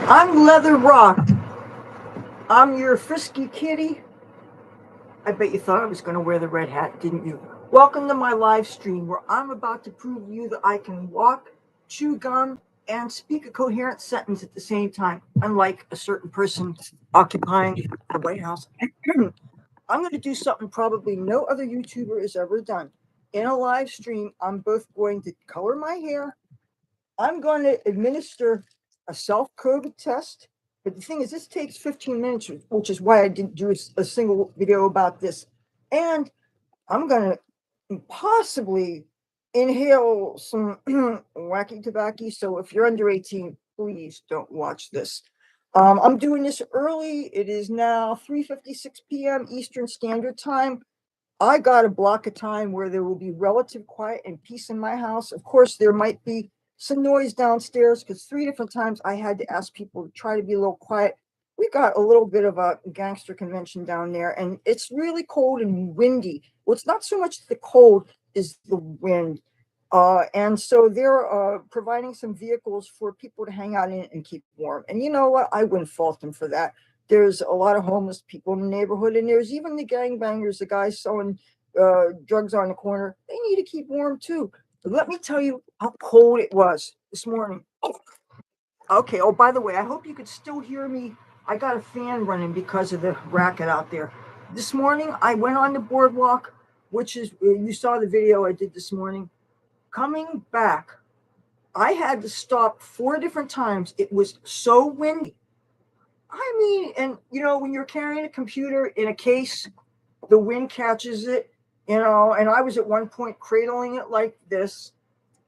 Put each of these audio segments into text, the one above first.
I'm Leather Rokk. I'm your frisky kitty. I bet you thought I was going to wear the red hat, didn't you? Welcome to my live stream where I'm about to prove to you that I can walk, chew gum, and speak a coherent sentence at the same time, unlike a certain person occupying the White House. I'm going to do something probably no other YouTuber has ever done. In a live stream, I'm both going to color my hair, I'm going to administer a self-COVID test. But the thing is, this takes 15 minutes, which is why I didn't do a single video about this. And I'm going to possibly inhale some wacky tobacco. So if you're under 18, please don't watch this. I'm doing this early. It is now 3:56 p.m. Eastern Standard Time. I got a block of time where there will be relative quiet and peace in my house. Of course, there might be some noise downstairs because 3 different times I had to ask people to try to be a little quiet. We got a little bit of a gangster convention down there, and it's really cold and windy. Well, it's not so much the cold is the wind. And so they're providing some vehicles for people to hang out in and keep warm. And you know what? I wouldn't fault them for that. There's a lot of homeless people in the neighborhood, and there's even the gangbangers, the guys selling drugs on the corner. They need to keep warm too. But let me tell you how cold it was this morning. Okay. Oh, by the way, I hope you could still hear me. I got a fan running because of the racket out there. This morning, I went on the boardwalk, which is, you saw the video I did this morning. Coming back, I had to stop 4 different times. It was so windy. I mean, and you know, when you're carrying a computer in a case, the wind catches it, and I was at one point cradling it like this.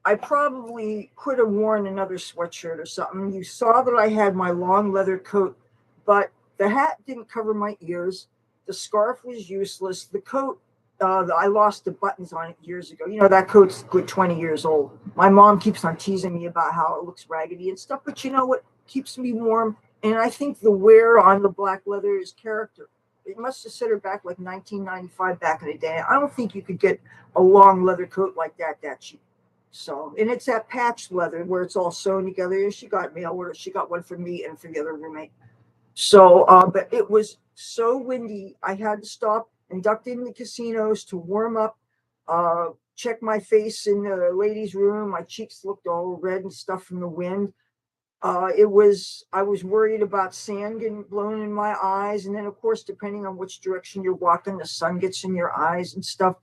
I probably could have worn another sweatshirt or something. You saw that I had my long leather coat, but the hat didn't cover my ears. The scarf was useless. The coat, I lost the buttons on it years ago. You know, that coat's good 20 years old. My mom keeps on teasing me about how it looks raggedy and stuff, but you know what keeps me warm? And I think the wear on the black leather is character. It must have set her back like 1995 back in the day. I don't think you could get a long leather coat like that cheap. So, and it's that patch leather where it's all sewn together. She got mail order. She got one for me and for the other roommate. So, but it was so windy. I had to stop and ducked in the casinos to warm up, check my face in the ladies' room. My cheeks looked all red and stuff from the wind. I was worried about sand getting blown in my eyes. And then, of course, depending on which direction you're walking, the sun gets in your eyes and stuff.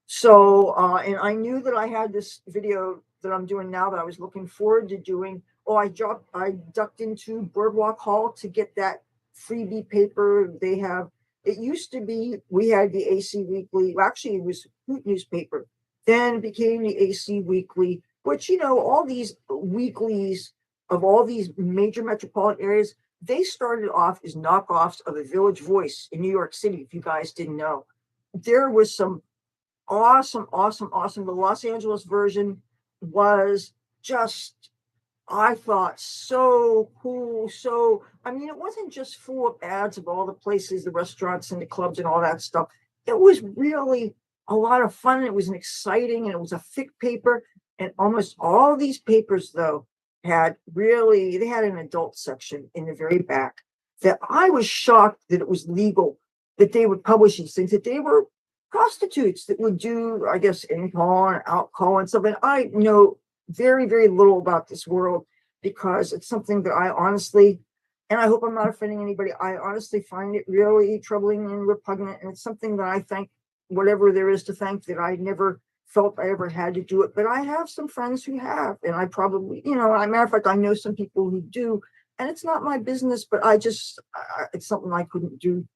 So, and I knew that I had this video that I'm doing now that I was looking forward to doing. Oh, I ducked into Boardwalk Hall to get that freebie paper they have. It used to be, we had the AC Weekly. Well, actually, it was Hoot newspaper. Then it became the AC Weekly, which, you know, all these weeklies of all these major metropolitan areas, they started off as knockoffs of the Village Voice in New York City, if you guys didn't know. There was some awesome. The Los Angeles version was just, I thought, so cool. So, I mean, it wasn't just full of ads of all the places, the restaurants and the clubs and all that stuff. It was really a lot of fun. It was an exciting, and it was a thick paper. And almost all these papers, though, they had an adult section in the very back that I was shocked that it was legal that they would publish these things, that they were prostitutes that would do, I guess, in-call and out-call and stuff. And I know very, very little about this world because it's something that I honestly, and I hope I'm not offending anybody, I honestly find it really troubling and repugnant. And it's something that I thank whatever there is to thank that I never felt I ever had to do it. But I have some friends who have, and I probably, you know, as a matter of fact, I know some people who do, and it's not my business, but it's something I couldn't do.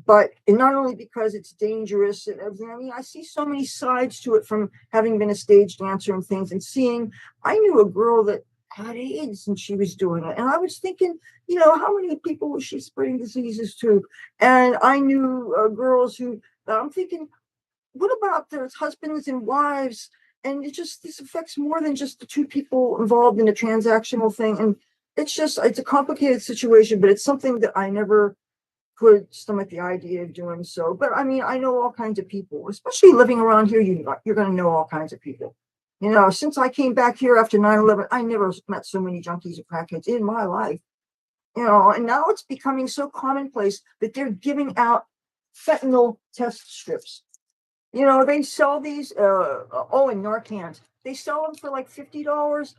But not only because it's dangerous and everything. I mean, I see so many sides to it from having been a stage dancer and things, and seeing, I knew a girl that had AIDS and she was doing it. And I was thinking, you know, how many people was she spreading diseases to? And I knew girls who, I'm thinking, what about their husbands and wives? And this affects more than just the two people involved in a transactional thing. And it's a complicated situation, but it's something that I never could stomach the idea of doing so. But I mean, I know all kinds of people, especially living around here. You're going to know all kinds of people. You know, since I came back here after 9/11, I never met so many junkies and crackheads in my life. And now it's becoming so commonplace that they're giving out fentanyl test strips. They sell these, and Narcan. They sell them for like $50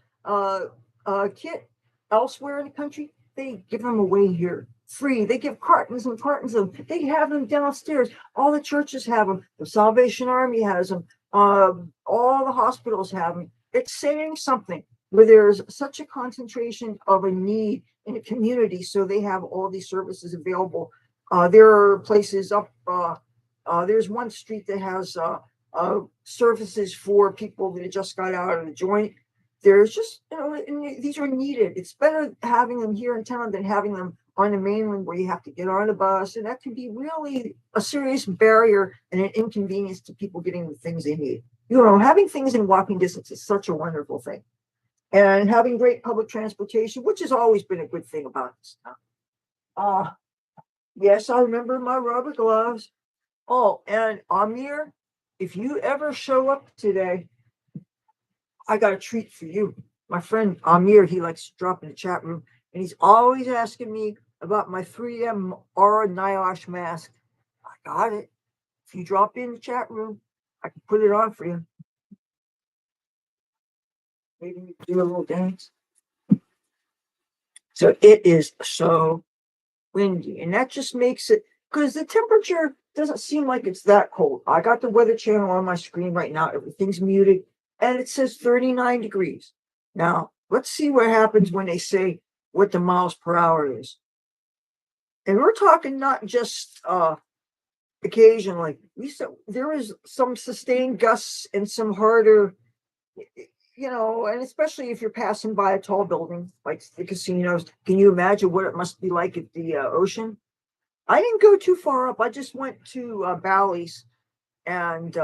a kit elsewhere in the country. They give them away here free. They give cartons and cartons of them. They have them downstairs. All the churches have them. The Salvation Army has them. All the hospitals have them. It's saying something where there's such a concentration of a need in a community, so they have all these services available. There are places up. There's one street that has services for people that just got out of the joint. There's just, and these are needed. It's better having them here in town than having them on the mainland where you have to get on a bus. And that can be really a serious barrier and an inconvenience to people getting the things they need. Having things in walking distance is such a wonderful thing. And having great public transportation, which has always been a good thing about this town. Yes, I remember my rubber gloves. Oh, and Amir, if you ever show up today, I got a treat for you. My friend Amir, he likes to drop in the chat room, and he's always asking me about my 3M Aura NIOSH mask. I got it. If you drop in the chat room, I can put it on for you. Maybe you can do a little dance. So it is so windy, and that just makes it, because the temperature doesn't seem like it's that cold. I got the weather channel on my screen right now. Everything's muted, and it says 39 degrees. Now, let's see what happens when they say what the miles per hour is. And we're talking not just occasionally. There is some sustained gusts and some harder, and especially if you're passing by a tall building like the casinos. Can you imagine what it must be like at the ocean? I didn't go too far up. I just went to Bally's and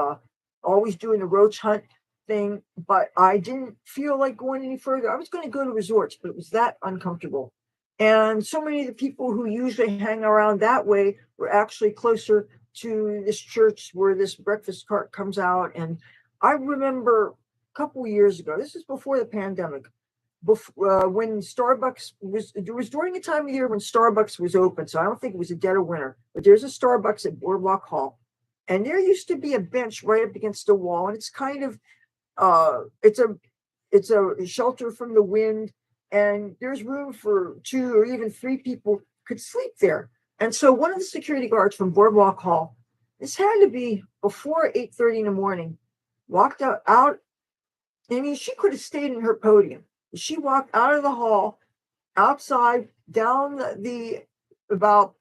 always doing the roach hunt thing, but I didn't feel like going any further. I was going to go to resorts, but it was that uncomfortable. And so many of the people who usually hang around that way were actually closer to this church where this breakfast cart comes out. And I remember a couple years ago, this is before the pandemic, when Starbucks there was during a time of year when Starbucks was open. So I don't think it was a dead of winter, but there's a Starbucks at Boardwalk Hall. And there used to be a bench right up against the wall. And it's kind of, it's a shelter from the wind. And there's room for 2 or even 3 people could sleep there. And so one of the security guards from Boardwalk Hall, this had to be before 8:30 in the morning, walked out. I mean, she could have stayed in her podium. She walked out of the hall, outside, down the about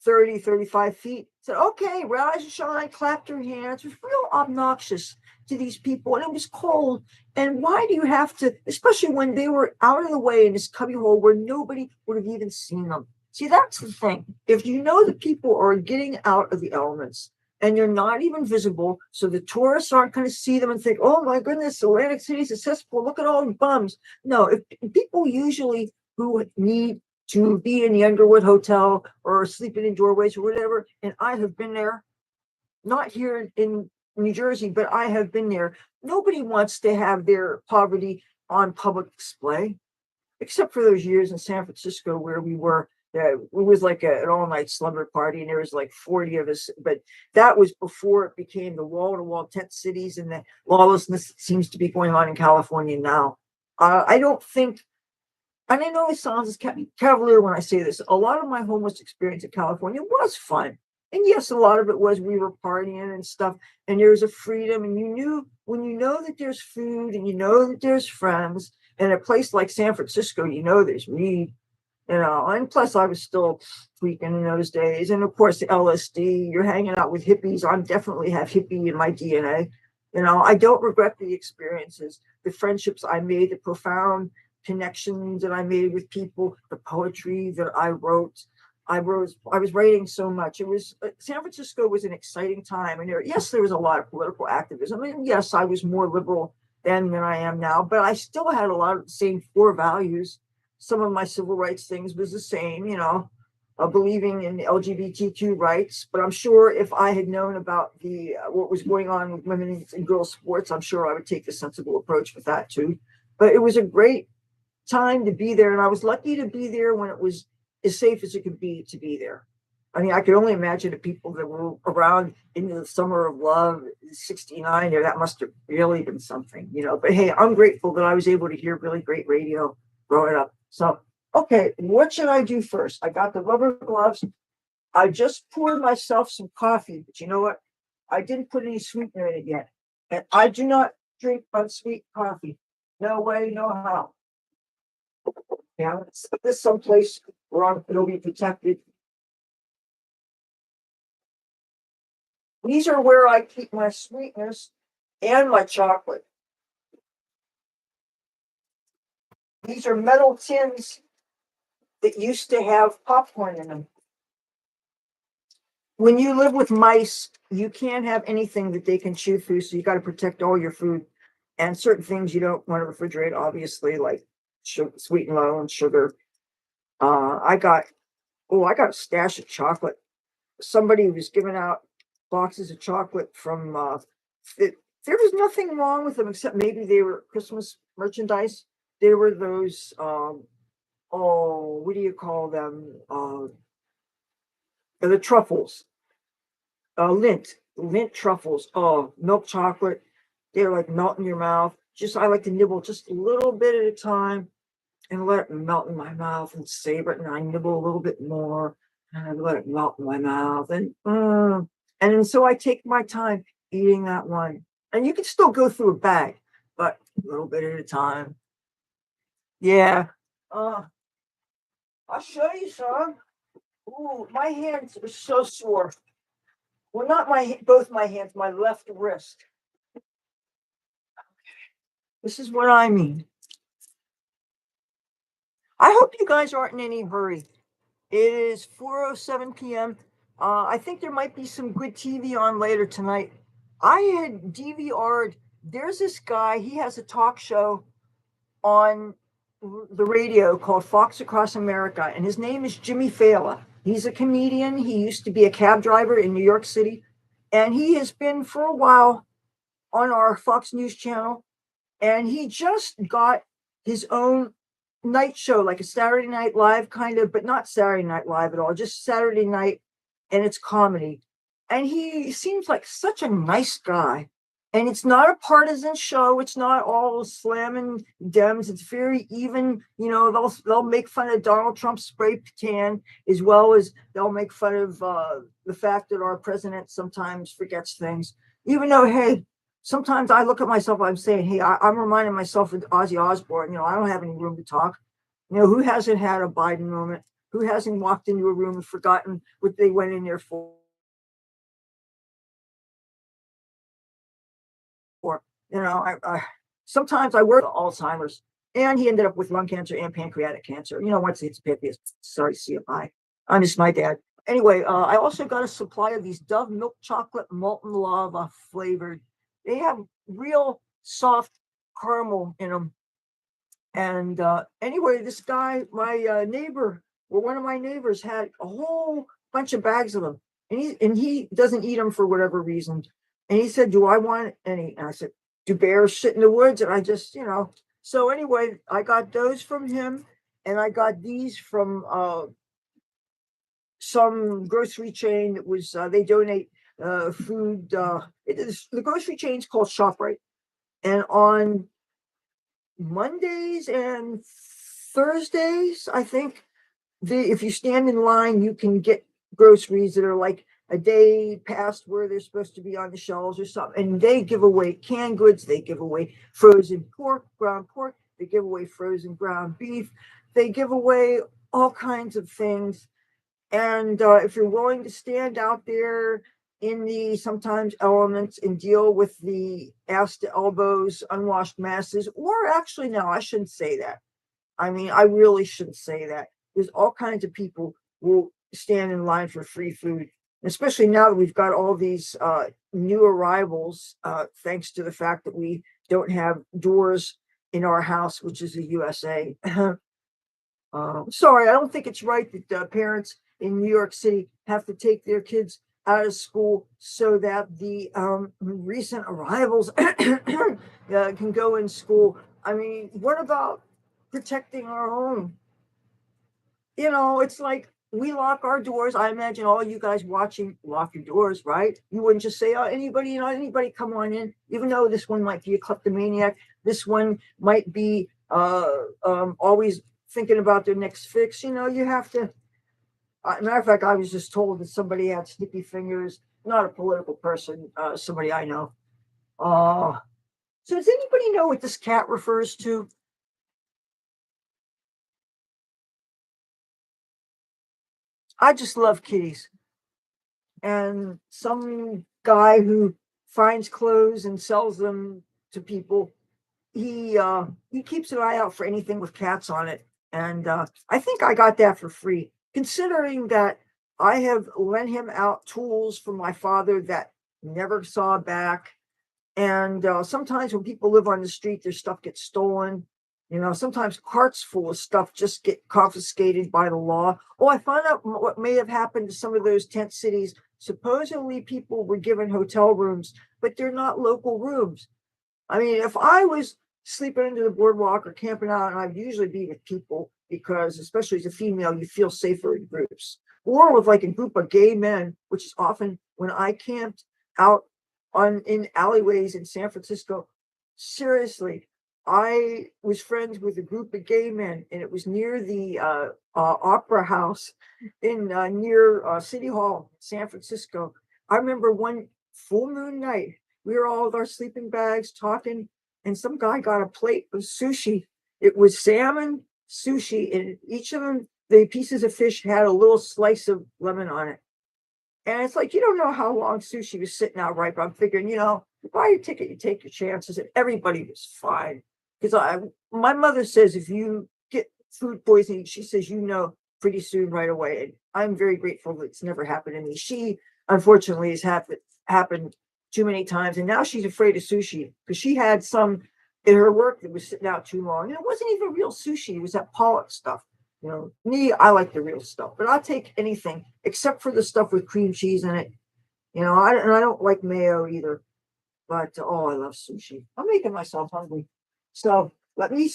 30, 35 feet, said, okay, rise and shine, clapped her hands. It was real obnoxious to these people. And it was cold. And why do you have to, especially when they were out of the way in this cubbyhole where nobody would have even seen them? See, that's the thing. If you know that people are getting out of the elements and they're not even visible, so the tourists aren't going to see them and think, oh my goodness, Atlantic City's a cesspool, look at all the bums. No, if people usually who need to be in the Underwood Hotel or sleeping in doorways or whatever, and I have been there, not here in New Jersey, but I have been there. Nobody wants to have their poverty on public display, except for those years in San Francisco where we were. It was like an all-night slumber party, and there was like 40 of us. But that was before it became the wall-to-wall tent cities, and the lawlessness seems to be going on in California now. I don't think, and I know it sounds cavalier when I say this, a lot of my homeless experience in California was fun. And yes, a lot of it was we were partying and stuff, and there was a freedom, and you knew when you know that there's food and you know that there's friends, and a place like San Francisco, there's weed. And plus I was still tweaking in those days. And of course, the LSD, you're hanging out with hippies. I definitely have hippie in my DNA. I don't regret the experiences, the friendships I made, the profound connections that I made with people, the poetry that I wrote. I was writing so much. It was San Francisco was an exciting time. And there was a lot of political activism. And yes, I was more liberal then than I am now, but I still had a lot of the same core values. Some of my civil rights things was the same, believing in LGBTQ rights. But I'm sure if I had known about the what was going on with women and girls sports, I'm sure I would take a sensible approach with that too. But it was a great time to be there. And I was lucky to be there when it was as safe as it could be to be there. I mean, I could only imagine the people that were around in the summer of love, 69, there, that must have really been something, But hey, I'm grateful that I was able to hear really great radio growing up. So, okay, what should I do first? I got the rubber gloves. I just poured myself some coffee, but you know what? I didn't put any sweetener in it yet. And I do not drink unsweet coffee. No way, no how. Yeah, let's put this someplace where it'll be protected. These are where I keep my sweetness and my chocolate. These are metal tins that used to have popcorn in them. When you live with mice, you can't have anything that they can chew through, so you got to protect all your food. And certain things you don't want to refrigerate, obviously, like sugar, sweet and low and sugar. I got a stash of chocolate. Somebody was giving out boxes of chocolate from there was nothing wrong with them except maybe they were Christmas merchandise. They were those what do you call them? The truffles. Lint truffles. Oh, milk chocolate. They're like melt in your mouth. I like to nibble just a little bit at a time and let it melt in my mouth and savor it. And I nibble a little bit more and I let it melt in my mouth. And so I take my time eating that one. And you can still go through a bag, but a little bit at a time. Yeah. I'll show you some. Ooh, my hands are so sore. Well, not both my hands, my left wrist. This is what I mean. I hope you guys aren't in any hurry. It is 4:07 p.m. I think there might be some good TV on later tonight. I had DVR'd. There's this guy. He has a talk show on the radio called Fox Across America, and his name is Jimmy Fallon. He's a comedian. He used to be a cab driver in New York City, and he has been for a while on our Fox News channel. And he just got his own night show, like a Saturday Night Live kind of, but not Saturday Night Live at all, just Saturday night, and it's comedy. And he seems like such a nice guy. And it's not a partisan show. It's not all slamming Dems. It's very even. They'll make fun of Donald Trump's spray tan, as well as they'll make fun of the fact that our president sometimes forgets things. Even though, hey, sometimes I look at myself, I'm saying, hey, I'm reminding myself of Ozzy Osbourne. I don't have any room to talk. Who hasn't had a Biden moment? Who hasn't walked into a room and forgotten what they went in there for? I sometimes I work with Alzheimer's, and he ended up with lung cancer and pancreatic cancer. Once it's pancreas, sorry, CFI. I miss my dad. Anyway, I also got a supply of these Dove milk chocolate molten lava flavored. They have real soft caramel in them. And anyway, this guy, my neighbor, or one of my neighbors, had a whole bunch of bags of them, and he doesn't eat them for whatever reason. And he said, "Do I want any?" And I said, "Do bears shit in the woods?" And I just, So anyway, I got those from him, and I got these from some grocery chain that was they donate food. The grocery chain's called ShopRite, and on Mondays and Thursdays, I think, if you stand in line, you can get groceries that are like a day past where they're supposed to be on the shelves or something. And they give away canned goods, they give away frozen pork, ground pork, they give away frozen ground beef, they give away all kinds of things. And if you're willing to stand out there in the sometimes elements and deal with the ass to elbows, unwashed masses, or actually, no, I shouldn't say that. I mean, I really shouldn't say that. There's all kinds of people who stand in line for free food, especially now that we've got all these new arrivals, thanks to the fact that we don't have doors in our house, which is the USA. Sorry, I don't think it's right that parents in New York City have to take their kids out of school so that the recent arrivals can go in school. I mean, what about protecting our own. You know, it's like we lock our doors. I imagine all you guys watching lock your doors, right? You wouldn't just say, "Oh, anybody, anybody, come on in." Even though this one might be a kleptomaniac, this one might be always thinking about their next fix. You have to. Matter of fact, I was just told that somebody had sticky fingers. Not a political person, somebody I know. So does anybody know what this cat refers to? I just love kitties. And some guy who finds clothes and sells them to people, he keeps an eye out for anything with cats on it. And I think I got that for free, considering that I have lent him out tools from my father that never saw back. And sometimes when people live on the street, their stuff gets stolen. Sometimes carts full of stuff just get confiscated by the law. Oh, I found out what may have happened to some of those tent cities. Supposedly, people were given hotel rooms, but they're not local rooms. I mean, if I was sleeping under the boardwalk or camping out, and I'd usually be with people because, especially as a female, you feel safer in groups, or with like a group of gay men, which is often when I camped out in alleyways in San Francisco. Seriously, I was friends with a group of gay men, and it was near the Opera House in near City Hall, San Francisco. I remember one full moon night, we were all with our sleeping bags talking, and some guy got a plate of sushi. It was salmon sushi, and each of them, the pieces of fish had a little slice of lemon on it. And it's like, you don't know how long sushi was sitting out right, but I'm figuring, you buy your ticket, you take your chances, and everybody was fine. Because my mother says if you get food poisoning, she says, pretty soon right away. And I'm very grateful that it's never happened to me. She, unfortunately, has happened too many times. And now she's afraid of sushi because she had some in her work that was sitting out too long. And it wasn't even real sushi. It was that pollock stuff. Me, I like the real stuff, but I'll take anything except for the stuff with cream cheese in it. I don't like mayo either. But oh, I love sushi. I'm making myself hungry. So let me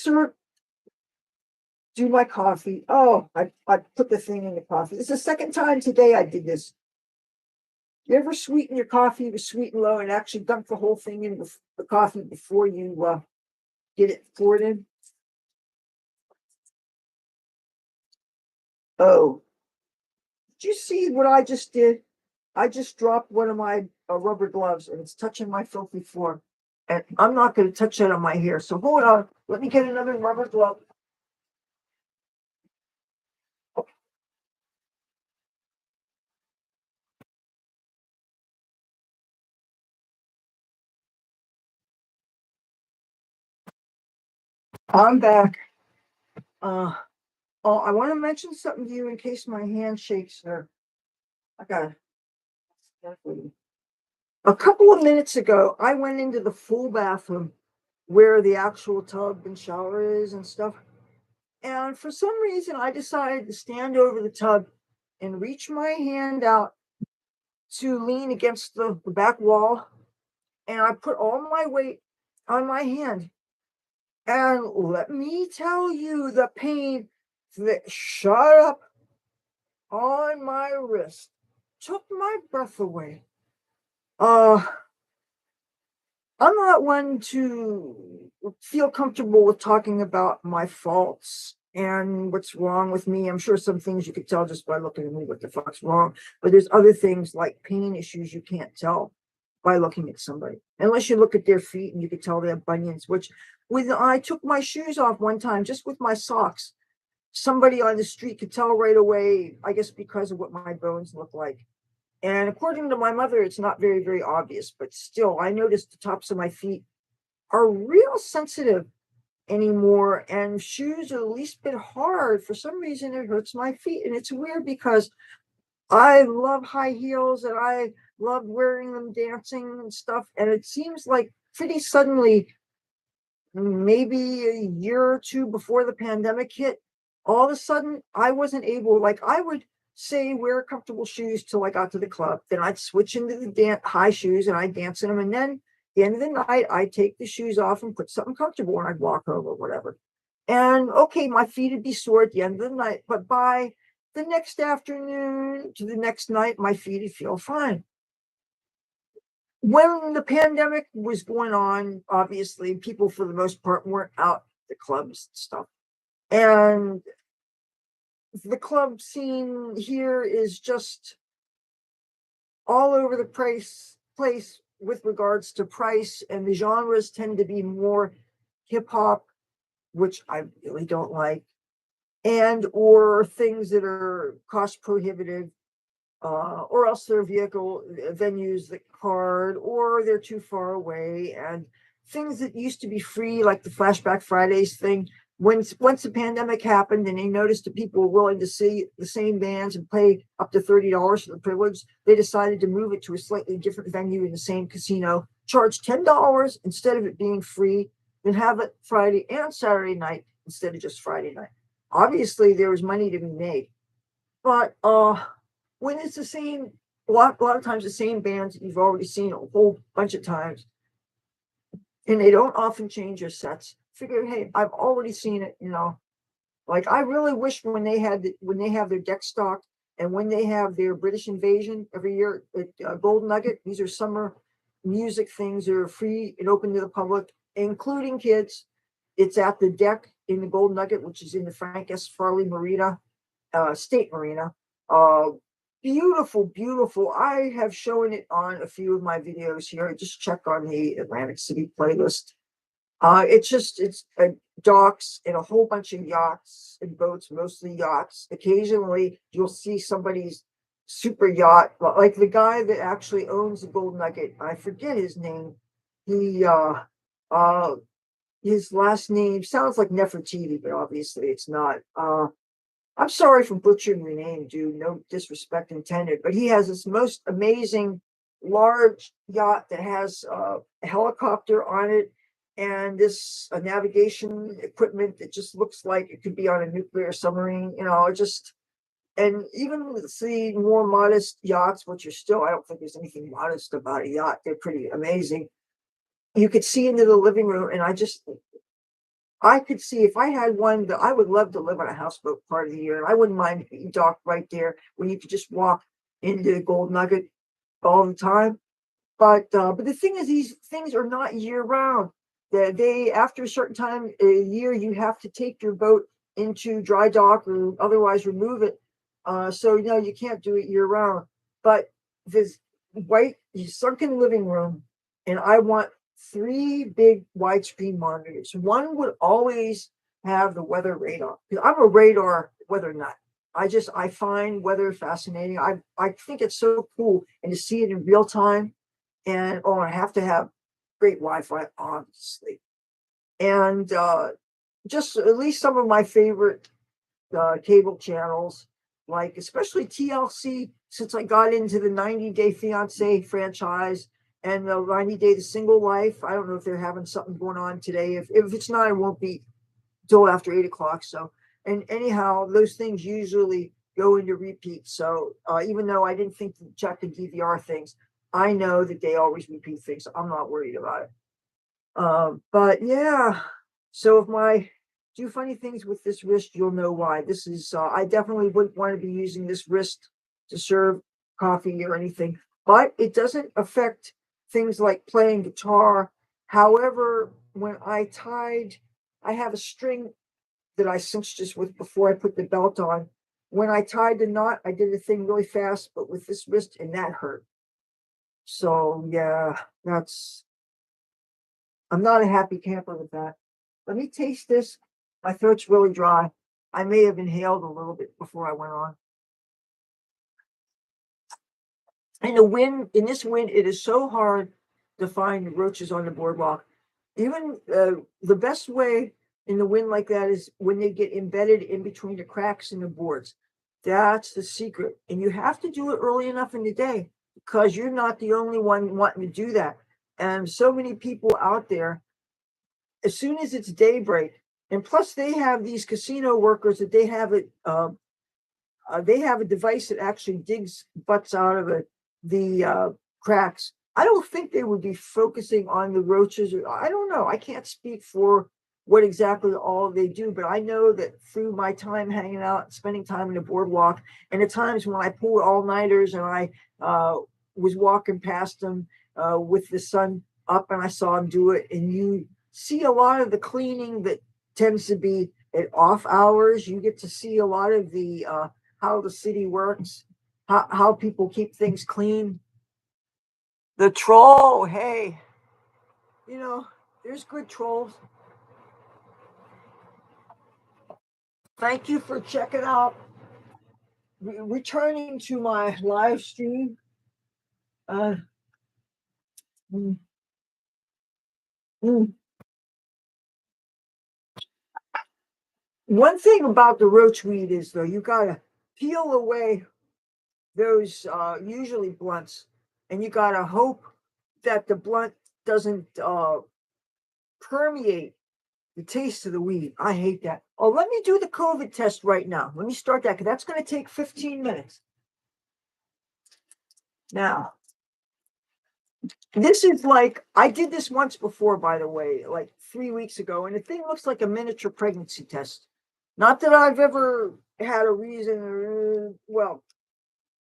do my coffee. Oh, I put the thing in the coffee. It's the second time today I did this. You ever sweeten your coffee with sweet and low and actually dump the whole thing in the coffee before you get it poured in? Oh, did you see what I just did? I just dropped one of my rubber gloves and it's touching my filthy floor. And I'm not going to touch that on my hair. So hold on. Let me get another rubber glove. I'm back. Oh, I want to mention something to you in case my hand shakes there. I got a couple of minutes ago, I went into the full bathroom where the actual tub and shower is and stuff. And for some reason, I decided to stand over the tub and reach my hand out to lean against the back wall. And I put all my weight on my hand. And let me tell you the pain that shot up on my wrist took my breath away. I'm not one to feel comfortable with talking about my faults and what's wrong with me. I'm sure some things you could tell just by looking at me what the fuck's wrong, but there's other things like pain issues you can't tell by looking at somebody unless you look at their feet and you could tell they have bunions. Which, when I took my shoes off one time just with my socks, somebody on the street could tell right away, I guess because of what my bones look like. And according to my mother, it's not very, very obvious, but still, I noticed the tops of my feet are real sensitive anymore. And shoes are the least bit hard. For some reason, it hurts my feet. And it's weird because I love high heels and I love wearing them dancing and stuff. And it seems like pretty suddenly, maybe a year or two before the pandemic hit, all of a sudden I wasn't able, like I would say wear comfortable shoes till I got to the club. Then I'd switch into the high shoes and I'd dance in them. And then at the end of the night, I'd take the shoes off and put something comfortable and I'd walk home or whatever. And okay, my feet would be sore at the end of the night, but by the next afternoon to the next night, my feet would feel fine. When the pandemic was going on, obviously, people for the most part weren't out at the clubs and stuff. And the club scene here is just all over the place with regards to price, and the genres tend to be more hip hop, which I really don't like, and or things that are cost prohibitive, or else their vehicle venues that hard, or they're too far away, and things that used to be free, like the Flashback Fridays thing. Once the pandemic happened and they noticed that people were willing to see the same bands and pay up to $30 for the privilege, they decided to move it to a slightly different venue in the same casino, charge $10 instead of it being free, then have it Friday and Saturday night instead of just Friday night. Obviously, there was money to be made, but when it's the same, a lot of times the same bands that you've already seen a whole bunch of times, and they don't often change their sets. Figure, hey, I've already seen it. Like I really wish when they have their deck stock and when they have their British Invasion every year at Golden Nugget. These are summer music things that are free and open to the public, including kids. It's at the deck in the Golden Nugget, which is in the Frank S. Farley Marina, State Marina. Uh, Beautiful, beautiful. I have shown it on a few of my videos here. Just check on the Atlantic City playlist. It's docks and a whole bunch of yachts and boats, mostly yachts. Occasionally, you'll see somebody's super yacht, like the guy that actually owns the Golden Nugget. I forget his name. He uh his last name sounds like Nefertiti, but obviously it's not. I'm sorry for butchering the name, dude. No disrespect intended, but he has this most amazing large yacht that has a helicopter on it and this navigation equipment that just looks like it could be on a nuclear submarine. Just and even the more modest yachts, which are still, I don't think there's anything modest about a yacht. They're pretty amazing. You could see into the living room, and I could see if I had one that I would love to live on a houseboat part of the year. And I wouldn't mind being docked right there where you could just walk into the Gold Nugget all the time. But the thing is, these things are not year round. They after a certain time a year, you have to take your boat into dry dock or otherwise remove it. So you can't do it year round. But this white sunken living room, and I want three big widescreen monitors. One would always have the weather radar. I'm a radar weather nut. I find weather fascinating. I think it's so cool, and to see it in real time. And I have to have great Wi-Fi, obviously. And just at least some of my favorite cable channels, like especially TLC, since I got into the 90 Day Fiance franchise and the 90 Day The Single Life. I don't know if they're having something going on today. If it's not, it won't be till after 8 o'clock. So, and anyhow, those things usually go into repeat. So even though I didn't think to check the DVR things, I know that they always repeat things. So I'm not worried about it. But yeah, so if I do funny things with this wrist, you'll know why. This is, I definitely wouldn't want to be using this wrist to serve coffee or anything, but it doesn't affect things like playing guitar. However, when I have a string that I cinched this with before I put the belt on. When I tied the knot, I did the thing really fast, but with this wrist, and that hurt. So yeah, I'm not a happy camper with that. Let me taste this. My throat's really dry. I may have inhaled a little bit before I went on. And in this wind, it is so hard to find roaches on the boardwalk. Even the best way in the wind like that is when they get embedded in between the cracks in the boards. That's the secret. And you have to do it early enough in the day because you're not the only one wanting to do that. And so many people out there, as soon as it's daybreak, and plus they have these casino workers that they have a device that actually digs butts out of the cracks. I don't think they would be focusing on the roaches. I don't know. I can't speak for what exactly all they do, but I know that through my time hanging out, spending time in the boardwalk, and the times when I pulled all-nighters and I was walking past them with the sun up and I saw them do it, and you see a lot of the cleaning that tends to be at off hours. You get to see a lot of the how the city works, how people keep things clean. The troll, hey, there's good trolls. Thank you for checking out. Returning to my live stream. Uh, mm, mm. One thing about the roach weed is, though, you gotta peel away those usually blunts, and you gotta hope that the blunt doesn't permeate the taste of the weed. I hate that. Oh, let me do the COVID test right now. Let me start that because that's going to take 15 minutes. Now, this is like, I did this once before, by the way, like 3 weeks ago, and the thing looks like a miniature pregnancy test. Not that I've ever had a reason, well,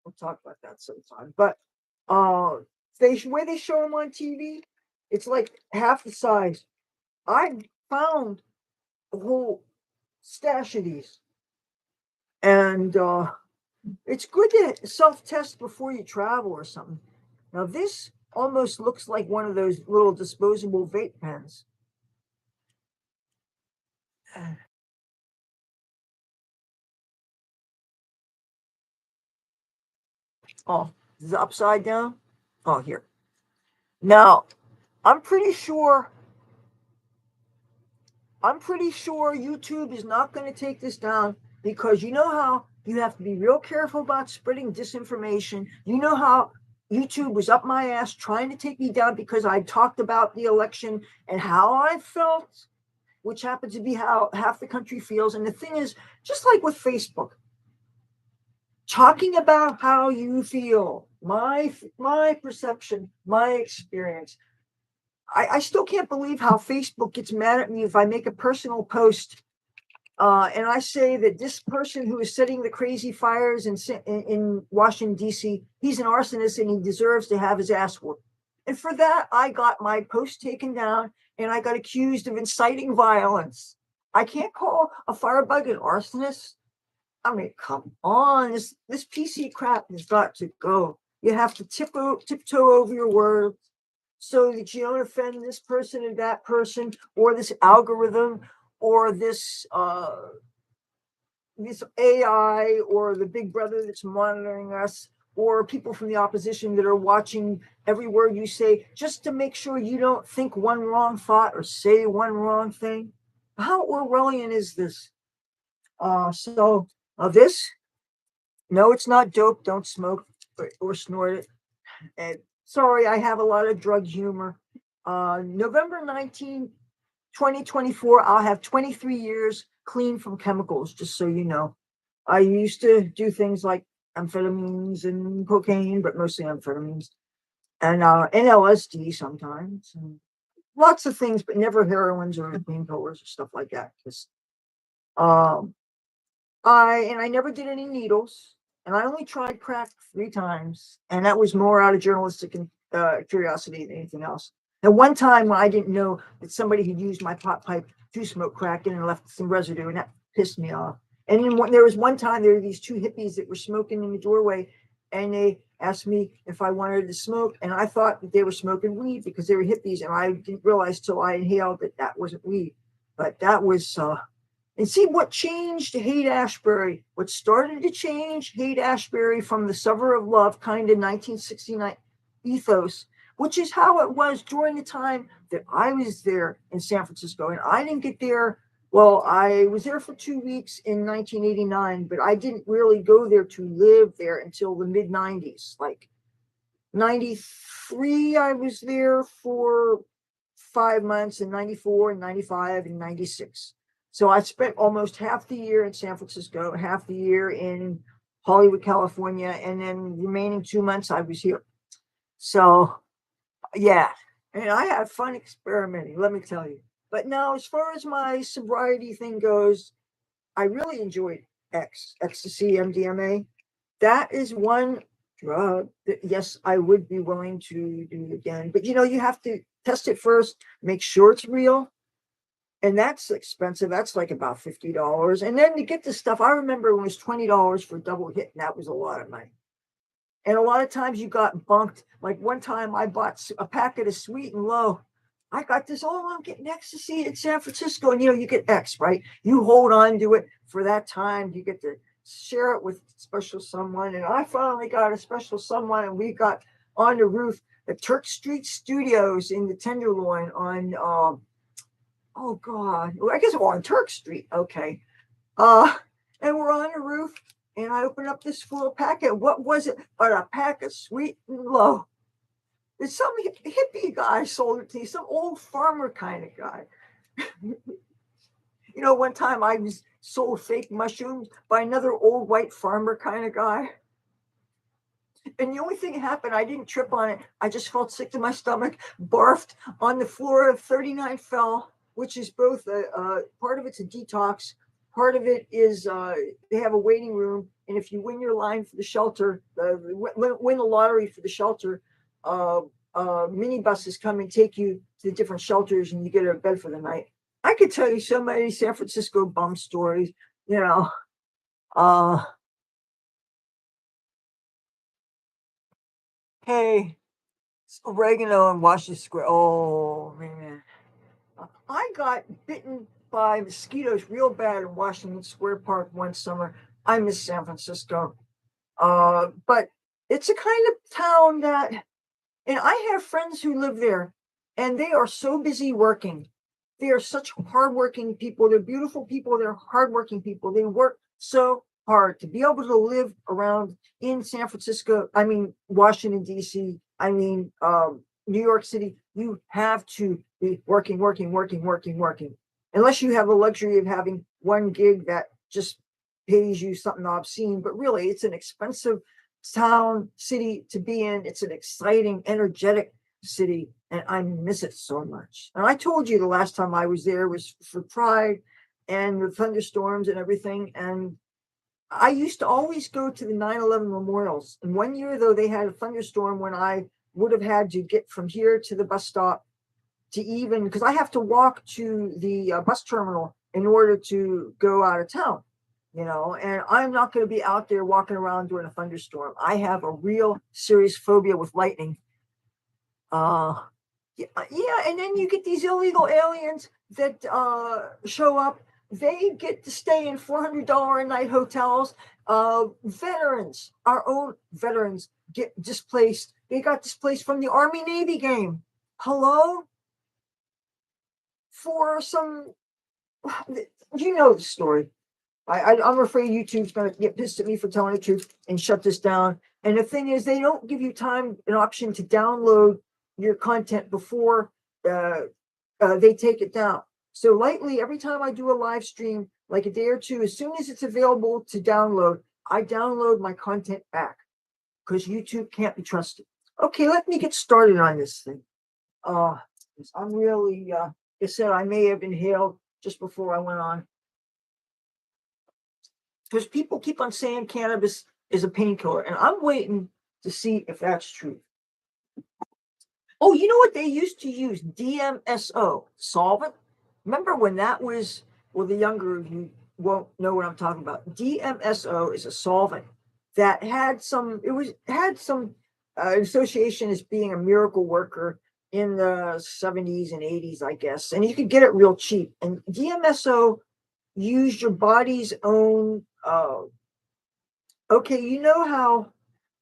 we'll talk about that sometime, but where they show them on TV, it's like half the size. I found a whole stash of these, and it's good to self-test before you travel or something. Now, this almost looks like one of those little disposable vape pens. Oh, is it upside down? Oh, here. Now, I'm pretty sure YouTube is not going to take this down, because you know how you have to be real careful about spreading disinformation. You know how YouTube was up my ass trying to take me down because I talked about the election and how I felt, which happens to be how half the country feels. And the thing is, just like with Facebook, talking about how you feel, my perception, my experience. I still can't believe how Facebook gets mad at me if I make a personal post and I say that this person who is setting the crazy fires in Washington, D.C., he's an arsonist and he deserves to have his ass whooped. And for that, I got my post taken down and I got accused of inciting violence. I can't call a firebug an arsonist. I mean, come on, this PC crap has got to go. You have to tiptoe over your words so that you don't offend this person and that person, or this algorithm, or this AI, or the big brother that's monitoring us, or people from the opposition that are watching every word you say, just to make sure you don't think one wrong thought or say one wrong thing. How Orwellian is this? This, no, it's not dope. Don't smoke or snort it. And sorry, I have a lot of drug humor. November 19, 2024, I'll have 23 years clean from chemicals, just so you know. I used to do things like amphetamines and cocaine, but mostly amphetamines, and LSD sometimes, and lots of things, but never heroines or painkillers or stuff like that. Because I never did any needles, and I only tried crack 3 times, and that was more out of journalistic curiosity than anything else. And one time when I didn't know that somebody had used my pot pipe to smoke crack and left some residue, and that pissed me off. And then there was one time there were these 2 hippies that were smoking in the doorway, and they asked me if I wanted to smoke, and I thought that they were smoking weed because they were hippies, and I didn't realize till I inhaled that that wasn't weed. But that was and see what changed Haight-Ashbury. What started to change Haight-Ashbury from the Summer of Love kind of 1969 ethos, which is how it was during the time that I was there in San Francisco. And I didn't get there. Well, I was there for 2 weeks in 1989, but I didn't really go there to live there until the mid 90s. Like 93, I was there for 5 months, and 94 and 95 and 96. So I spent almost half the year in San Francisco, half the year in Hollywood, California, and then remaining 2 months I was here. So yeah, and I have fun experimenting, let me tell you. But now, as far as my sobriety thing goes, I really enjoyed ecstasy, MDMA. That is one drug that, yes, I would be willing to do again. But you have to test it first, make sure it's real. And that's expensive. That's like about $50. And then to get the stuff, I remember it was $20 for a double hit, and that was a lot of money. And a lot of times you got bunked. Like one time I bought a packet of Sweet and Low. I got this, I'm getting ecstasy in San Francisco. And you get X, right? You hold on to it for that time. You get to share it with special someone. And I finally got a special someone, and we got on the roof at Turk Street Studios in the Tenderloin on, oh God, I guess we're on Turk Street. Okay. And we're on the roof, and I opened up this full packet. What was it but a pack of Sweet and Low? It's some hippie guy sold it to me, some old farmer kind of guy. One time I was sold fake mushrooms by another old white farmer kind of guy. And the only thing that happened, I didn't trip on it. I just felt sick to my stomach, barfed on the floor of 39 Fell, which is both part of it's a detox. Part of it is they have a waiting room. And if you win your line for the shelter, win the lottery for the shelter, minibuses come and take you to the different shelters, and you get a bed for the night. I could tell you so many San Francisco bum stories, Hey, oregano in Washington Square. Oh, man. I got bitten by mosquitoes real bad in Washington Square Park one summer. I miss San Francisco. But it's a kind of town that, and I have friends who live there, and they are so busy working. They are such hardworking people. They're beautiful people. They're hardworking people. They work so hard to be able to live around in San Francisco. I mean, Washington, D.C. I mean, New York City. You have to be working. Unless you have the luxury of having one gig that just pays you something obscene. But really, it's an expensive town, city to be in. It's an exciting, energetic city, and I miss it so much. And I told you the last time I was there was for Pride and the thunderstorms and everything. And I used to always go to the 9/11 memorials. And one year, though, they had a thunderstorm when I would have had to get from here to the bus stop because I have to walk to the bus terminal in order to go out of town. And I'm not going to be out there walking around during a thunderstorm. I have a real serious phobia with lightning. Yeah, and then you get these illegal aliens that show up. They get to stay in $400 a night hotels. Veterans, our own veterans, get displaced. They got displaced from the Army-Navy game. Hello? For some, the story. I'm afraid YouTube's going to get pissed at me for telling the truth and shut this down. And the thing is, they don't give you an option to download your content before they take it down. So lately, every time I do a live stream, like a day or two, as soon as it's available to download, I download my content back because YouTube can't be trusted. Okay, let me get started on this thing. I'm really, like I said, I may have inhaled just before I went on. Because people keep on saying cannabis is a painkiller, and I'm waiting to see if that's true. Oh, you know what they used to use? DMSO, solvent. Remember when that was, well, the younger of you won't know what I'm talking about. DMSO is a solvent that had some association as being a miracle worker in the 70s and 80s, I guess. And you could get it real cheap. And DMSO used your body's own, okay, you know how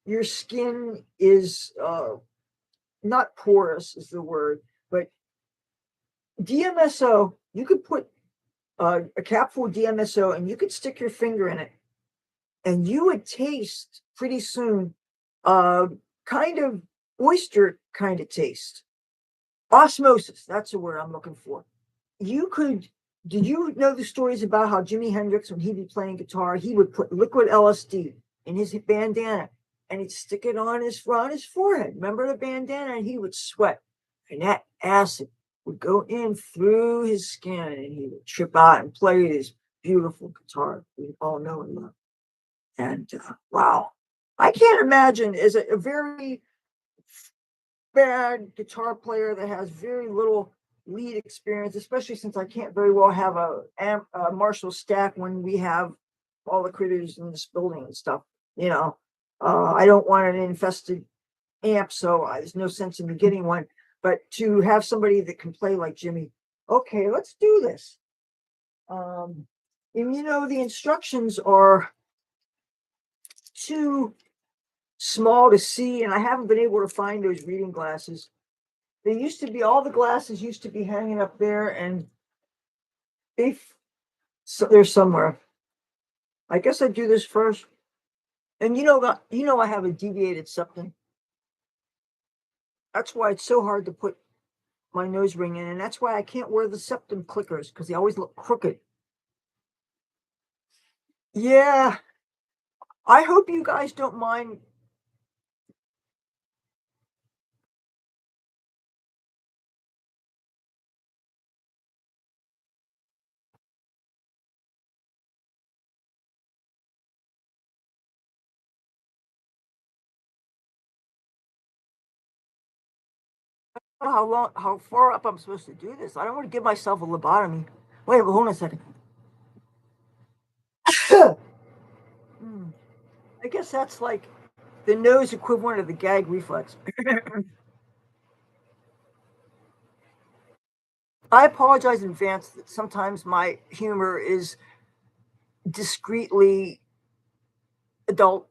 your skin is, not porous is the word, but DMSO, you could put a capful of DMSO and you could stick your finger in it and you would taste pretty soon kind of oyster kind of taste. Osmosis, that's the word I'm looking for. Did you know the stories about how Jimi Hendrix, when he'd be playing guitar, he would put liquid LSD in his bandana and he'd stick it on his forehead. Remember the bandana? And he would sweat. And that acid would go in through his skin, and he would trip out and play his beautiful guitar we all know and love. And wow, I can't imagine as a very bad guitar player that has very little lead experience, especially since I can't very well have a Marshall stack when we have all the critters in this building and stuff. You know, I don't want an infested amp, so there's no sense in me getting one. But to have somebody that can play like Jimmy, okay, let's do this. And the instructions are too small to see, and I haven't been able to find those reading glasses. They used to be, all the glasses used to be hanging up there, and they're somewhere. I guess I do this first. And I have a deviated septum. That's why it's so hard to put my nose ring in, and that's why I can't wear the septum clickers, because they always look crooked. Yeah, I hope you guys don't mind. How far up I'm supposed to do this. I don't want to give myself a lobotomy. Wait, hold on a second. I guess that's like the nose equivalent of the gag reflex. I apologize in advance that sometimes my humor is discreetly adult,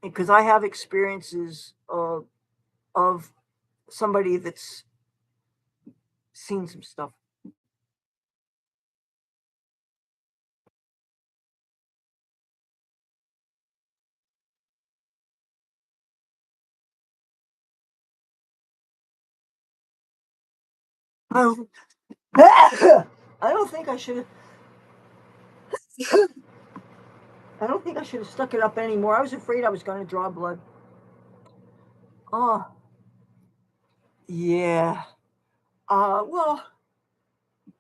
because I have experiences of somebody that's seen some stuff. I don't think I should. I don't think I should have stuck it up anymore. I was afraid I was going to draw blood. Oh, yeah. Well,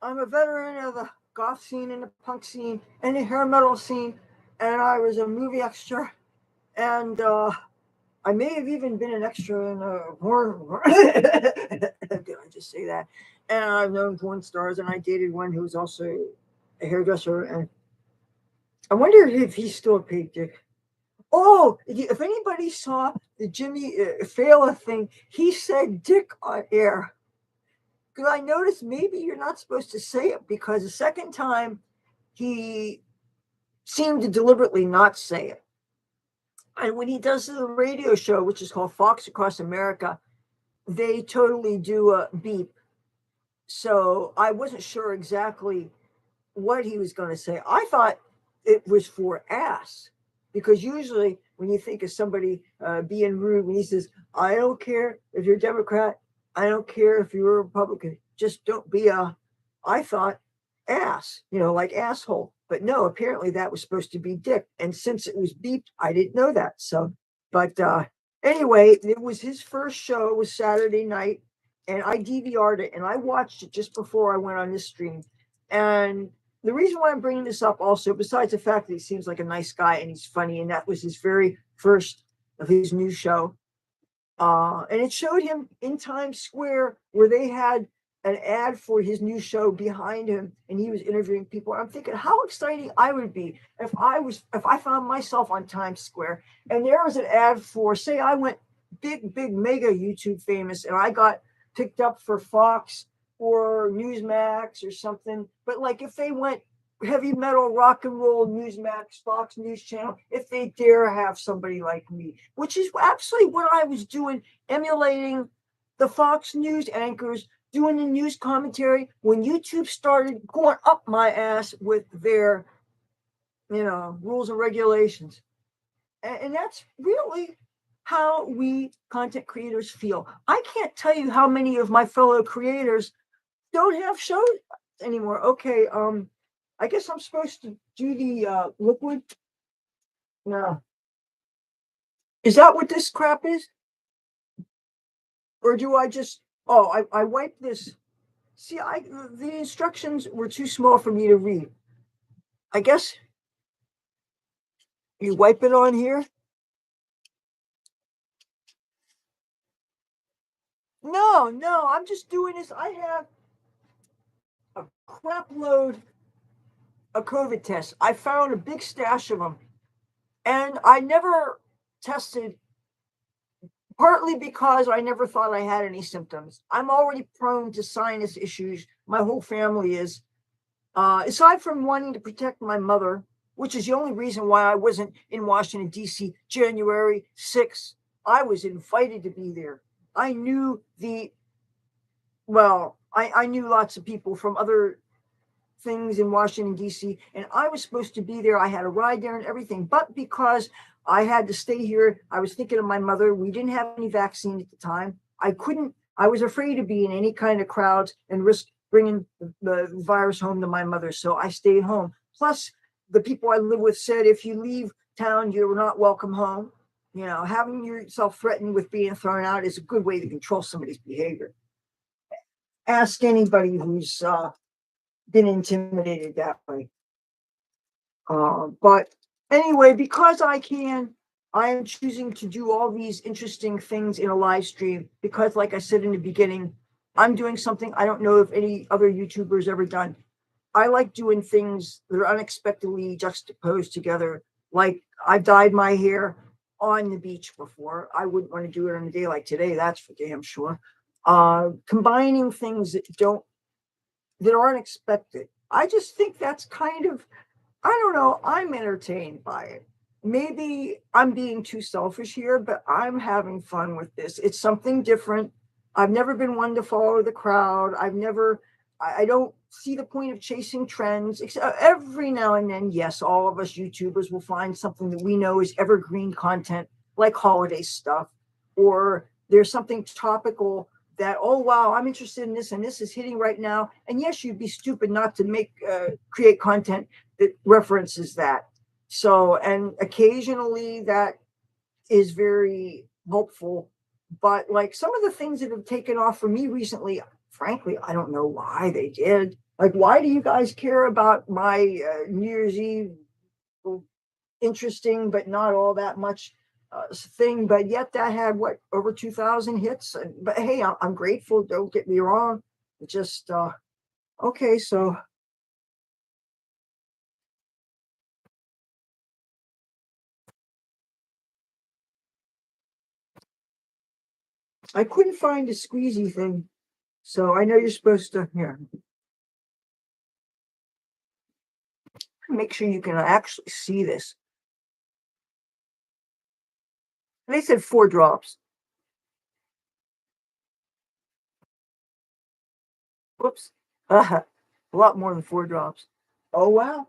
I'm a veteran of the goth scene and the punk scene and the hair metal scene, and I was a movie extra, and I may have even been an extra in a porn. Did I just say that? And I've known porn stars, and I dated one who was also a hairdresser, and I wonder if he's still a paid dick. Oh, if anybody saw the Jimmy Fallon thing, he said dick on air. Because I noticed maybe you're not supposed to say it, because the second time he seemed to deliberately not say it. And when he does the radio show, which is called Fox Across America, they totally do a beep. So I wasn't sure exactly what he was going to say. I thought it was for ass, because usually when you think of somebody being rude, when he says, I don't care if you're a Democrat, I don't care if you're a Republican, just don't be I thought ass, like asshole. But no, apparently that was supposed to be dick. And since it was beeped, I didn't know that. So, but anyway, it was his first show. It was Saturday night, and I DVR'd it, and I watched it just before I went on this stream. And the reason why I'm bringing this up also, besides the fact that he seems like a nice guy and he's funny, and that was his very first of his new show. And it showed him in Times Square, where they had an ad for his new show behind him, and he was interviewing people. I'm thinking how exciting I would be if I found myself on Times Square and there was an ad for, say I went big mega YouTube famous, and I got picked up for Fox or Newsmax or something. But like if they went heavy metal, rock and roll, Newsmax, Fox News Channel, if they dare have somebody like me, which is absolutely what I was doing, emulating the Fox News anchors, doing the news commentary when YouTube started going up my ass with their, rules and regulations. And that's really how we content creators feel. I can't tell you how many of my fellow creators don't have shows anymore. Okay, I guess I'm supposed to do the liquid. No. Is that what this crap is? Or do I just Oh, I wiped this. See, the instructions were too small for me to read. I guess you wipe it on here. No, I'm just doing this. I have a crap load of COVID tests. I found a big stash of them, and I never tested, partly because I never thought I had any symptoms. I'm already prone to sinus issues. My whole family is. Aside from wanting to protect my mother, which is the only reason why I wasn't in Washington, D.C. January 6th, I was invited to be there. I knew I knew lots of people from other things in Washington, D.C., and I was supposed to be there. I had a ride there and everything. But because I had to stay here, I was thinking of my mother. We didn't have any vaccine at the time. I was afraid to be in any kind of crowds and risk bringing the virus home to my mother. So I stayed home. Plus, the people I live with said if you leave town, you're not welcome home. You know, having yourself threatened with being thrown out is a good way to control somebody's behavior. Ask anybody who's been intimidated that way. But anyway, because I am choosing to do all these interesting things in a live stream because, like I said in the beginning, I'm doing something I don't know if any other YouTubers ever done. I like doing things that are unexpectedly juxtaposed together. Like I've dyed my hair on the beach before. I wouldn't want to do it on a day like today, that's for damn sure. Combining things that aren't expected. I just think that's kind of, I don't know, I'm entertained by it. Maybe I'm being too selfish here, but I'm having fun with this. It's something different. I've never been one to follow the crowd. I don't see the point of chasing trends, except every now and then, yes, all of us YouTubers will find something that we know is evergreen content, like holiday stuff, or there's something topical that, oh wow, I'm interested in this and this is hitting right now. And yes, you'd be stupid not to create content that references that. So, and occasionally that is very helpful. But like some of the things that have taken off for me recently, frankly, I don't know why they did. Like, why do you guys care about my New Year's Eve interesting, but not all that much thing? But yet that had what, over 2,000 hits. But hey, I'm grateful. Don't get me wrong. It just okay. So I couldn't find a squeezy thing. So I know you're supposed to here. Make sure you can actually see this. They said 4 drops. Whoops. A lot more than 4 drops. Oh wow.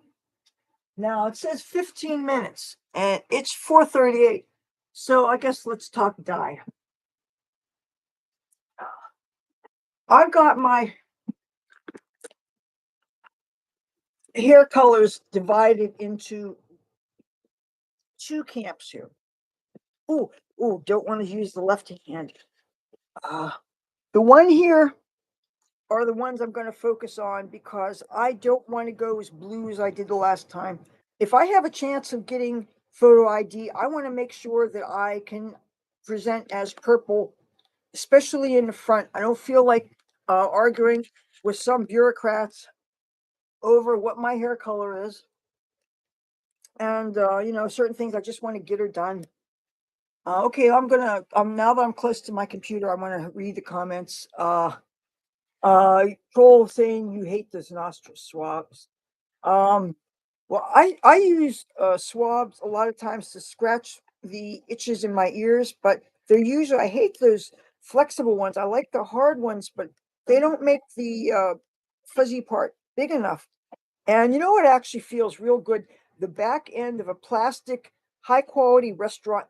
Now it says 15 minutes and it's 4:38. So I guess let's talk dye. I've got my hair colors divided into two camps here. Don't want to use the left hand. Uh, the one here are the ones I'm going to focus on because I don't want to go as blue as I did the last time. If I have a chance of getting photo ID, I want to make sure that I can present as purple, especially in the front. I don't feel like arguing with some bureaucrats over what my hair color is. And, certain things I just want to get her done. Okay, now that I'm close to my computer, I'm going to read the comments. Troll saying you hate those nostril swabs. Um, well, I use swabs a lot of times to scratch the itches in my ears, but I hate those flexible ones. I like the hard ones, but they don't make the fuzzy part big enough. And you know what actually feels real good? The back end of a plastic, high quality restaurant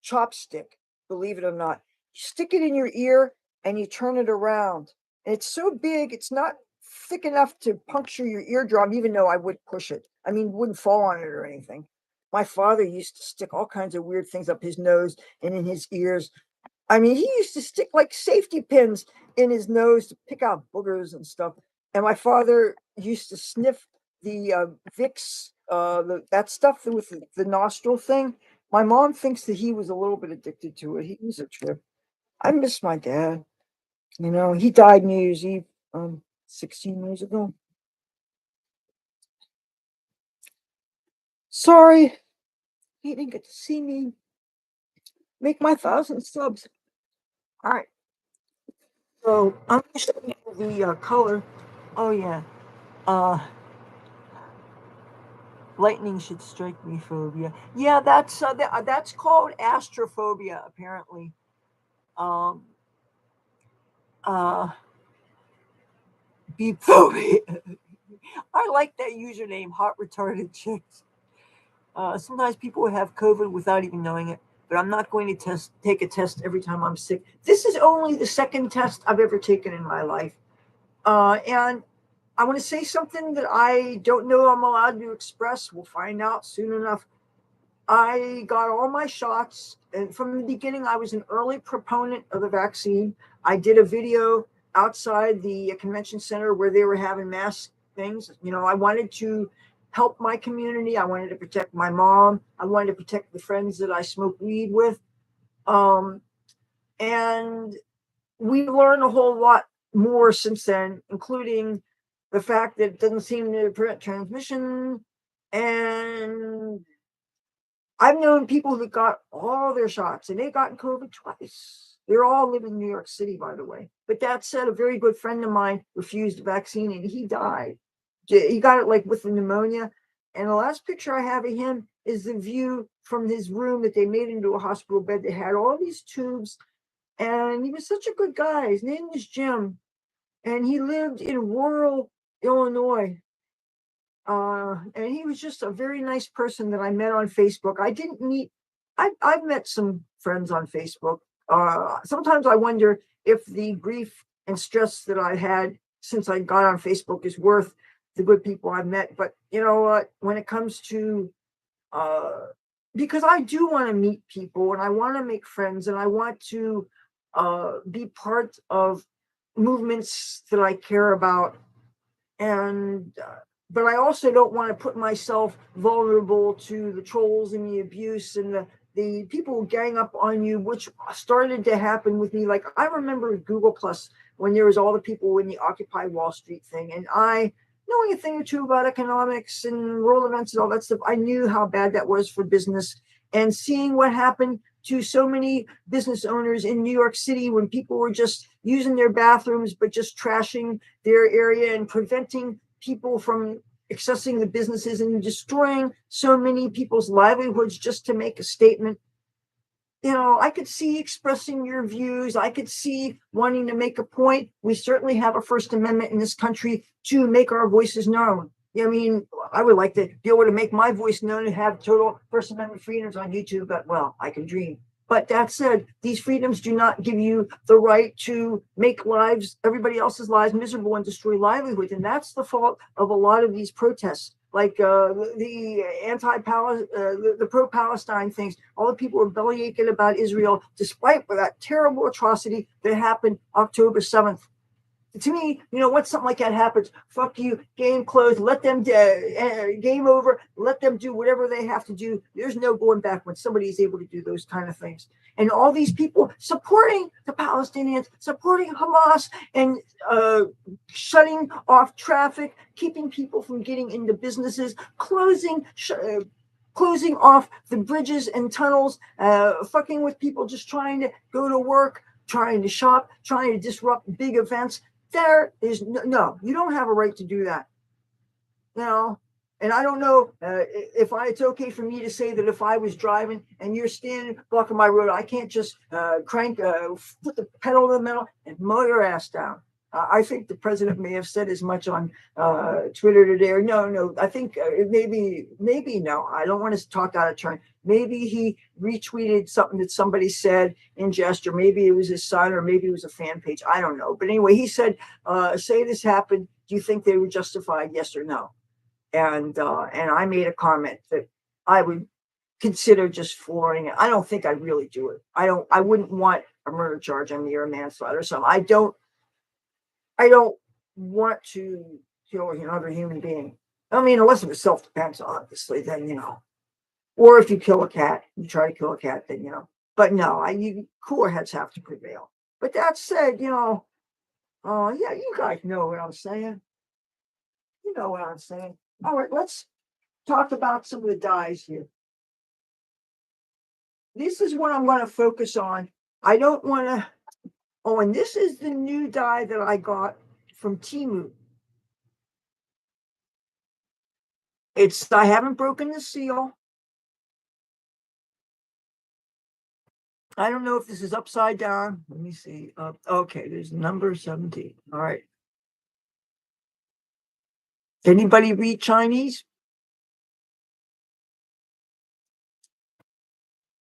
chopstick, believe it or not. You stick it in your ear and you turn it around. And it's so big, it's not thick enough to puncture your eardrum, even though I would push it. I mean, wouldn't fall on it or anything. My father used to stick all kinds of weird things up his nose and in his ears. I mean, he used to stick like safety pins in his nose to pick out boogers and stuff. And my father used to sniff the Vicks, that stuff with the nostril thing. My mom thinks that he was a little bit addicted to it. He was a trip. I miss my dad. You know, he died New Year's Eve, 16 years ago. Sorry, he didn't get to see me make my 1,000 subs. All right, so I'm going to show you the color. Oh yeah, uh, lightning should strike me phobia. Yeah, that's called astrophobia apparently. Um, uh, beep phobia. I like that username, hot retarded chicks. Sometimes people have COVID without even knowing it, but I'm not going to take a test every time I'm sick. This is only the second test I've ever taken in my life. And I want to say something that I don't know I'm allowed to express. We'll find out soon enough. I got all my shots, and from the beginning, I was an early proponent of the vaccine. I did a video outside the convention center where they were having mass things. You know, I wanted to help my community. I wanted to protect my mom. I wanted to protect the friends that I smoke weed with. Um, and we've learned a whole lot more since then, including the fact that it doesn't seem to prevent transmission. And I've known people that got all their shots and they've gotten COVID twice. They're all living in New York City, by the way. But that said, a very good friend of mine refused the vaccine and he died. He got it like with the pneumonia. And the last picture I have of him is the view from his room that they made into a hospital bed that had all these tubes. And he was such a good guy. His name was Jim. And he lived in rural Illinois. And he was just a very nice person that I met on Facebook. I didn't meet, I've met some friends on Facebook. Sometimes I wonder if the grief and stress that I had since I got on Facebook is worth the good people I've met. But you know what? When it comes to, because I do want to meet people and I want to make friends and I want to be part of movements that I care about. And but I also don't want to put myself vulnerable to the trolls and the abuse and the people who gang up on you, which started to happen with me. Like I remember Google Plus when there was all the people in the Occupy Wall Street thing, and I knowing a thing or two about economics and world events and all that stuff, I knew how bad that was for business. And seeing what happened to so many business owners in New York City when people were just using their bathrooms, but just trashing their area and preventing people from accessing the businesses and destroying so many people's livelihoods just to make a statement. You know, I could see expressing your views. I could see wanting to make a point. We certainly have a First Amendment in this country to make our voices known. I mean, I would like to be able to make my voice known and have total First Amendment freedoms on YouTube, but well, I can dream. But that said, these freedoms do not give you the right to make lives, everybody else's lives miserable and destroy livelihoods. And that's the fault of a lot of these protests, like the the pro-Palestine things. All the people are bellyaching about Israel, despite that terrible atrocity that happened October 7th. To me, you know, once something like that happens, fuck you, game closed, let them, game over, let them do whatever they have to do. There's no going back when somebody is able to do those kind of things. And all these people supporting the Palestinians, supporting Hamas, and shutting off traffic, keeping people from getting into businesses, closing off the bridges and tunnels, fucking with people just trying to go to work, trying to shop, trying to disrupt big events. There is no, you don't have a right to do that. You know, and I don't know if it's okay for me to say that if I was driving and you're standing blocking my road, I can't just put the pedal to the metal and mow your ass down. I think the president may have said as much on Twitter today. Or no, I think maybe no. I don't want to talk out of turn. Maybe he retweeted something that somebody said in gesture. Maybe it was his son, or maybe it was a fan page. I don't know. But anyway, he said, "Say this happened. Do you think they were justified? Yes or no?" And I made a comment that I would consider just flooring it. I don't think I'd really do it. I wouldn't want a murder charge on me or manslaughter or something. I don't want to kill another human being. I mean, unless it was self-defense, obviously, then, or if you kill a cat, you try to kill a cat, then, but no, cooler heads have to prevail. But that said, yeah, you guys know what I'm saying. You know what I'm saying. All right, let's talk about some of the dyes here. This is what I'm going to focus on. I don't want to. Oh, and this is the new dye that I got from Temu. I haven't broken the seal. I don't know if this is upside down. Let me see. Okay, there's number 17. All right. Anybody read Chinese?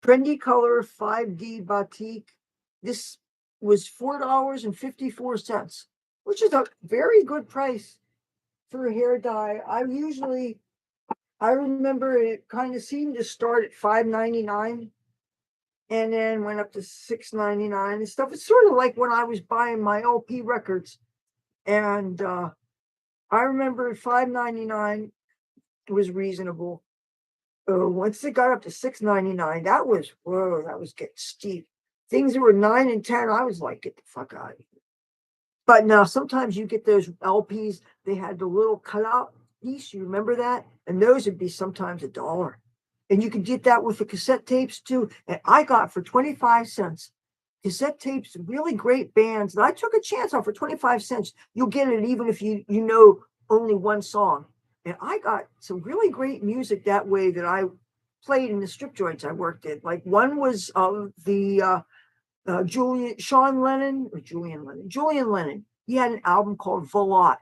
Trendy color 5D batik. This was $4.54, which is a very good price for a hair dye. I remember it kind of seemed to start at $5.99 and then went up to $6.99 and stuff. It's sort of like when I was buying my LP records. And I remember $5.99 was reasonable. Once it got up to $6.99, that was getting steep. Things that were 9 and 10, I was like, get the fuck out of here. But now sometimes you get those LPs, they had the little cutout piece, you remember that? And those would be sometimes $1. And you could get that with the cassette tapes too. And I got for 25 cents cassette tapes, really great bands. And I took a chance on for 25 cents. You'll get it even if you know only one song. And I got some really great music that way that I played in the strip joints I worked in. Like one was Julian Lennon. He had an album called Volot.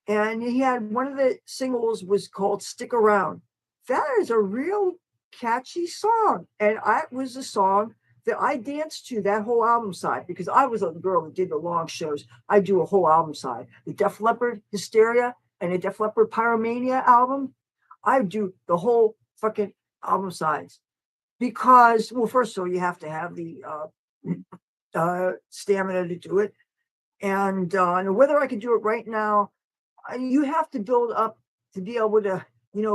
And he had one of the singles was called Stick Around. That is a real catchy song. And it was a song that I danced to that whole album side because I was a girl that did the long shows. I do a whole album side. The Def Leppard Hysteria and the Def Leppard Pyromania album, I do the whole fucking album sides. Because, well, first of all, you have to have the stamina to do it. And whether I could do it right now, you have to build up to be able to,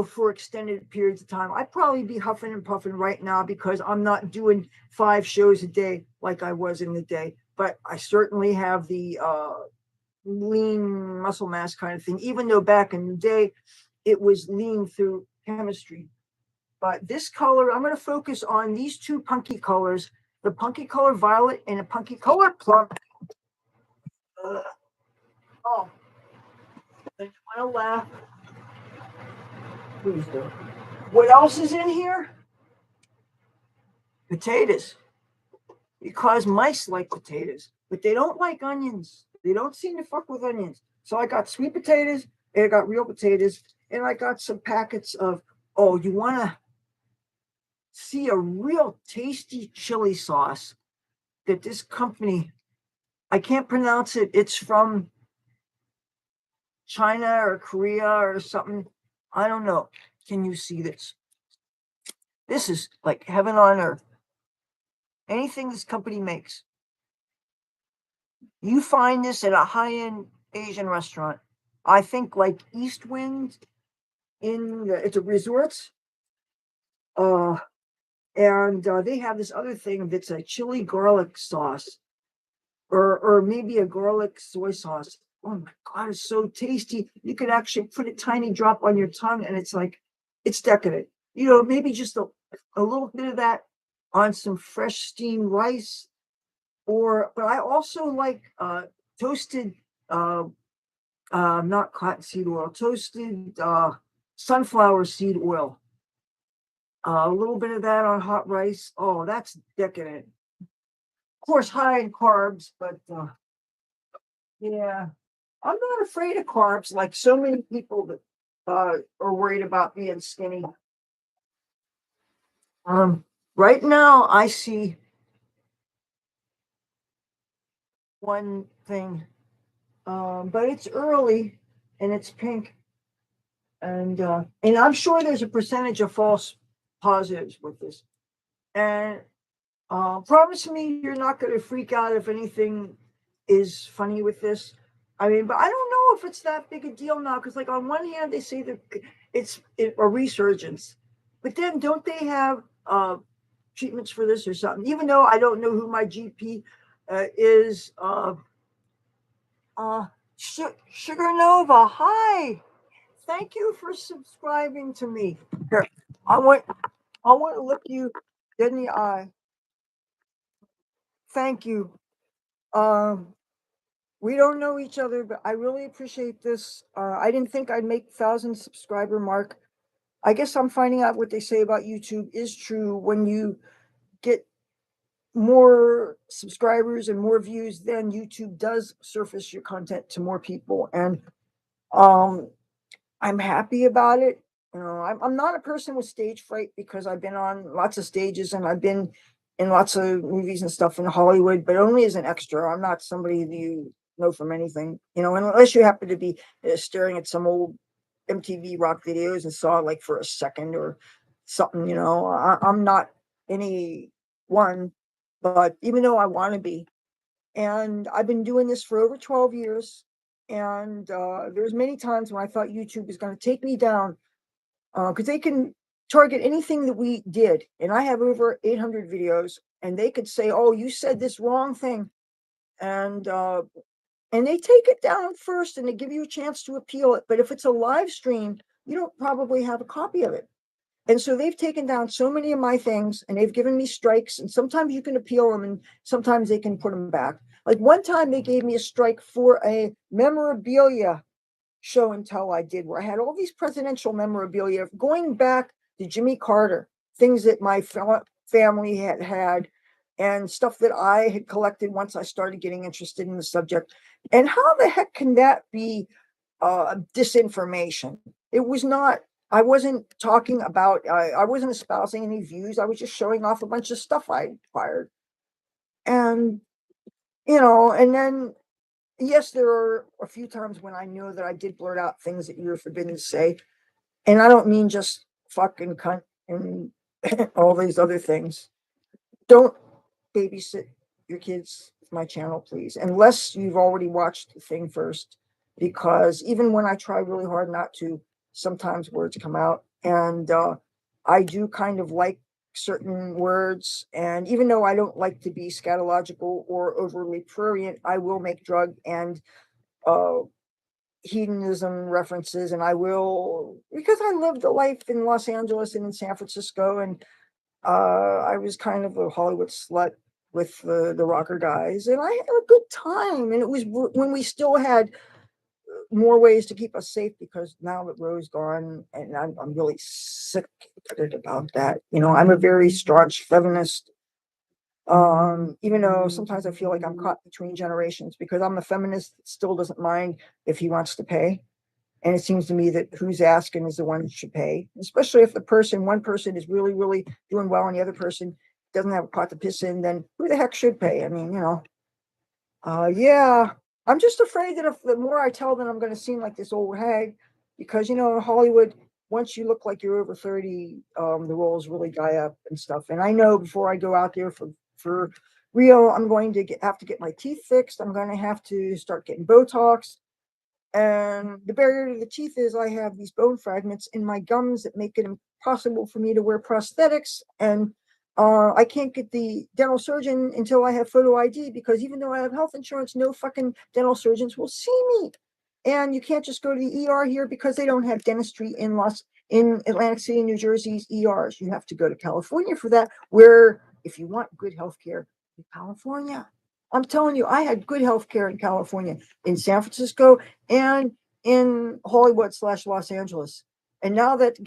for extended periods of time. I'd probably be huffing and puffing right now because I'm not doing 5 shows a day like I was in the day. But I certainly have the lean muscle mass kind of thing, even though back in the day, it was lean through chemistry. But this color, I'm going to focus on these 2 punky colors, the punky color violet and the punky color plum. Oh, I want to laugh. Please do. What else is in here? Potatoes. Because mice like potatoes, but they don't like onions. They don't seem to fuck with onions. So I got sweet potatoes, and I got real potatoes, and I got some packets of, you want to see a real tasty chili sauce that this company, I can't pronounce it. It's from China or Korea or something. I don't know. Can you see this? This is like heaven on earth. Anything this company makes. You find this at a high-end Asian restaurant. I think like East Wind it's a resort. And they have this other thing that's a chili garlic sauce or maybe a garlic soy sauce. Oh my God, it's so tasty. You could actually put a tiny drop on your tongue and it's decadent. Maybe just a little bit of that on some fresh steamed rice. But I also like toasted, not cottonseed oil, toasted sunflower seed oil. A little bit of that on hot rice. Oh, that's decadent. Of course, high in carbs, but yeah. I'm not afraid of carbs like so many people that are worried about being skinny. Right now, I see one thing, but it's early and it's pink, and I'm sure there's a percentage of false positives with this, and Promise me you're not going to freak out if anything is funny with this. I mean, but I don't know if it's that big a deal now because, like, on one hand, they say that it's a resurgence, but then don't they have treatments for this or something? Even though I don't know who my GP is. Uh, Sugar Nova, hi. Thank you for subscribing to me. Here, I want to look you dead in the eye. Thank you. Um, we don't know each other, but I really appreciate this. I didn't think I'd make 1,000 subscriber mark. I guess I'm finding out what they say about YouTube is true. When you get more subscribers and more views, then YouTube does surface your content to more people. And um, I'm happy about it. You know, I'm not a person with stage fright because I've been on lots of stages and I've been in lots of movies and stuff in Hollywood, but only as an extra. I'm not somebody that you know from anything, you know, unless you happen to be staring at some old MTV rock videos and saw it like for a second or something, you know. I'm not any one, but even though I want to be, and I've been doing this for over 12 years. And there's many times when I thought YouTube is going to take me down because they can target anything that we did. And I have over 800 videos, and they could say, "Oh, you said this wrong thing," and they take it down first, and they give you a chance to appeal it. But if it's a live stream, you don't probably have a copy of it. And so they've taken down so many of my things and they've given me strikes. And sometimes you can appeal them and sometimes they can put them back. Like one time they gave me a strike for a memorabilia show and tell I did, where I had all these presidential memorabilia going back to Jimmy Carter, things that my family had and stuff that I had collected once I started getting interested in the subject. And how the heck can that be disinformation? It was not. I wasn't talking about. I wasn't espousing any views. I was just showing off a bunch of stuff I acquired, and you know. And then yes, there are a few times when I know that I did blurt out things that you're forbidden to say, and I don't mean just fucking cunt and all these other things. Don't babysit your kids with my channel, please, unless you've already watched the thing first. Because even when I try really hard not to, sometimes words come out, and I do kind of like certain words. And even though I don't like to be scatological or overly prurient, I will make drug and uh, hedonism references, and I will because I lived a life in Los Angeles and in San Francisco, and I was kind of a Hollywood slut with the rocker guys, and I had a good time. And it was when we still had more ways to keep us safe, because now that Roe's gone, and I'm really sick about that. You know, I'm a very staunch feminist. Even though sometimes I feel like I'm caught between generations because I'm a feminist that still doesn't mind if he wants to pay. And it seems to me that who's asking is the one that should pay, especially if one person is really, really doing well and the other person doesn't have a pot to piss in, then who the heck should pay? I mean, you know, yeah, I'm just afraid that if the more I tell them, I'm going to seem like this old hag because, you know, in Hollywood, once you look like you're over 30, the roles really die up and stuff. And I know before I go out there for real, I'm going to have to get my teeth fixed. I'm going to have to start getting Botox. And the barrier to the teeth is I have these bone fragments in my gums that make it impossible for me to wear prosthetics. And I can't get the dental surgeon until I have photo ID, because even though I have health insurance, no fucking dental surgeons will see me. And you can't just go to the ER here because they don't have dentistry in Atlantic City, New Jersey's ERs. You have to go to California for that, where if you want good health care in California, I'm telling you, I had good health care in California, in San Francisco, and in Hollywood / Los Angeles. And now that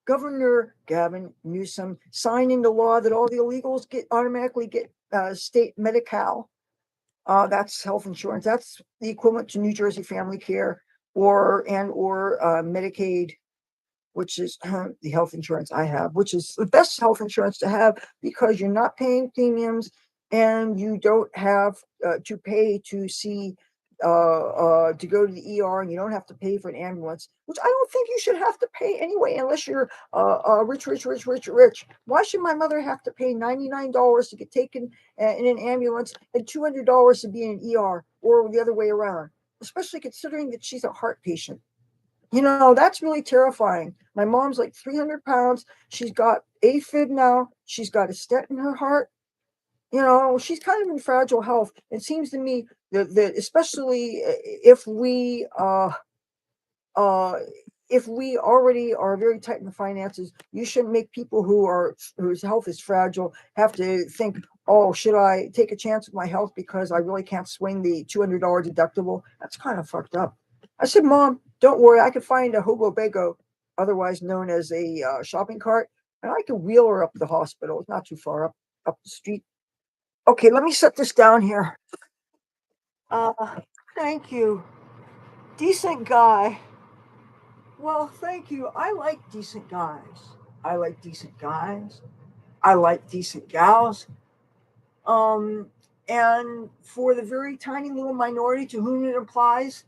Governor Gavin Newsom signed into law that all the illegals automatically get state Medi-Cal, that's health insurance. That's the equivalent to New Jersey Family Care or Medicaid, which is the health insurance I have, which is the best health insurance to have because you're not paying premiums and you don't have to pay to see to go to the ER, and you don't have to pay for an ambulance, which I don't think you should have to pay anyway, unless you're rich. Why should my mother have to pay $99 to get taken in an ambulance and $200 to be in an ER, or the other way around? Especially considering that she's a heart patient. That's really terrifying. My mom's like 300 pounds. She's got AFib now. She's got a stent in her heart. She's kind of in fragile health. It seems to me that especially uh, if we already are very tight in the finances, you shouldn't make people whose health is fragile have to think, oh, should I take a chance with my health because I really can't swing the $200 deductible? That's kind of fucked up. I said, Mom, don't worry. I could find a hobo bago, otherwise known as a shopping cart, and I could wheel her up to the hospital. It's not too far up the street. Okay, let me set this down here. Uh, Thank you. Decent guy. Well, thank you. I like decent guys. I like decent guys. I like decent gals. Um, and for the very tiny little minority to whom it applies,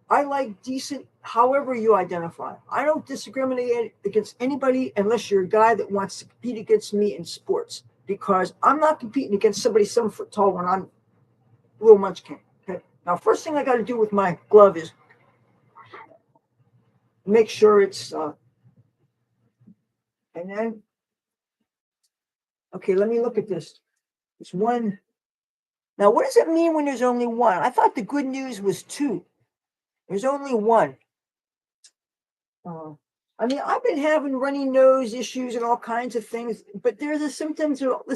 I like decent, however you identify. I don't discriminate against anybody unless you're a guy that wants to compete against me in sports, because I'm not competing against somebody 7 foot tall when I'm a little munchkin. Okay. Now, first thing I got to do with my glove is make sure it's, and then, okay, let me look at this. It's one. Now, what does it mean when there's only one? I thought the good news was two. There's only one. Uh, I mean, I've been having runny nose issues and all kinds of things, but there's the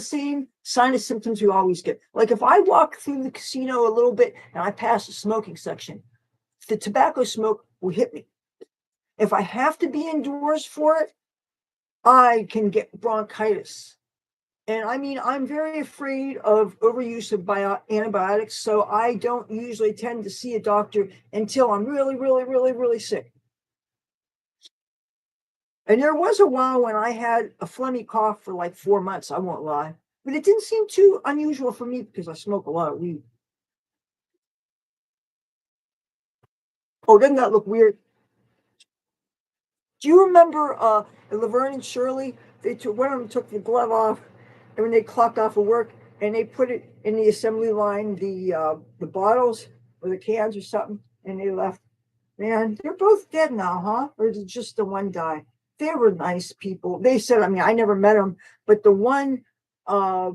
same sinus symptoms you always get. Like if I walk through the casino a little bit and I pass the smoking section, the tobacco smoke will hit me. If I have to be indoors for it, I can get bronchitis. And I mean, I'm very afraid of overuse of antibiotics, so I don't usually tend to see a doctor until I'm really, really, really, really sick. And there was a while when I had a phlegmy cough for like 4 months, I won't lie. But it didn't seem too unusual for me because I smoke a lot of weed. Oh, doesn't that look weird? Do you remember Laverne and Shirley? One of them took the glove off, and when they clocked off of work, and they put it in the assembly line, the bottles or the cans or something, and they left. Man, they're both dead now, huh? Or did just the one die? They were nice people. They said, I mean, I never met them, but the one, uh,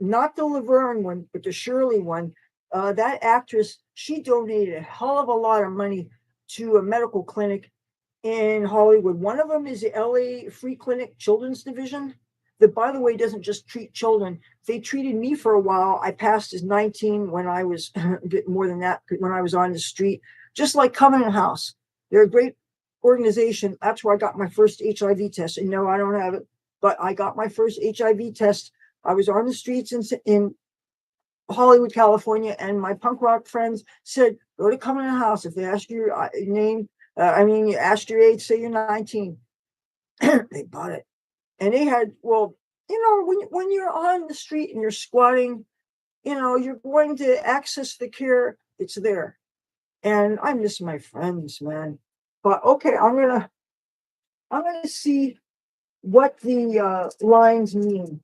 not the Laverne one, but the Shirley one, that actress, she donated a hell of a lot of money to a medical clinic in Hollywood. One of them is the LA Free Clinic Children's Division, that, by the way, doesn't just treat children. They treated me for a while. I passed as 19 when I was a bit more than that, when I was on the street, just like Covenant House. They're a great organization. That's where I got my first HIV test. And no, I don't have it, but I got my first HIV test. I was on the streets in Hollywood, California, and my punk rock friends said, go to Covenant House. If they ask you your name, you asked your age, say you're 19. They bought it. And they had, well, when you're on the street and you're squatting, you're going to access the care. It's there. And I miss my friends, man. But okay, I'm gonna see what the lines mean.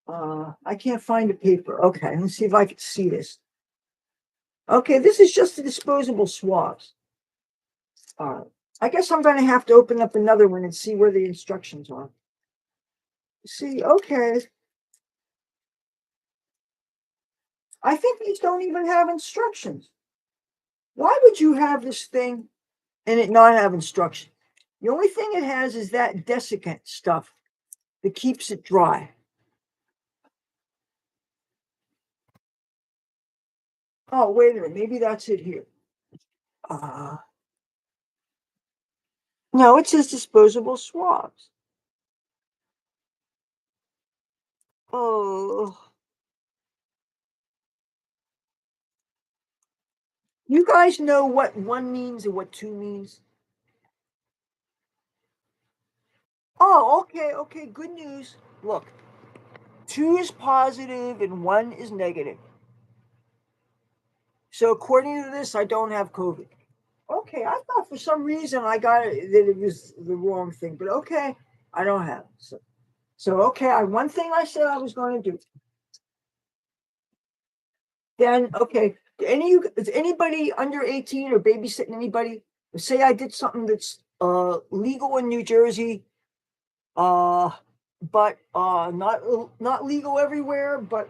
I can't find a paper. Okay, let's see if I can see this. Okay, this is just the disposable swabs. I guess I'm gonna have to open up another one and see where the instructions are. See, okay. I think these don't even have instructions. Why would you have this thing and it not have instructions? The only thing it has is that desiccant stuff that keeps it dry. Oh, wait a minute. Maybe that's it here. Uh, no, it says disposable swabs. Oh, you guys know what one means and what two means? Oh, okay, okay. Good news. Look, two is positive and one is negative. So according to this, I don't have COVID. Okay, I thought for some reason I got it that it was the wrong thing, but okay, I don't have it. So okay, one thing I said I was going to do. Then okay, is anybody under 18 or babysitting anybody? Say I did something that's legal in New Jersey, uh, but not legal everywhere. But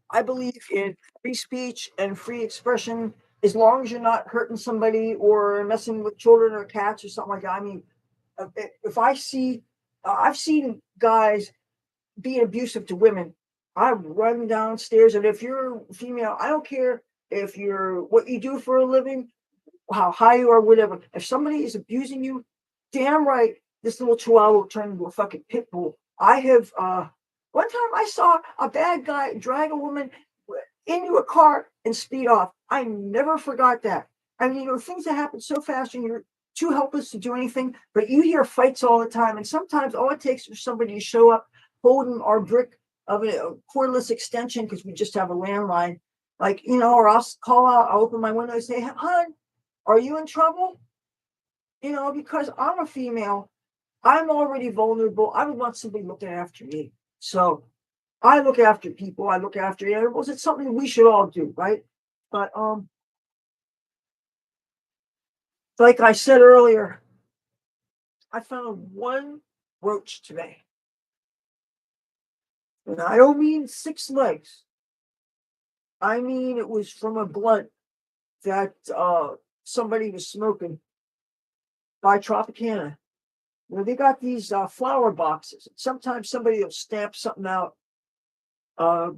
I believe in free speech and free expression as long as you're not hurting somebody or messing with children or cats or something like that. I mean, if I see, I've seen guys being abusive to women. I run downstairs, and if you're female, I don't care if you're what you do for a living, how high you are, whatever. If somebody is abusing you, damn right, this little chihuahua will turn into a fucking pit bull. I have one time I saw a bad guy drag a woman into a car and speed off. I never forgot that. I mean, things that happen so fast and you're too helpless to do anything, but you hear fights all the time. And sometimes all it takes is somebody to show up holding our brick of a cordless extension because we just have a landline. Like, or I'll call out, I'll open my window and say, hon, are you in trouble? Because I'm a female, I'm already vulnerable. I would want somebody looking after me. So I look after people, I look after animals. It's something we should all do, right? But like I said earlier, I found one roach today. And I don't mean 6 legs. I mean it was from a blunt that somebody was smoking by Tropicana. They got these flower boxes. Sometimes somebody will stamp something out.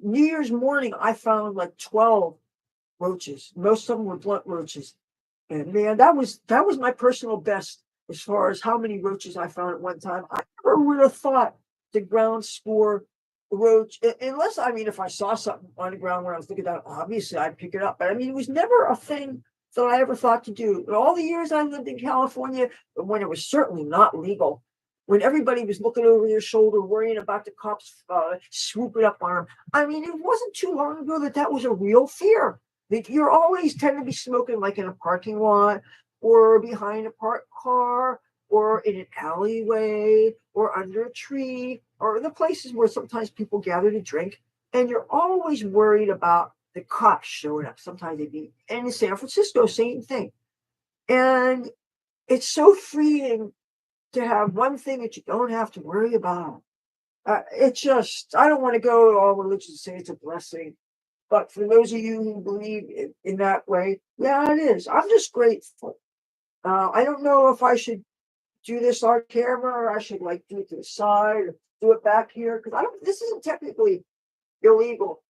New Year's morning, I found like 12 roaches. Most of them were blunt roaches. And man, that was my personal best as far as how many roaches I found at one time. I never would have thought to ground score a roach, unless if I saw something on the ground where I was looking at, obviously I'd pick it up. But I mean, it was never a thing that I ever thought to do. In all the years I lived in California, when it was certainly not legal, when everybody was looking over their shoulder, worrying about the cops swooping up on them. I mean, it wasn't too long ago that was a real fear. That you're always tend to be smoking like in a parking lot or behind a parked car or in an alleyway or under a tree or the places where sometimes people gather to drink. And you're always worried about the cops showing up. Sometimes they be in San Francisco, same thing. And it's so freeing to have one thing that you don't have to worry about. I don't want to go to all religions and say it's a blessing. But for those of you who believe in that way, yeah, it is. I'm just grateful. I don't know if I should do this on camera or I should do it to the side or do it back here because this isn't technically illegal.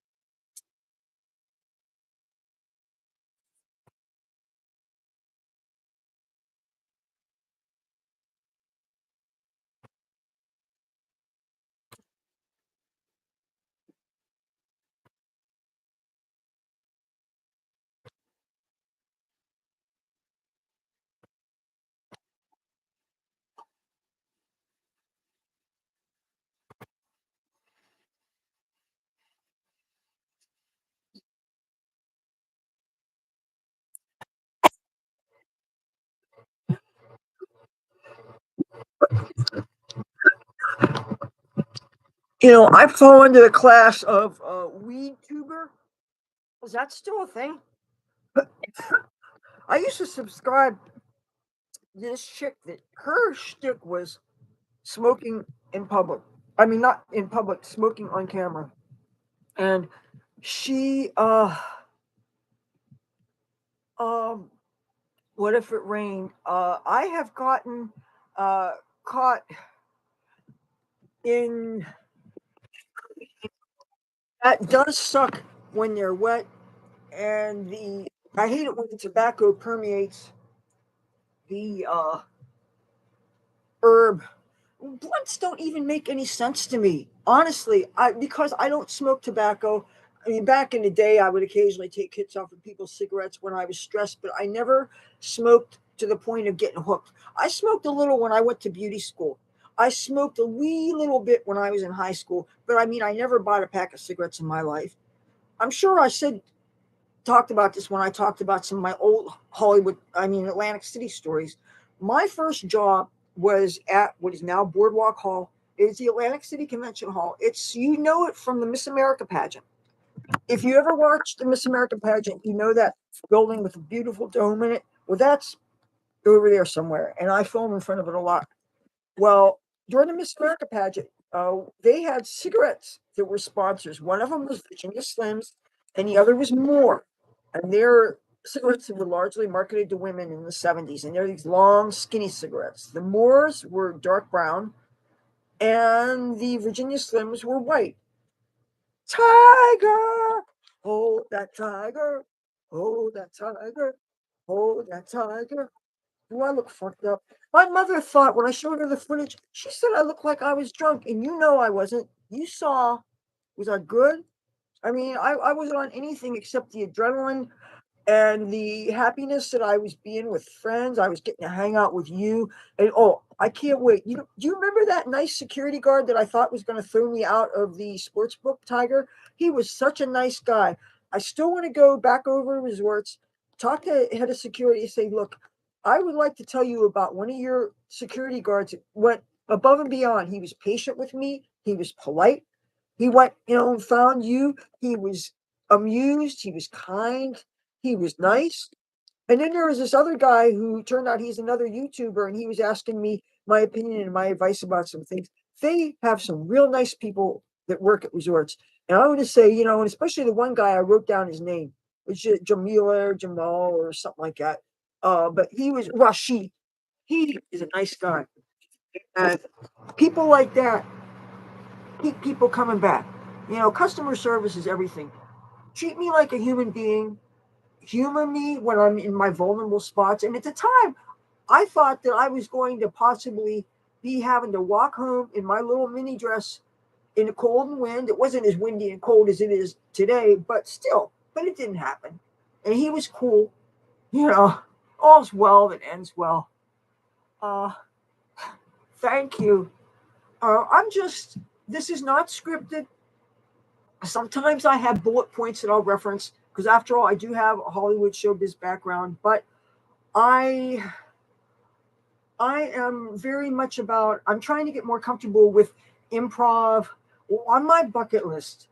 I fall into the class of weed tuber. Is that still a thing? I used to subscribe to this chick that her shtick was smoking in public. I mean, not in public, smoking on camera. And she, um, what if it rained? I have gotten caught in that does suck when they're wet, and I hate it when the tobacco permeates the herb. Blunts don't even make any sense to me, honestly. Because I don't smoke tobacco. I mean, back in the day, I would occasionally take hits off of people's cigarettes when I was stressed, but I never smoked to the point of getting hooked. I smoked a little when I went to beauty school. I smoked a wee little bit when I was in high school, but I mean, I never bought a pack of cigarettes in my life. I'm sure I said talked about this when I talked about some of my old Atlantic City stories. My first job was at what is now Boardwalk Hall. It's the Atlantic City Convention Hall. It's, you know it from the Miss America pageant. If you ever watched the Miss America pageant, you know that building with a beautiful dome in it. Well, that's over there somewhere, and I film in front of it a lot. Well, during the Miss America pageant, they had cigarettes that were sponsors. One of them was Virginia Slims, and the other was Moore. And their cigarettes were largely marketed to women in the 70s, and they're these long, skinny cigarettes. The Moores were dark brown, and the Virginia Slims were white. Tiger, hold that tiger, hold that tiger, hold that tiger. Do I look fucked up? My mother thought when I showed her the footage, she said I looked like I was drunk, and you know I wasn't. You saw, was I good? I mean, I wasn't on anything except the adrenaline and the happiness that I was being with friends. I was getting to hang out with you. And oh, I can't wait. You know, do you remember that nice security guard that I thought was going to throw me out of the sports book, Tiger? He was such a nice guy. I still want to go back over resorts, talk to head of security, and say, look, I would like to tell you about one of your security guards that went above and beyond. He was patient with me. He was polite. He went, and found you. He was amused. He was kind. He was nice. And then there was this other guy who turned out he's another YouTuber, and he was asking me my opinion and my advice about some things. They have some real nice people that work at resorts. And I want to say, and especially the one guy, I wrote down his name, which is Jamila or Jamal or something like that. But he was Rashid. He is a nice guy. And people like that keep people coming back. Customer service is everything. Treat me like a human being, humor me when I'm in my vulnerable spots. And at the time, I thought that I was going to possibly be having to walk home in my little mini dress in the cold and wind. It wasn't as windy and cold as it is today, but still, but it didn't happen. And he was cool. All's well that ends well. Thank you. This is not scripted. Sometimes I have bullet points that I'll reference because, after all, I do have a Hollywood showbiz background. But I am very much about. I'm trying to get more comfortable with improv. On my bucket list,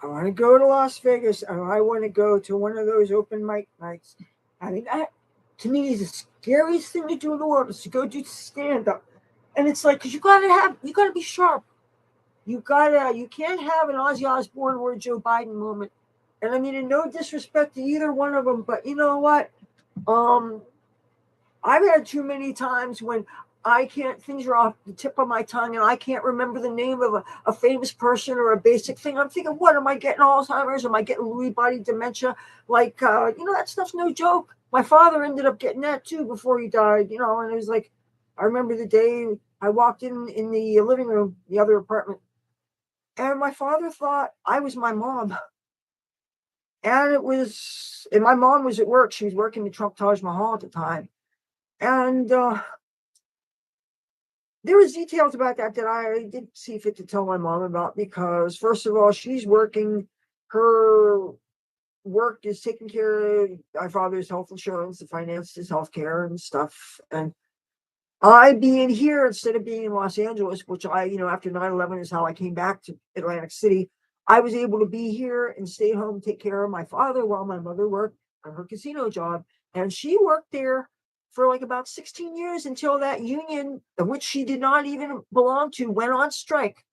I want to go to Las Vegas and I want to go to one of those open mic nights. I mean, that to me is the scariest thing to do in the world, is to go do stand up. And it's like, because you gotta be sharp. You can't have an Ozzy Osbourne or a Joe Biden moment. And I mean, and no disrespect to either one of them, but you know what? I've had too many times when things are off the tip of my tongue and I can't remember the name of a famous person or a basic thing. I'm thinking, what, am I getting Alzheimer's? Am I getting Lewy body dementia? Like, that stuff's no joke. My father ended up getting that too before he died, and it was like, I remember the day I walked in the living room, the other apartment, and my father thought I was my mom. And my mom was at work. She was working the Trump Taj Mahal at the time. And there was details about that I didn't see fit to tell my mom about, because first of all, she's working. Her work is taking care of my father's health insurance, the finances, health care and stuff. And I being here instead of being in Los Angeles, which after 9/11 is how I came back to Atlantic City, I was able to be here and stay home, take care of my father while my mother worked on her casino job. And she worked there for like about 16 years until that union, which she did not even belong to, went on strike.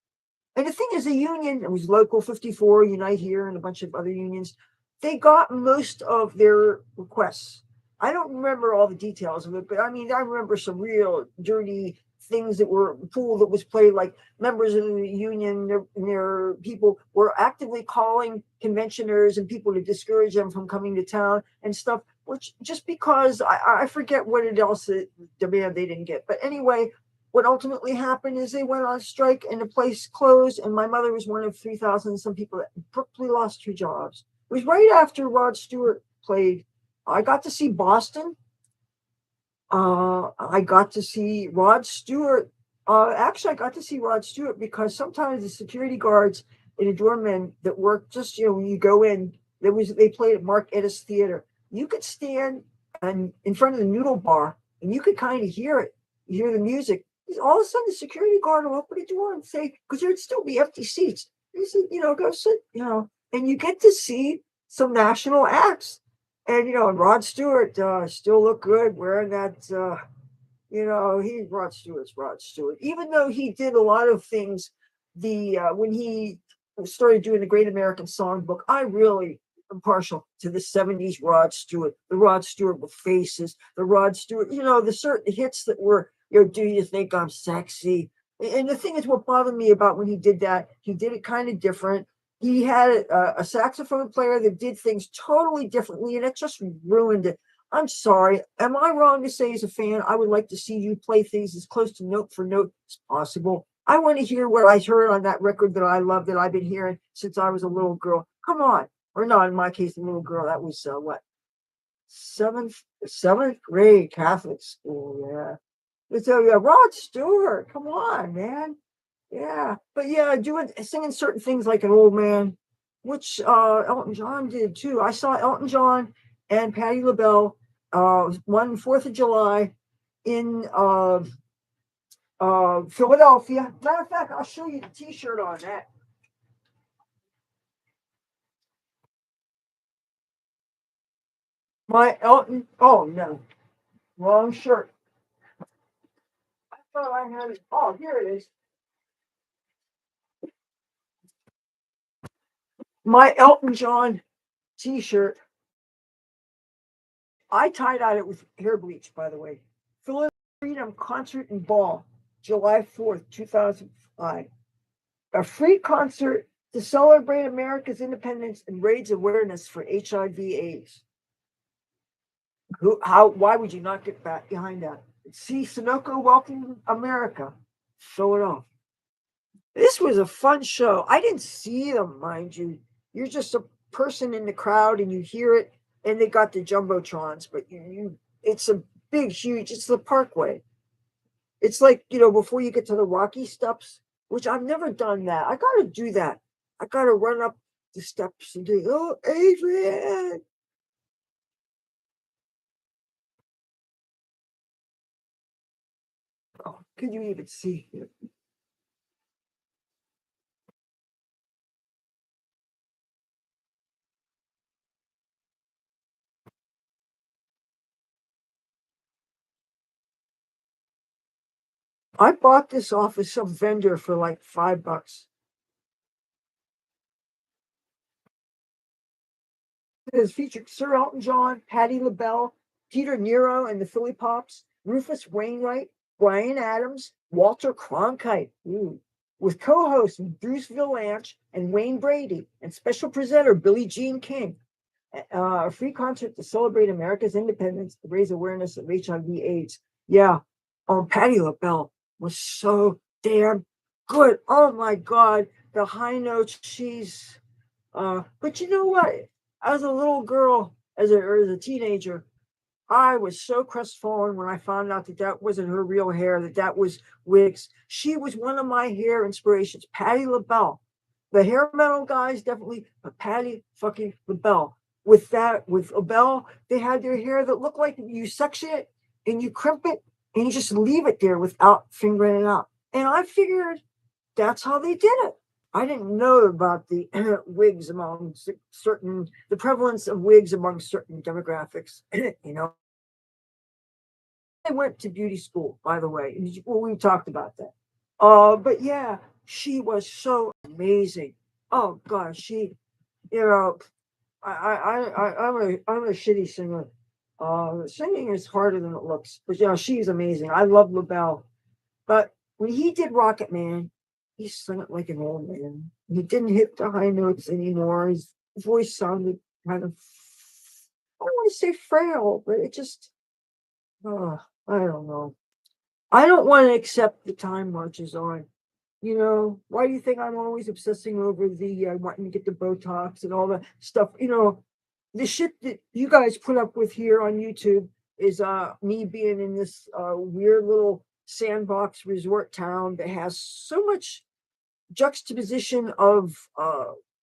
And the thing is, the union, it was Local 54, Unite Here, and a bunch of other unions, they got most of their requests. I don't remember all the details of it, but I mean, I remember some real dirty things that were pool that was played, like members of the union, their people were actively calling conventioners and people to discourage them from coming to town and stuff, which just because I forget what it else demand they didn't get. But anyway, what ultimately happened is they went on strike and the place closed, and my mother was one of 3,000 some people that abruptly lost her jobs. It was right after Rod Stewart played. I got to see Boston. I got to see Rod Stewart. Actually, I got to see Rod Stewart because sometimes the security guards and the doormen that work, just, when you go in, They played at Mark Edis Theater. You could stand in front of the noodle bar and you could kind of hear it. You hear the music. All of a sudden, the security guard will open the door and say, because there'd still be empty seats. He said, go sit, and you get to see some national acts. And, and Rod Stewart still looked good wearing that, Rod Stewart's Rod Stewart. Even though he did a lot of things, when he started doing the Great American Songbook, I really am partial to the 70s Rod Stewart, the Rod Stewart with Faces, the Rod Stewart, the certain hits that were, Do You Think I'm Sexy? And the thing is, what bothered me about when he did that, he did it kind of different. He had a saxophone player that did things totally differently, and it just ruined it. I'm sorry. Am I wrong to say, as a fan, I would like to see you play things as close to note for note as possible? I want to hear what I heard on that record that I love, that I've been hearing since I was a little girl. Come on. Or not, in my case, a little girl. That was what? Seventh grade Catholic school. Yeah. So yeah, Rod Stewart. Come on, man. Yeah. But yeah, singing certain things like an old man, which Elton John did too. I saw Elton John and Patti LaBelle one 4th of July in Philadelphia. Matter of fact, I'll show you the T-shirt on that. My Elton. Oh no, wrong shirt. I thought I had it. Oh, here it is. My Elton John T-shirt. I tie-dyed it with hair bleach, by the way. Philadelphia Freedom Concert and Ball, July 4th, 2005. A free concert to celebrate America's independence and raise awareness for HIV/AIDS. Why would you not get back behind that? See Sunoco welcome America. Show it off. This was a fun show. I didn't see them, mind you. You're just a person in the crowd and you hear it, and they got the jumbotrons, but it's a big, huge, it's the Parkway. It's like, before you get to the Rocky steps, which I've never done that. I got to do that. I got to run up the steps and do, oh, Adrian. Oh, can you even see it? I bought this off of some vendor for like $5. It has featured Sir Elton John, Patti LaBelle, Peter Nero and the Philly Pops, Rufus Wainwright, Brian Adams, Walter Cronkite, with co-hosts Bruce Vilanch and Wayne Brady, and special presenter Billie Jean King. A free concert to celebrate America's independence to raise awareness of HIV/AIDS. Yeah, Patti LaBelle was so damn good. Oh my God, the high notes she's. But you know what? As a little girl, as a teenager, I was so crestfallen when I found out that wasn't her real hair, that was wigs. She was one of my hair inspirations. Patti LaBelle. The hair metal guys definitely, but Patti fucking LaBelle. With LaBelle, they had their hair that looked like you section it and you crimp it and you just leave it there without fingering it out. And I figured that's how they did it. I didn't know about the wigs among the prevalence of wigs among certain demographics. I went to beauty school, by the way. Well, we talked about that. But yeah, she was so amazing. Oh gosh, I'm a shitty singer. Singing is harder than it looks, but she's amazing. I love LaBelle, but when he did Rocket Man, he sung it like an old man. He didn't hit the high notes anymore. His voice sounded kind of, I don't want to say frail, but it just, I don't know. I don't want to accept the time marches on. Why do you think I'm always obsessing over the wanting to get the Botox and all the stuff? The shit that you guys put up with here on YouTube is me being in this weird little sandbox resort town that has so much juxtaposition of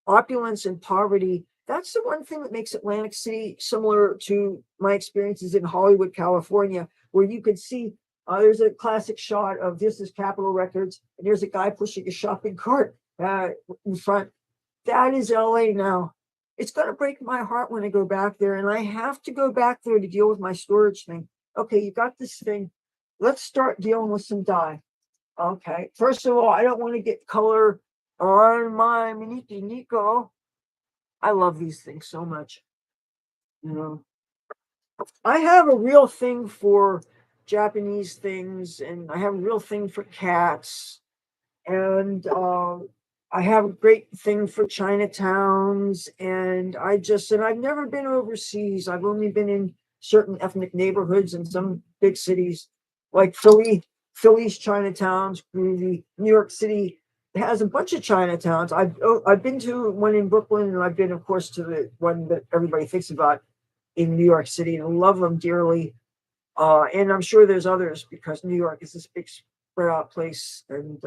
opulence and poverty, That's the one thing that makes Atlantic City similar to my experiences in Hollywood, California, where you could see there's a classic shot of this is Capitol Records, and there's a guy pushing a shopping cart in front. That is LA now. It's going to break my heart when I go back there, and I have to go back there to deal with my storage thing. Okay, you got this thing. Let's start dealing with some dye. Okay, first of all, I don't want to get color on my Miniki Nico. I love these things so much. You know, I have a real thing for Japanese things, and I have a real thing for cats, and I have a great thing for Chinatowns, and I've never been overseas. I've only been in certain ethnic neighborhoods in some big cities, like Philly's Chinatowns, groovy. New York City has a bunch of Chinatowns. I've been to one in Brooklyn, and I've been, of course, to the one that everybody thinks about in New York City, and I love them dearly. And I'm sure there's others because New York is this big spread out place, and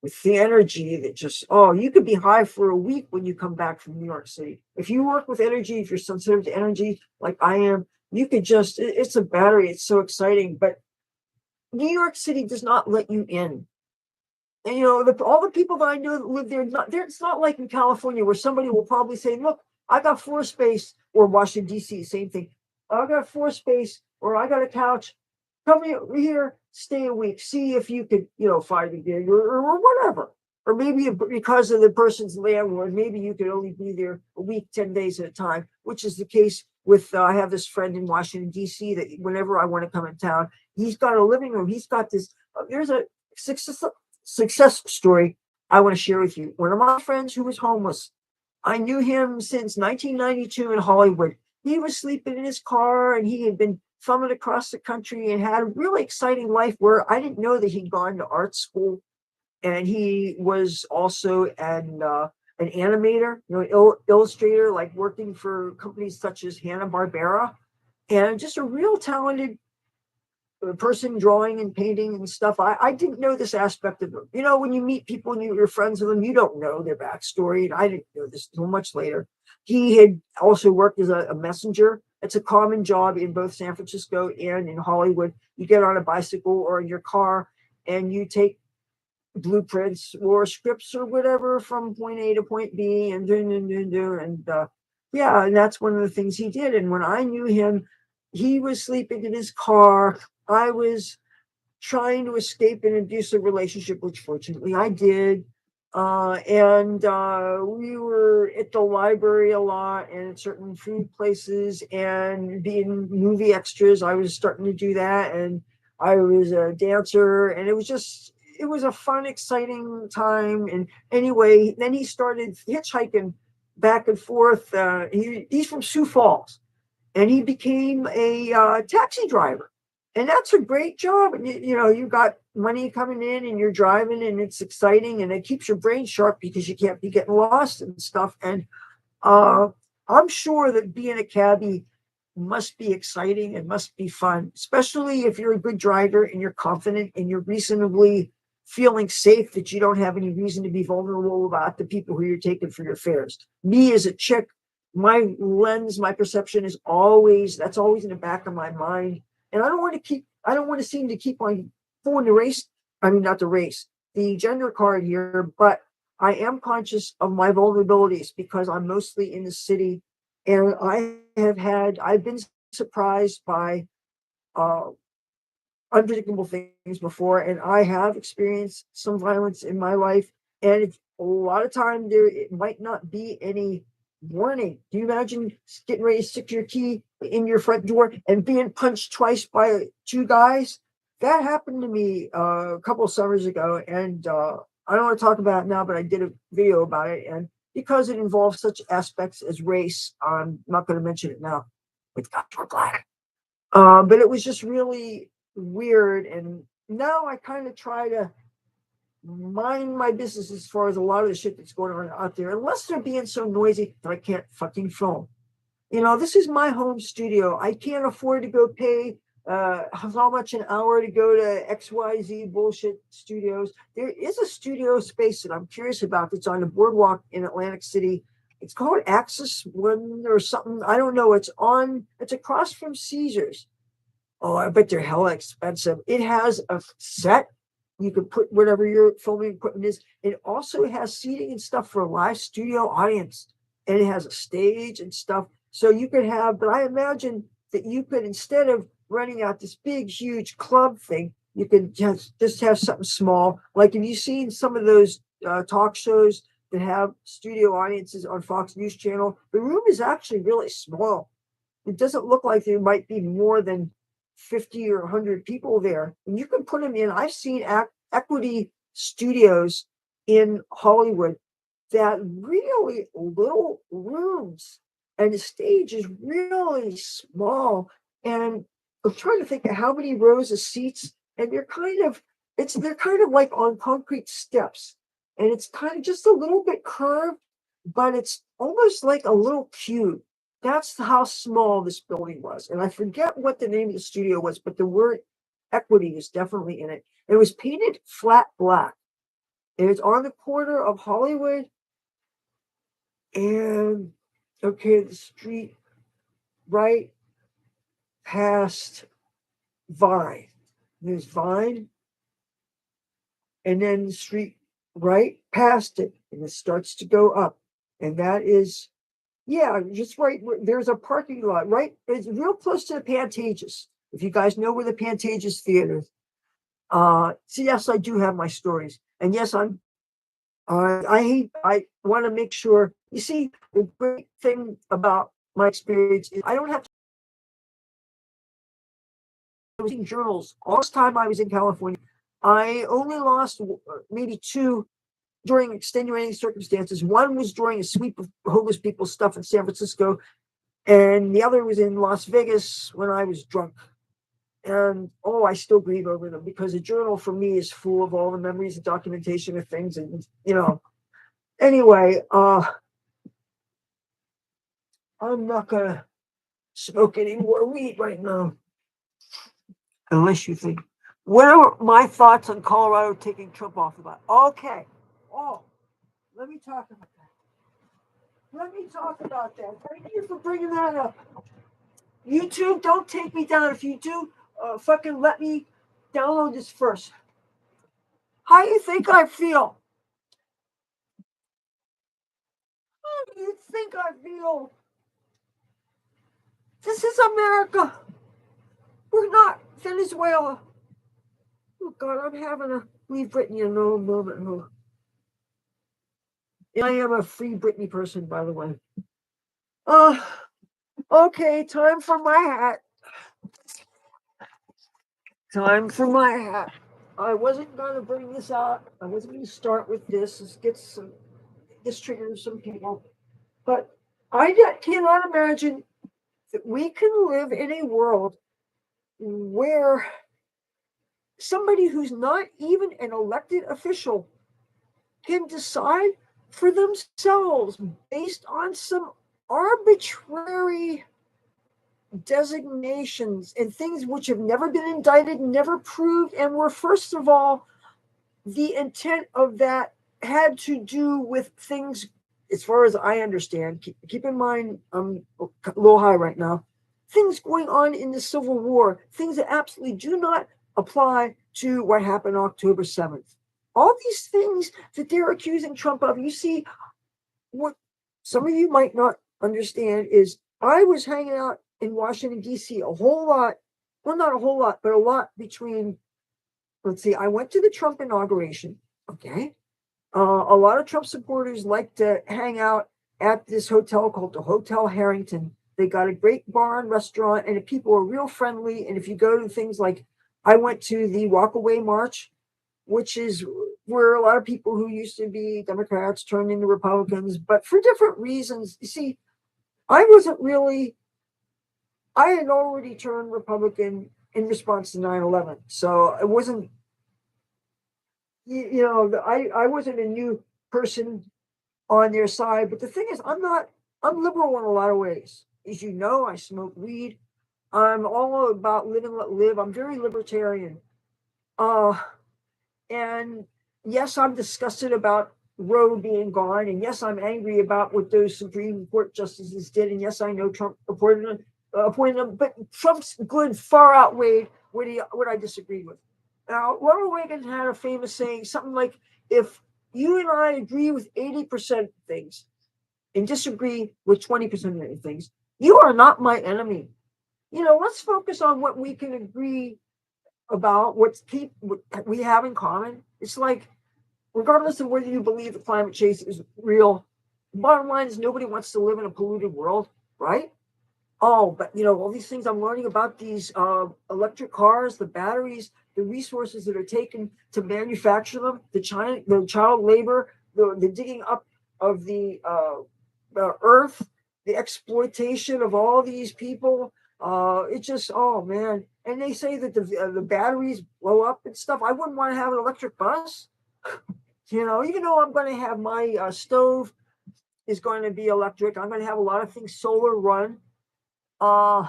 with the energy that just, oh, you could be high for a week when you come back from New York City. If you work with energy, if you're sensitive to energy like I am, you could just, it's a battery. It's so exciting. But New York City does not let you in. And all the people that I know that live there, it's not like in California where somebody will probably say, look, I got floor space, or Washington, D.C., same thing. I got floor space, or I got a couch. Come here, stay a week, see if you could, find a gig or whatever. Or maybe because of the person's landlord, maybe you could only be there a week, 10 days at a time, which is the case with, I have this friend in Washington, D.C., that whenever I want to come in town, he's got a living room. He's got this, there's a success story I want to share with you. One of my friends who was homeless, I knew him since 1992 in Hollywood. He was sleeping in his car, and he had been thumbing across the country and had a really exciting life where I didn't know that he'd gone to art school. And he was also an animator, illustrator, like working for companies such as Hanna-Barbera, and just a real talented person drawing and painting and stuff. I didn't know this aspect of them. When you meet people and you're friends with them, you don't know their backstory. And I didn't know this until much later. He had also worked as a messenger. It's a common job in both San Francisco and in Hollywood. You get on a bicycle or in your car and you take blueprints or scripts or whatever from point A to point B, and yeah, and that's one of the things he did. And when I knew him, he was sleeping in his car. I was trying to escape an abusive relationship, which fortunately I did. And we were at the library a lot and at certain food places and being movie extras. I was starting to do that, and I was a dancer, and it was a fun, exciting time. And anyway, then he started hitchhiking back and forth. He's from Sioux Falls, and he became a taxi driver. And that's a great job. And you got money coming in, and you're driving, and it's exciting, and it keeps your brain sharp because you can't be getting lost and stuff. And I'm sure that being a cabbie must be exciting and must be fun, especially if you're a good driver and you're confident and you're reasonably feeling safe that you don't have any reason to be vulnerable about the people who you're taking for your fares. Me as a chick, my lens, my perception is that's always in the back of my mind. And I don't want to seem to keep on pulling not the race, the gender card here, but I am conscious of my vulnerabilities because I'm mostly in the city, and I've been surprised by unpredictable things before, and I have experienced some violence in my life, and a lot of time it might not be any warning. Do you imagine getting ready to stick your key in your front door and being punched twice by two guys? That happened to me a couple of summers ago, and I don't want to talk about it now, but I did a video about it, and because it involves such aspects as race, I'm not going to mention it now. With guys were black, but it was just really weird. And now I kind of try to mind my business as far as a lot of the shit that's going on out there, unless they're being so noisy that I can't fucking film. This is my home studio. I can't afford to go pay how much an hour to go to XYZ bullshit studios. There is a studio space that I'm curious about that's on the boardwalk in Atlantic City It's called Axis One or something. I don't know. It's across from Caesars. Oh, I bet they're hella expensive. It has a set. You can put whatever your filming equipment is. It also has seating and stuff for a live studio audience. And it has a stage and stuff. So you could have, but I imagine that you could, instead of renting out this big, huge club thing, you could just have something small. Like, have you seen some of those talk shows that have studio audiences on Fox News Channel? The room is actually really small. It doesn't look like there might be more than 50 or 100 people there. And you can put them in. I've seen equity studios in Hollywood that really little rooms, and the stage is really small. And I'm trying to think of how many rows of seats, and they're kind of like on concrete steps, and it's kind of just a little bit curved, but it's almost like a little cube. That's how small this building was. And I forget what the name of the studio was, but the word equity is definitely in it. It was painted flat black. And it's on the corner of Hollywood and, okay, the street right past Vine. There's Vine. And then the street right past it. And it starts to go up. And that is, yeah, just right. There's a parking lot, right? It's real close to the Pantages. If you guys know where the Pantages Theater is. So yes, I do have my stories. And yes, I want to make sure, you see, the great thing about my experience is I don't have to read journals. All this time I was in California, I only lost maybe two during extenuating circumstances. One was during a sweep of homeless people stuff in San Francisco, and the other was in Las Vegas when I was drunk. And I still grieve over them, because a journal for me is full of all the memories and documentation of things. And anyway, I'm not gonna smoke any more weed right now, unless you think. What are my thoughts on Colorado taking Trump off about? Okay. Let me talk about that. Thank you for bringing that up. YouTube, don't take me down. If you do, fucking let me download this first. How do you think I feel? How do you think I feel? This is America. We're not Venezuela. Oh God, I'm having to leave Brittany in a moment. I am a free Britney person, by the way. Okay, time for my hat. I wasn't gonna bring this out. I wasn't gonna start with this. This triggers some people. But I cannot imagine that we can live in a world where somebody who's not even an elected official can decide for themselves based on some arbitrary designations and things which have never been indicted, never proved, and were, first of all, the intent of that had to do with things, as far as I understand, keep in mind, I'm a little high right now, things going on in the Civil War, things that absolutely do not apply to what happened October 7th. All these things that they're accusing Trump of, you see, what some of you might not understand is I was hanging out in Washington, D.C. a whole lot, well, not a whole lot, but a lot between, let's see, I went to the Trump inauguration, okay? A lot of Trump supporters like to hang out at this hotel called the Hotel Harrington. They got a great bar and restaurant, and the people are real friendly. And if you go to things like, I went to the Walkaway March, which is where a lot of people who used to be Democrats turned into Republicans, but for different reasons. You see, I had already turned Republican in response to 9/11. So it wasn't, I wasn't a new person on their side. But the thing is, I'm liberal in a lot of ways. As you know, I smoke weed. I'm all about live and let live. I'm very libertarian. And yes, I'm disgusted about Roe being gone, and yes, I'm angry about what those Supreme Court justices did, and yes, I know Trump appointed them, but Trump's good far outweighed what I disagreed with. Now, Ronald Reagan had a famous saying, something like, "If you and I agree with 80% of things and disagree with 20% of things, you are not my enemy." Let's focus on what we can agree about, what we have in common. It's like, regardless of whether you believe that climate change is real, bottom line is nobody wants to live in a polluted world, right? Oh, but all these things I'm learning about, these electric cars, the batteries, the resources that are taken to manufacture them, the child labor, the digging up of the earth, the exploitation of all these people. It just, oh man. And they say that the batteries blow up and stuff. I wouldn't want to have an electric bus. Even though I'm going to have my stove is going to be electric, I'm going to have a lot of things solar run. Yeah.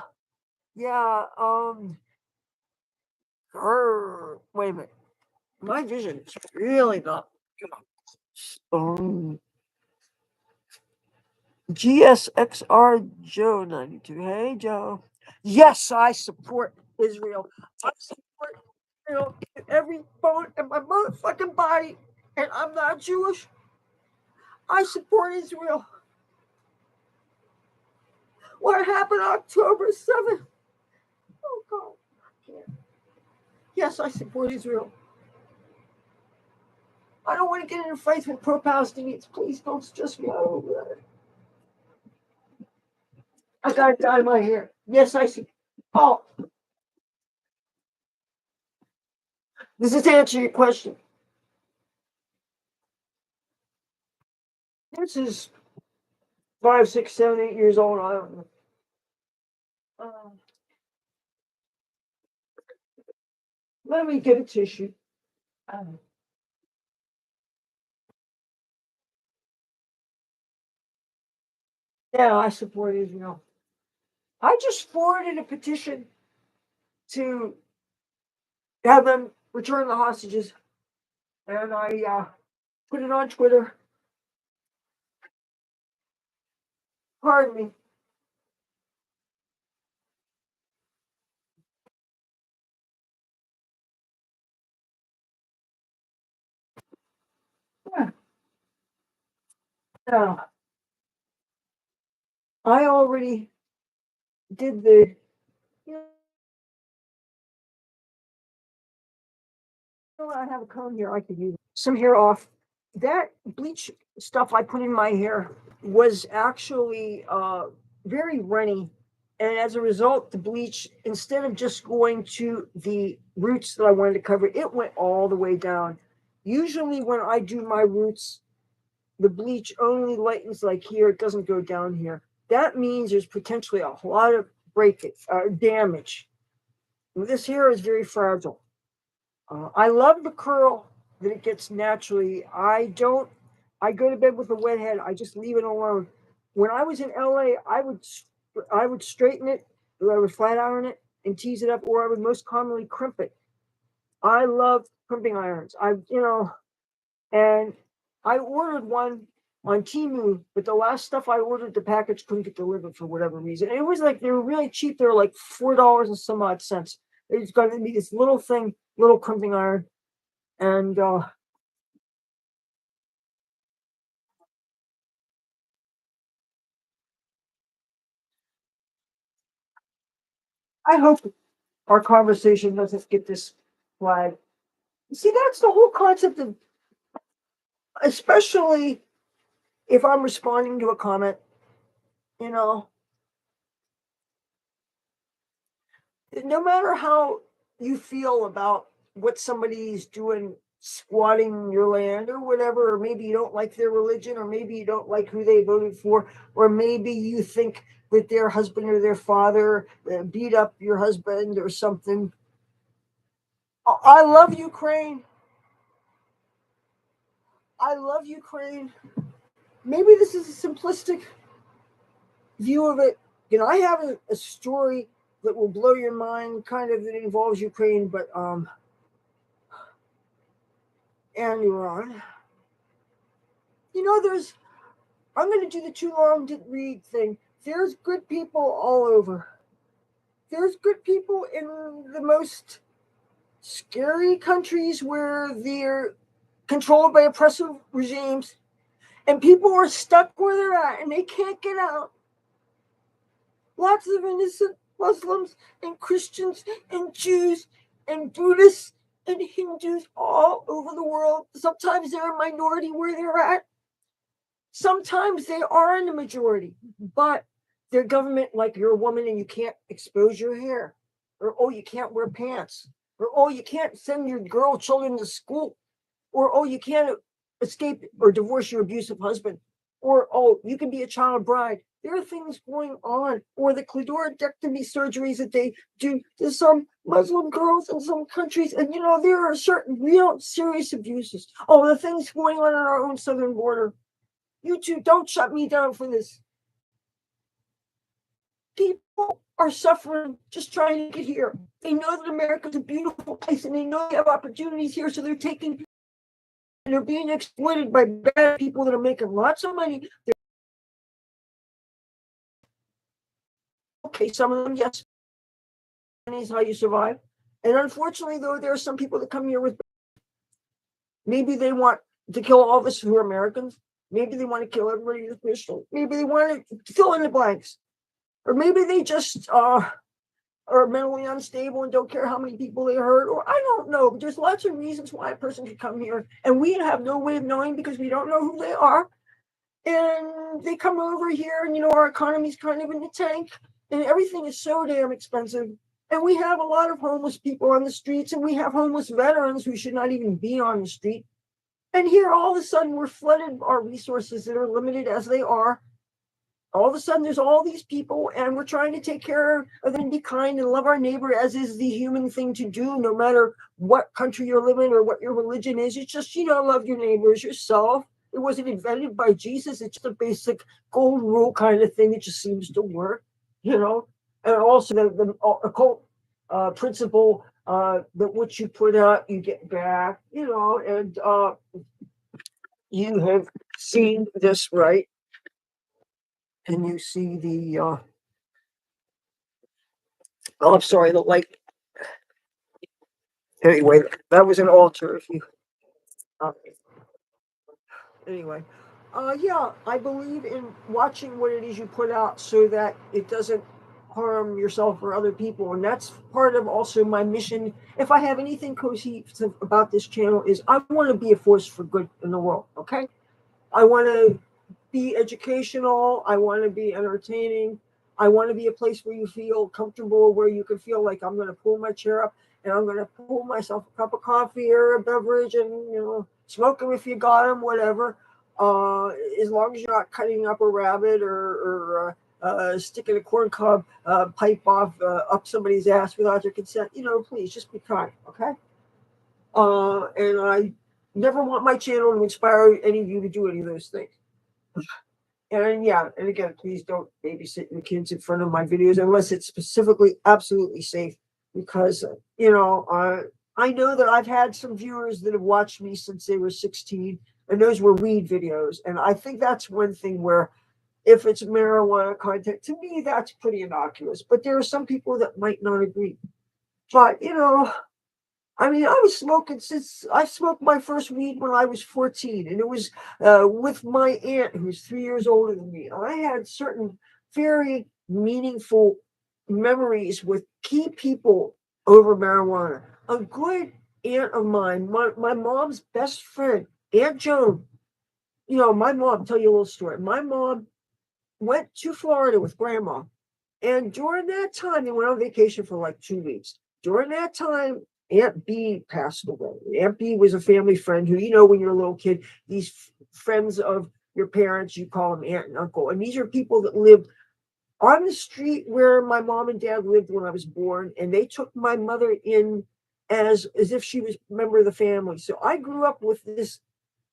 Wait a minute. My vision is really not good. GSXR Joe 92. Hey, Joe. Yes, I support Israel. I support Israel in every bone in my motherfucking body. And I'm not Jewish. I support Israel. What happened October 7th? Oh, God. Yes, I support Israel. I don't want to get into fights with pro-Palestinians. Please don't stress me out over that. I got to dye my hair. Yes, I see. Oh, this is to answer your question. This is 5, 6, 7, 8 years old. I don't know. Let me get a tissue. Yeah, I support Israel. I just forwarded a petition to have them return the hostages, and I put it on Twitter. Pardon me. Yeah. Yeah. I already did the. I have a comb here. I could use some hair off. That bleach stuff I put in my hair was actually very runny. And as a result, the bleach, instead of just going to the roots that I wanted to cover, it went all the way down. Usually, when I do my roots, the bleach only lightens like here, it doesn't go down here. That means there's potentially a lot of damage. This hair is very fragile. I love the curl that it gets naturally. I don't. I go to bed with a wet head. I just leave it alone. When I was in LA, I would straighten it, or I would flat iron it and tease it up, or I would most commonly crimp it. I love crimping irons. And I ordered one on Temu, but the last stuff I ordered, the package couldn't get delivered for whatever reason. And it was like they were really cheap. They were like $4 and some odd cents. It's got to be this little thing, little crimping iron, and I hope our conversation doesn't get this flag. See, that's the whole concept of, especially if I'm responding to a comment, you know, no matter how you feel about what somebody's doing, squatting your land or whatever, or maybe you don't like their religion, or maybe you don't like who they voted for, or maybe you think that their husband or their father beat up your husband or something. I love Ukraine. I love Ukraine. Maybe this is a simplistic view of it. I have a story that will blow your mind, kind of, that involves Ukraine, and Iran. I'm going to do the too long didn't read thing. There's good people all over. There's good people in the most scary countries where they're controlled by oppressive regimes, and people are stuck where they're at and they can't get out. Lots of innocent Muslims and Christians and Jews and Buddhists and Hindus all over the world. Sometimes they're a minority where they're at. Sometimes they are in the majority, but their government, like you're a woman and you can't expose your hair, or oh, you can't wear pants, or oh, you can't send your girl children to school, or oh, you can't escape or divorce your abusive husband, or oh, you can be a child bride. There are things going on, or the clitoridectomy surgeries that they do to some Muslim girls in some countries, and there are certain real serious abuses. Oh, the things going on our own southern border. You two, don't shut me down for this. People are suffering just trying to get here. They know that America's a beautiful place and they know they have opportunities here, so they're taking and they're being exploited by bad people that are making lots of money. Okay, some of them, yes, is how you survive. And unfortunately, though, there are some people that come here with maybe they want to kill all of us who are Americans. Maybe they want to kill everybody who's Christian. Maybe they want to fill in the blanks. Or maybe they just are mentally unstable and don't care how many people they hurt, or I don't know. But there's lots of reasons why a person could come here, and we have no way of knowing because we don't know who they are. And they come over here, and our economy's kind of in the tank, and everything is so damn expensive. And we have a lot of homeless people on the streets, and we have homeless veterans who should not even be on the street. And here, all of a sudden, we're flooded our resources that are limited as they are. All of a sudden, there's all these people, and we're trying to take care of them and be kind and love our neighbor, as is the human thing to do, no matter what country you're living or what your religion is. It's just, love your neighbors yourself. It wasn't invented by Jesus. It's just a basic gold rule kind of thing that just seems to work, And also the occult principle that what you put out, you get back, and you have seen this, right? And you see the I'm sorry, the light. Anyway, that was an altar. If you anyway, yeah, I believe in watching what it is you put out so that it doesn't harm yourself or other people, and that's part of also my mission. If I have anything cohesive about this channel, is I want to be a force for good in the world. Okay, I want to be educational. I want to be entertaining. I want to be a place where you feel comfortable, where you can feel like I'm going to pull my chair up and I'm going to pull myself a cup of coffee or a beverage and, smoke them if you got them, whatever. As long as you're not cutting up a rabbit or sticking a corn cob pipe off up somebody's ass without their consent, please just be kind, okay? And I never want my channel to inspire any of you to do any of those things. And yeah, and again, please don't babysit your kids in front of my videos unless it's specifically absolutely safe. Because I know that I've had some viewers that have watched me since they were 16, and those were weed videos. And I think that's one thing where, if it's marijuana content, to me that's pretty innocuous. But there are some people that might not agree. But I mean, I was smoking since I smoked my first weed when I was 14, and it was with my aunt who's 3 years older than me. And I had certain very meaningful memories with key people over marijuana. A good aunt of mine, my mom's best friend, Aunt Joan. My mom, tell you a little story. My mom went to Florida with grandma. And during that time, they went on vacation for like 2 weeks. During that time, Aunt B passed away. Aunt B was a family friend who, when you're a little kid, these friends of your parents, you call them aunt and uncle. And these are people that lived on the street where my mom and dad lived when I was born. And they took my mother in as if she was a member of the family. So I grew up with this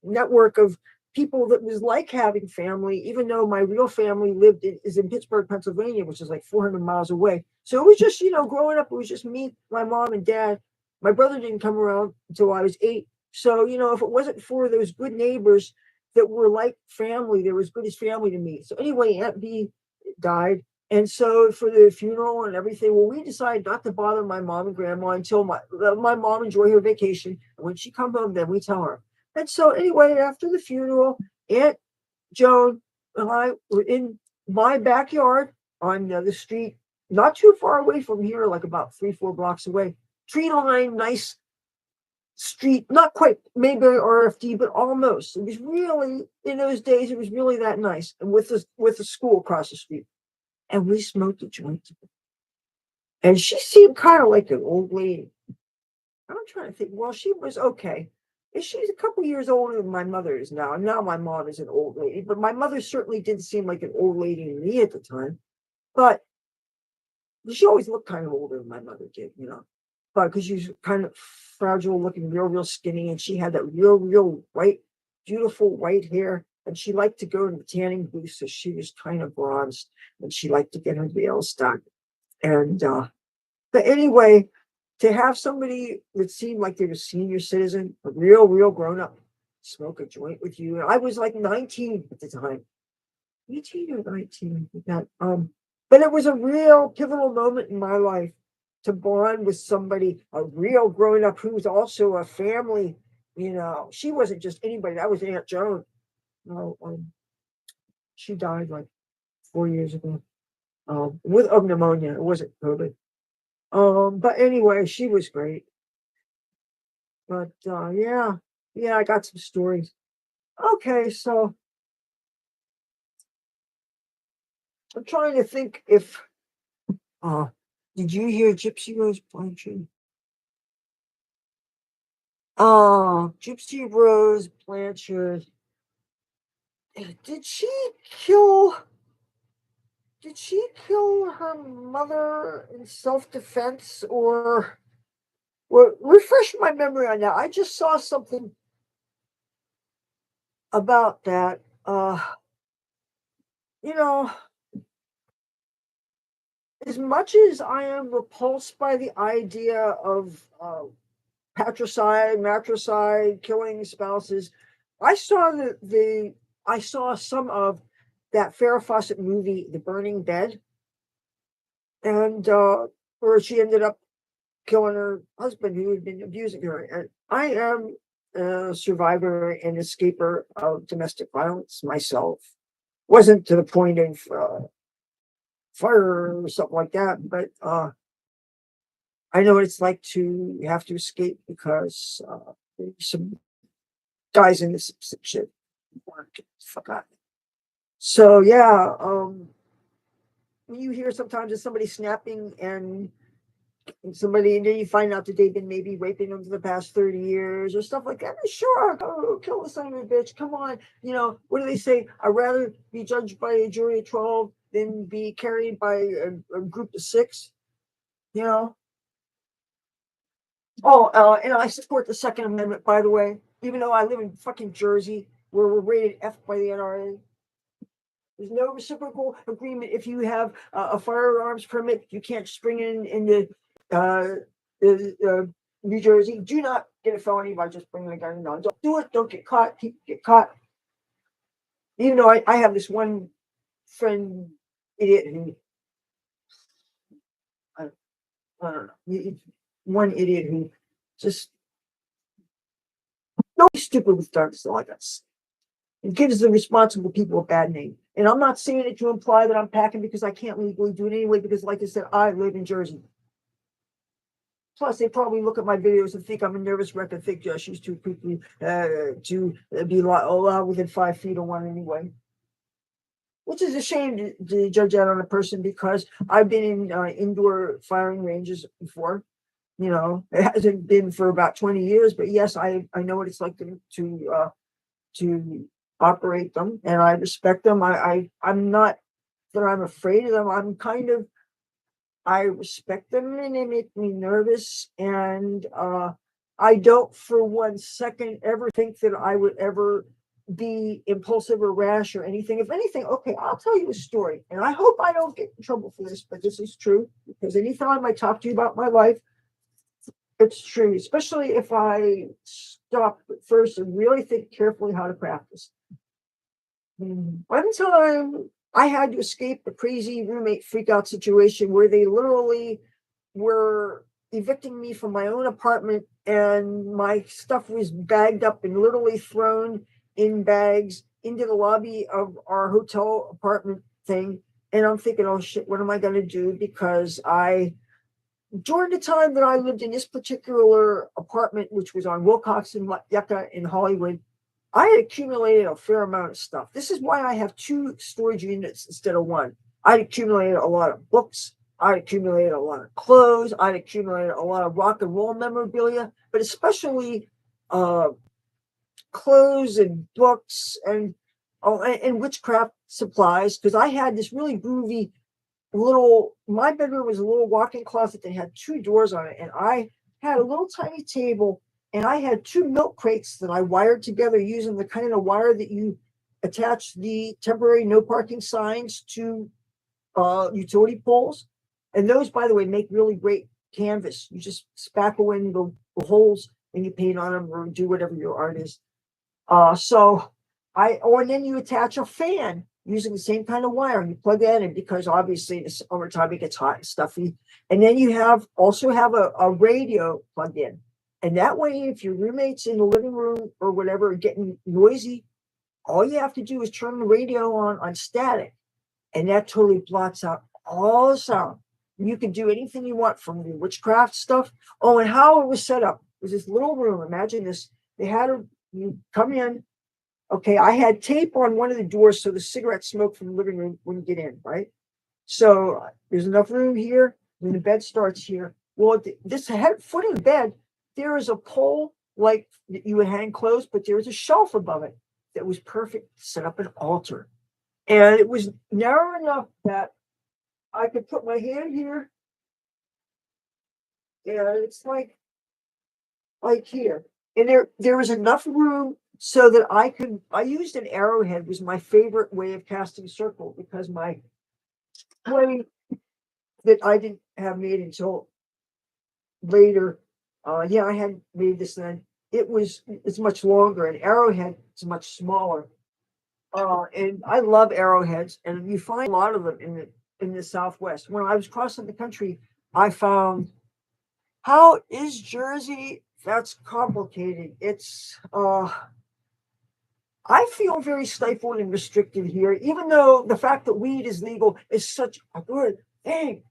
network of people that was like having family, even though my real family is in Pittsburgh, Pennsylvania, which is like 400 miles away. So it was just, growing up, it was just me, my mom and dad. My brother didn't come around until I was 8. So, if it wasn't for those good neighbors that were like family. They were as good as family to me. So anyway, Aunt B died. And so for the funeral and everything, well, we decided not to bother my mom and grandma until my mom enjoy her vacation. And when she come home, then we tell her. And so anyway, after the funeral, Aunt Joan and I were in my backyard on the street, not too far away from here, like about 3-4 blocks away. Tree line, nice street, not quite Mayberry RFD, but almost. It was really, in those days, it was really that nice. And with the school across the street. And we smoked a joint. And she seemed kind of like an old lady. I'm trying to think. Well, she was okay. She's a couple years older than my mother is now. And now my mom is an old lady. But my mother certainly didn't seem like an old lady to me at the time. But she always looked kind of older than my mother did, But because she was kind of fragile looking, real skinny. And she had that real white, beautiful white hair. And she liked to go to the tanning booth, so she was kind of bronzed, and she liked to get her nails done. And but anyway, to have somebody that seemed like they were a senior citizen, a real grown up, smoke a joint with you. And I was like 19 at the time, 18 or 19. But it was a real pivotal moment in my life to bond with somebody, a real grown up who was also a family. She wasn't just anybody. That was Aunt Joan. She died like 4 years ago of pneumonia. It wasn't COVID. But anyway, she was great. But yeah, I got some stories. Okay, so I'm trying to think if did you hear Gypsy Rose Blanchard? Gypsy Rose Blanchard. Did she kill her mother in self-defense, or refresh my memory on that? I just saw something about that. As much as I am repulsed by the idea of patricide, matricide, killing spouses, I saw I saw some of that Farrah Fawcett movie, The Burning Bed, and where she ended up killing her husband who had been abusing her. And I am a survivor and escaper of domestic violence myself. Wasn't to the point of fire or something like that, but I know what it's like to have to escape because some guys in this shit forgot. So yeah, you hear sometimes of somebody snapping and somebody, and then you find out that they've been maybe raping them for the past 30 years or stuff like that. Sure, go kill the son of a bitch. Come on. What do they say? I'd rather be judged by a jury of 12 than be carried by a group of 6. Oh, and I support the Second Amendment, by the way, even though I live in fucking Jersey, where we're rated F by the NRA. There's no reciprocal agreement. If you have a firearms permit, you can't just bring it into New Jersey. Do not get a felony by just bringing a gun. No, don't do it. Don't get caught. People get caught. Even though I have this one friend, idiot, who I don't know, one idiot who just nobody's stupid with guns like us. It gives the responsible people a bad name. And I'm not saying it to imply that I'm packing because I can't legally do it anyway, because like I said, I live in Jersey. Plus, they probably look at my videos and think I'm a nervous wreck and think she's too quickly to be allowed within 5 feet of one anyway. Which is a shame to judge that on a person, because I've been in indoor firing ranges before. It hasn't been for about 20 years, but yes, I know what it's like to operate them, and I respect them. I'm not that I'm afraid of them. I respect them, and they make me nervous, and I don't for 1 second ever think that I would ever be impulsive or rash or anything. If anything, okay, I'll tell you a story, and I hope I don't get in trouble for this, but this is true, because anytime I talk to you about my life, it's true, especially if I stop first and really think carefully how to practice. One time I had to escape a crazy roommate freakout situation where they literally were evicting me from my own apartment, and my stuff was bagged up and literally thrown in bags into the lobby of our hotel apartment thing. And I'm thinking, oh shit, what am I going to do? Because during the time that I lived in this particular apartment, which was on Wilcox and Yucca in Hollywood, I had accumulated a fair amount of stuff. This is why I have 2 storage units instead of 1. I accumulated a lot of books. I accumulated a lot of clothes. I accumulated a lot of rock and roll memorabilia, but especially uh, clothes and books and witchcraft supplies, because I had this really groovy my bedroom was a little walk-in closet that had 2 doors on it, and I had a little tiny table, and I had 2 milk crates that I wired together using the kind of wire that you attach the temporary no parking signs to utility poles. And those, by the way, make really great canvas. You just spackle in the holes and you paint on them or do whatever your art is. And then you attach a fan using the same kind of wire, and you plug that in because obviously this over time it gets hot and stuffy. And then you also have a radio plugged in. And that way, if your roommate's in the living room or whatever getting noisy, all you have to do is turn the radio on static, and that totally blocks out all the sound. You can do anything you want from the witchcraft stuff. Oh, and how it was set up was this little room. Imagine this. You come in. Okay, I had tape on one of the doors so the cigarette smoke from the living room wouldn't get in, right? So there's enough room here, and the bed starts here. Well, this foot of the bed, there is a pole like you would hang clothes, but there was a shelf above it that was perfect to set up an altar. And it was narrow enough that I could put my hand here, and it's like here. And there was enough room so that I used an arrowhead, was my favorite way of casting circle, because my clay that I didn't have made until later, I hadn't made this then. It's much longer. An arrowhead is much smaller. And I love arrowheads, and you find a lot of them in the Southwest. When I was crossing the country, I found, how is Jersey? That's complicated. I feel very stifled and restricted here, even though the fact that weed is legal is such a good thing.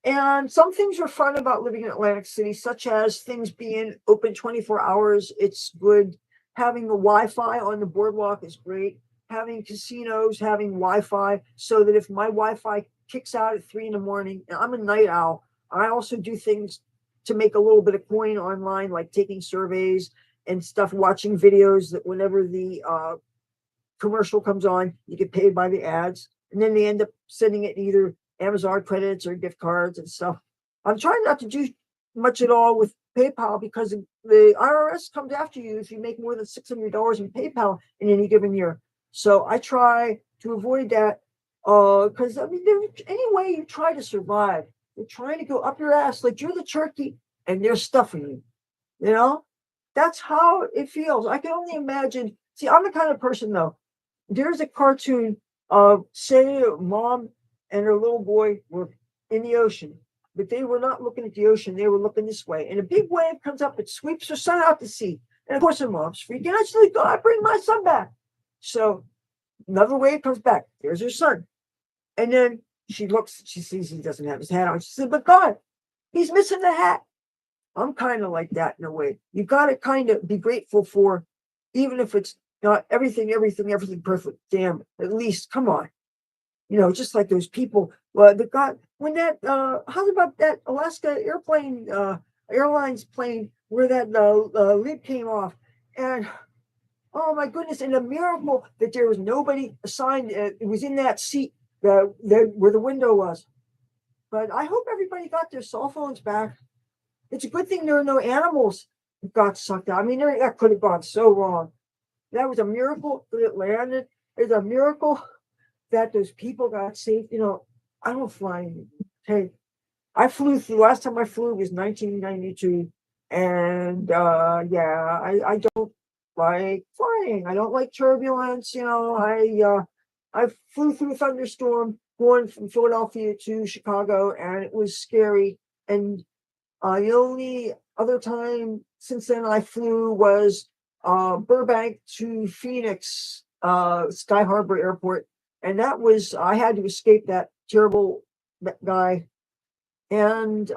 And some things are fun about living in Atlantic City, such as things being open 24 hours. It's good. Having the Wi-Fi on the boardwalk is great. Having casinos, having Wi-Fi, so that if my Wi-Fi kicks out at 3 a.m, and I'm a night owl, I also do things to make a little bit of coin online, like taking surveys and stuff, watching videos that whenever the commercial comes on, you get paid by the ads. And then they end up sending it either Amazon credits or gift cards and stuff. I'm trying not to do much at all with PayPal, because the IRS comes after you if you make more than $600 in PayPal in any given year. So I try to avoid that, because any way you try to survive, they're trying to go up your ass like you're the turkey and they're stuffing you. You know, that's how it feels. I can only imagine. See, I'm the kind of person, though. There's a cartoon of, say, a mom and her little boy were in the ocean, but they were not looking at the ocean. They were looking this way. And a big wave comes up, it sweeps her son out to sea. And of course, her mom's freaking out. She's like, God, bring my son back. So another wave comes back. There's her son. And then she looks, she sees he doesn't have his hat on. She said, but God, he's missing the hat. I'm kind of like that in a way. You got to kind of be grateful for, even if it's not everything perfect. Damn, at least, come on. Just like those people. Well, how's about that Alaska Airlines plane where that lid came off? And oh my goodness, and a miracle that there was nobody assigned. It was in that seat where the window was. But I hope everybody got their cell phones back. It's a good thing there are no animals that got sucked out. I mean, that could have gone so wrong. That was a miracle that it landed. It's a miracle that those people got saved. I don't fly anymore. Hey, last time I flew was 1992. And I don't like flying. I don't like turbulence. I flew through a thunderstorm going from Philadelphia to Chicago, and it was scary. And the only other time since then I flew was Burbank to Phoenix, Sky Harbor Airport, and that was I had to escape that terrible guy. And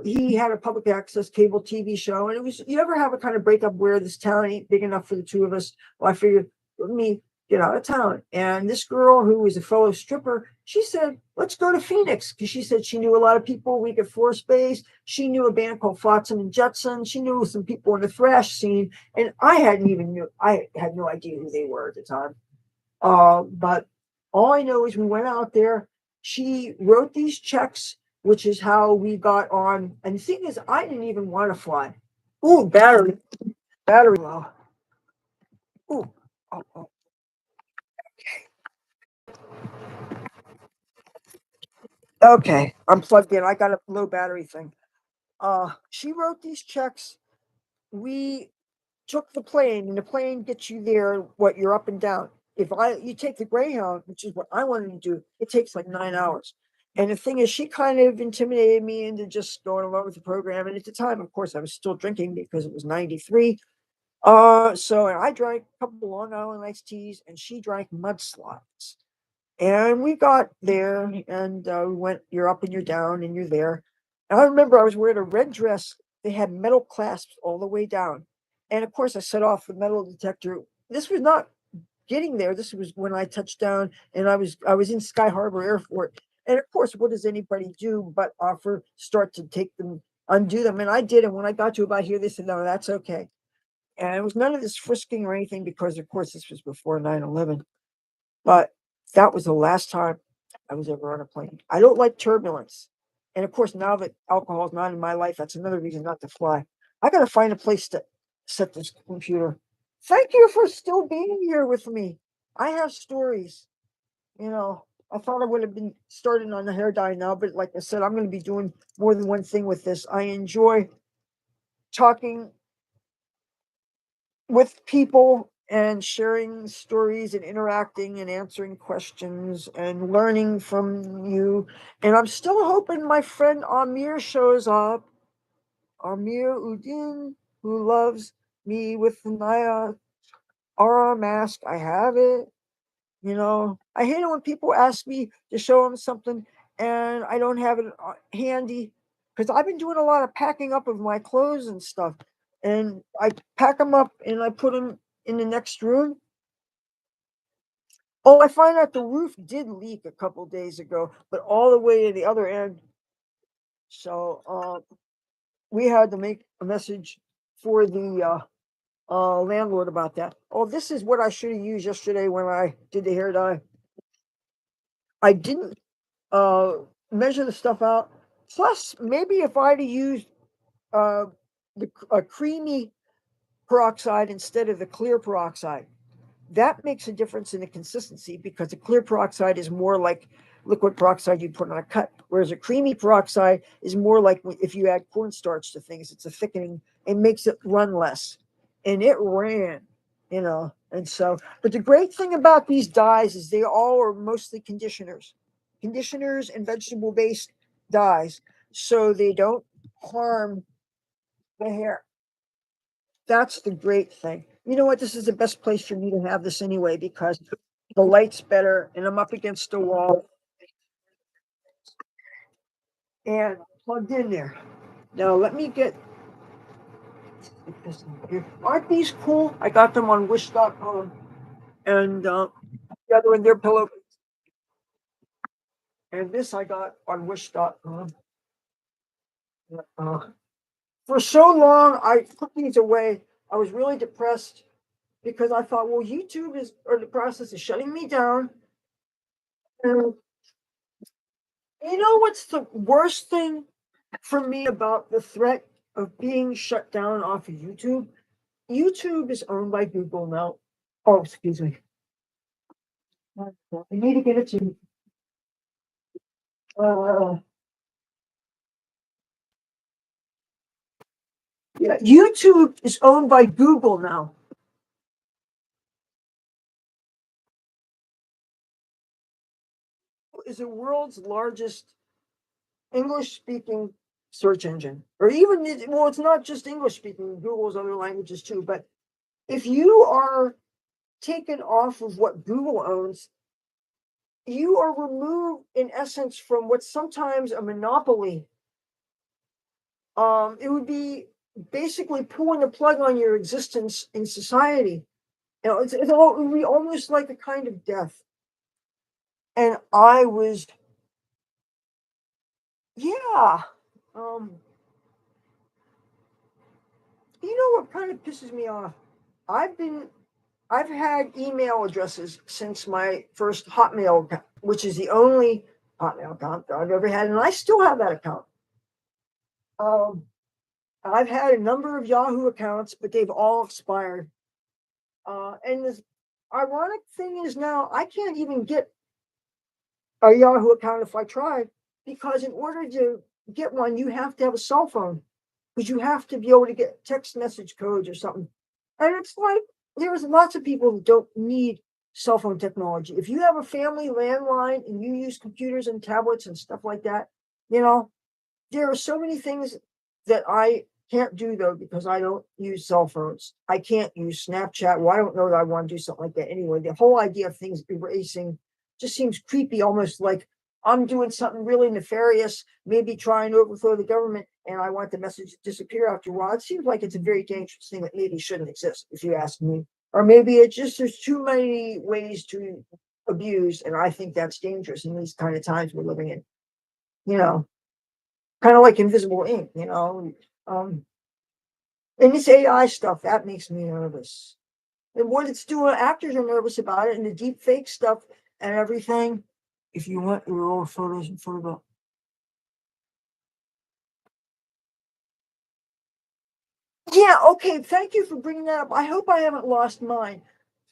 he had a public access cable TV show, and it was you ever have a kind of breakup where this town ain't big enough for the two of us? Well, I figured let me get out of town. And this girl who was a fellow stripper, she said, let's go to Phoenix, because she said she knew a lot of people. We could floor space. She knew a band called Flotsam and Jetsam. She knew some people in the thrash scene, and I had no idea who they were at the time. But all I know is we went out there. She wrote these checks, which is how we got on. And the thing is, I didn't even want to fly. Ooh, battery low. Ooh, oh. Okay, I'm plugged in. I got a low battery thing. She wrote these checks. We took the plane, and the plane gets you there. What you're up and down. If you take the Greyhound, which is what I wanted to do, it takes like 9 hours. And the thing is, she kind of intimidated me into just going along with the program. And at the time, of course, I was still drinking because it was 93. So I drank a couple Long Island iced teas, and she drank mudslides. And we got there, and we went, you're up and you're down and you're there. And I remember I was wearing a red dress. They had metal clasps all the way down. And of course, I set off the metal detector. This was not getting there. This was when I touched down, and I was in Sky Harbor Airport. And of course, what does anybody do but start to take them, undo them? And I did. And when I got to about here, they said, no, that's okay. And it was none of this frisking or anything because, of course, this was before 9/11. But that was the last time I was ever on a plane. I don't like turbulence. And of course, now that alcohol is not in my life, that's another reason not to fly. I got to find a place to set this computer. Thank you for still being here with me. I have stories. I thought I would have been starting on the hair dye now, but like I said, I'm going to be doing more than one thing with this. I enjoy talking with people and sharing stories and interacting and answering questions and learning from you. And I'm still hoping my friend Amir shows up. Amir Udin, who loves me with the Naya Aura mask. I have it. I hate it when people ask me to show them something and I don't have it handy, because I've been doing a lot of packing up of my clothes and stuff. And I pack them up and I put them in the next room. Oh, I find out the roof did leak a couple days ago, but all the way to the other end. So we had to make a message for the landlord about that. Oh, this is what I should have used yesterday when I did the hair dye. I didn't uh measure the stuff out. Plus, maybe if I'd have used the a creamy peroxide instead of the clear peroxide, that makes a difference in the consistency, because the clear peroxide is more like liquid peroxide you put on a cut, whereas a creamy peroxide is more like if you add cornstarch to things. It's a thickening and makes it run less. And it ran, And so, but the great thing about these dyes is they all are mostly conditioners and vegetable based dyes, so they don't harm the hair. That's the great thing. You know what? This is the best place for me to have this anyway, because the light's better and I'm up against the wall and plugged in there. Now let me get this in here. Aren't these cool? I got them on wish.com, and the other one, their pillow. And this I got on wish.com. Uh, for so long, I put these away. I was really depressed because I thought, well, YouTube is, or the process is shutting me down. And you know what's the worst thing for me about the threat of being shut down off of YouTube? YouTube is owned by Google now. Oh, excuse me. I need to get it to yeah, YouTube is owned by Google now. is the world's largest English-speaking search engine, or even, well, it's not just English-speaking. Google's other languages too. But if you are taken off of what Google owns, you are removed, in essence, from what's sometimes a monopoly. It would be basically pulling the plug on your existence in society. It would be almost like a kind of death. And I was, yeah. You know what kind of pisses me off? I've had email addresses since my first Hotmail account, which is the only Hotmail account that I've ever had, and I still have that account. I've had a number of Yahoo accounts, but they've all expired. And the ironic thing is now I can't even get a Yahoo account if I tried, because in order to get one, you have to have a cell phone, because you have to be able to get text message codes or something. And it's like, there's lots of people who don't need cell phone technology. If you have a family landline and you use computers and tablets and stuff like that, there are so many things that I can't do, though, because I don't use cell phones. I can't use Snapchat. Well, I don't know that I want to do something like that anyway. The whole idea of things erasing just seems creepy, almost like I'm doing something really nefarious, maybe trying to overthrow the government, and I want the message to disappear after a while. It seems like it's a very dangerous thing that maybe shouldn't exist, if you ask me. Or maybe it's just there's too many ways to abuse, and I think that's dangerous in these kind of times we're living in. Kind of like invisible ink, and this AI stuff, that makes me nervous. And what it's doing, actors are nervous about it, and the deep fake stuff and everything. If you want your old photos and photo. Yeah, okay. Thank you for bringing that up. I hope I haven't lost mine.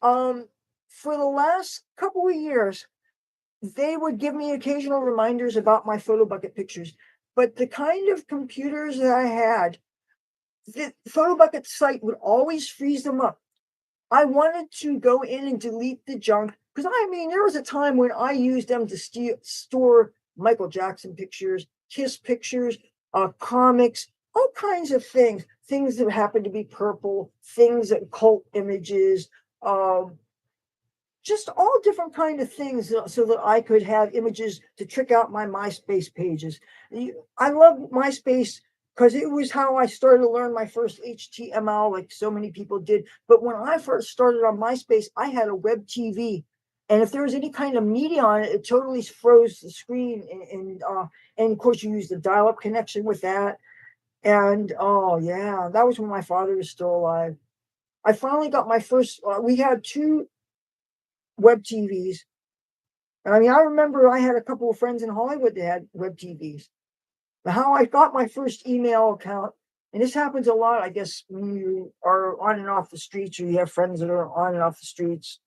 For the last couple of years, they would give me occasional reminders about my photo bucket pictures. But the kind of computers that I had, the photo bucket site would always freeze them up. I wanted to go in and delete the junk, because there was a time when I used them to store Michael Jackson pictures, Kiss pictures, comics, all kinds of things that happened to be purple, things that cult images, just all different kind of things, so that I could have images to trick out my MySpace pages. I love MySpace because it was how I started to learn my first HTML, like so many people did. But when I first started on MySpace, I had a web TV. And if there was any kind of media on it, it totally froze the screen. And of course, you used the dial-up connection with that. And oh, yeah, that was when my father was still alive. I finally got my first, we had two web TVs. I remember I had a couple of friends in Hollywood that had web TVs. How I got my first email account, and this happens a lot, I guess, when you are on and off the streets, or you have friends that are on and off the streets.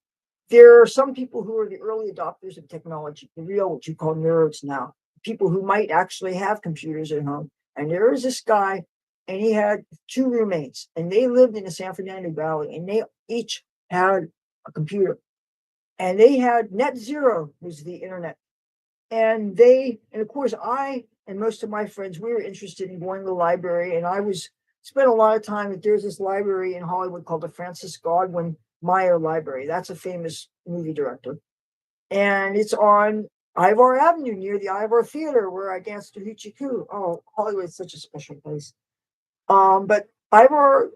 There are some people who are the early adopters of technology, the real, what you call nerds now, people who might actually have computers at home. And there was this guy, and he had two roommates, and they lived in the San Fernando Valley, and they each had a computer. And they had net zero was the internet. And of course, I and most of my friends, we were interested in going to the library. And spent a lot of time. There's this library in Hollywood called the Francis Godwin Meyer Library. That's a famous movie director. And it's on Ivar Avenue near the Ivar Theater, where I danced to Hoochie Coo. Oh, Hollywood's such a special place. But Ivar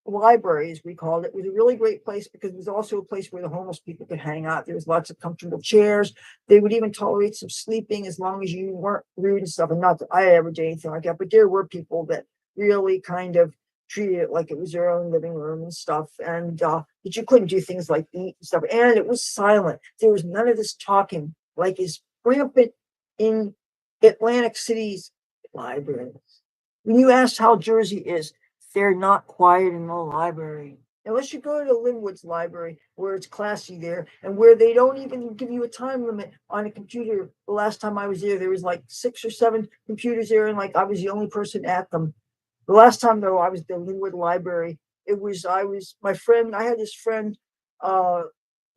Library, as we called it, was a really great place, because it was also a place where the homeless people could hang out. There was lots of comfortable chairs. They would even tolerate some sleeping, as long as you weren't rude and stuff. And not that I ever did anything like that, but there were people that really kind of treated it like it was their own living room and stuff. And but you couldn't do things like eat and stuff. And it was silent. There was none of this talking like is rampant in Atlantic City's libraries. When you ask how Jersey is, they're not quiet in the library. Unless you go to Linwood's library, where it's classy there, and where they don't even give you a time limit on a computer. The last time I was there was like 6 or 7 computers there, and like I was the only person at them. The last time, though, I was at the Linwood Library. I had this friend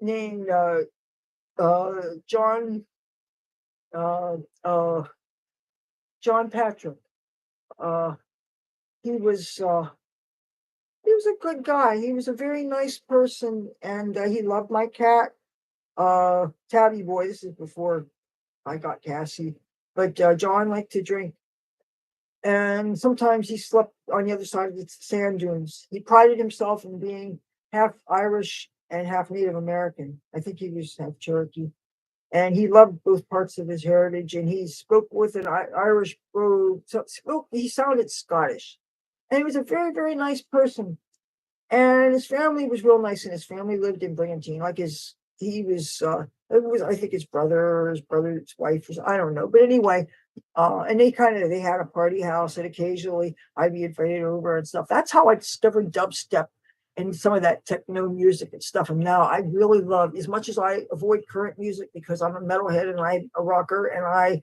named John John Patrick. He was a good guy. He was a very nice person, and he loved my cat, Tabby Boy. This is before I got Cassie, but John liked to drink, and sometimes he slept on the other side of the sand dunes. He prided himself in being half Irish and half Native American. I think he was half Cherokee, and he loved both parts of his heritage. And he spoke with an Irish brogue. He sounded Scottish, and he was a very, very nice person. And his family was real nice, and his family lived in Brantine. Like it was, I think, his brother or his brother's wife, or I don't know. But anyway, and they had a party house, and occasionally I'd be invited over and stuff. That's how I discovered dubstep and some of that techno music and stuff. And now I really love, as much as I avoid current music because I'm a metalhead and I'm a rocker and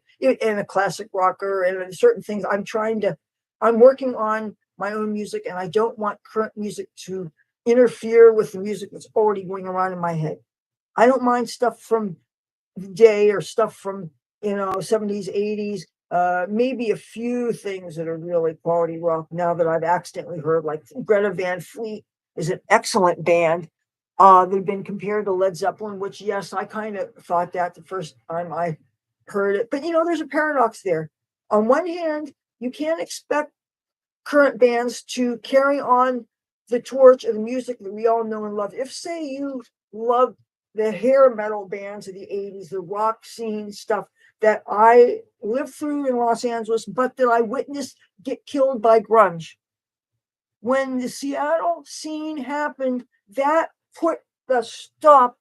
a classic rocker and certain things. I'm working on my own music, and I don't want current music to interfere with the music that's already going around in my head. I don't mind stuff from the day or stuff from 70s, 80s. Maybe a few things that are really quality rock now that I've accidentally heard, like Greta Van Fleet is an excellent band. They've been compared to Led Zeppelin, which, yes, I kind of thought that the first time I heard it. But there's a paradox there. On one hand, you can't expect current bands to carry on the torch of the music that we all know and love. If, say, you love the hair metal bands of the 80s, the rock scene stuff that I lived through in Los Angeles, but that I witnessed get killed by grunge. When the Seattle scene happened, that put the stop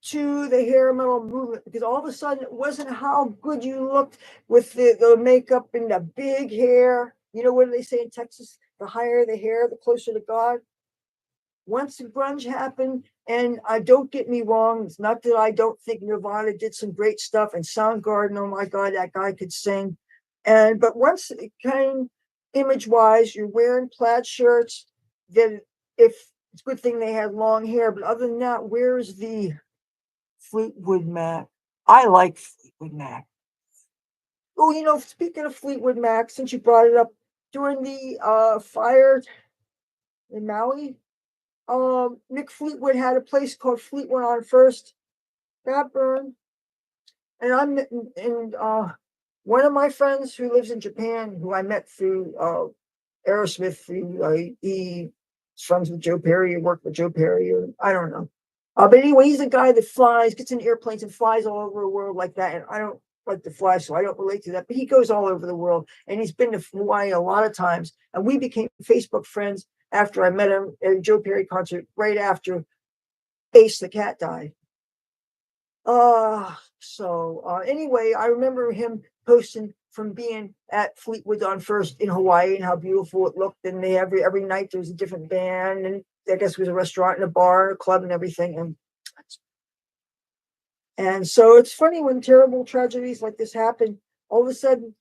to the hair metal movement, because all of a sudden it wasn't how good you looked with the makeup and the big hair. What do they say in Texas? The higher the hair, the closer to God. Once the grunge happened, and don't get me wrong, it's not that I don't think Nirvana did some great stuff, and Soundgarden, oh my God, that guy could sing. But once it came image-wise, you're wearing plaid shirts, then if it's a good thing they had long hair, but other than that, where's the Fleetwood Mac? I like Fleetwood Mac. Oh, speaking of Fleetwood Mac, since you brought it up, during the fire in Maui, Mick Fleetwood had a place called Fleetwood on First. Got burned. And one of my friends who lives in Japan, who I met through Aerosmith, he's friends with Joe Perry, or worked with Joe Perry, or I don't know. But anyway, he's a guy that gets in airplanes and flies all over the world like that. And I don't like to fly, so I don't relate to that. But he goes all over the world, and he's been to Hawaii a lot of times. And we became Facebook friends after I met him at a Joe Perry concert right after Ace the cat died. Anyway, I remember him posting from being at Fleetwood on First in Hawaii and how beautiful it looked. And they every night there was a different band, and I guess it was a restaurant and a bar and a club and everything. And so it's funny when terrible tragedies like this happen, all of a sudden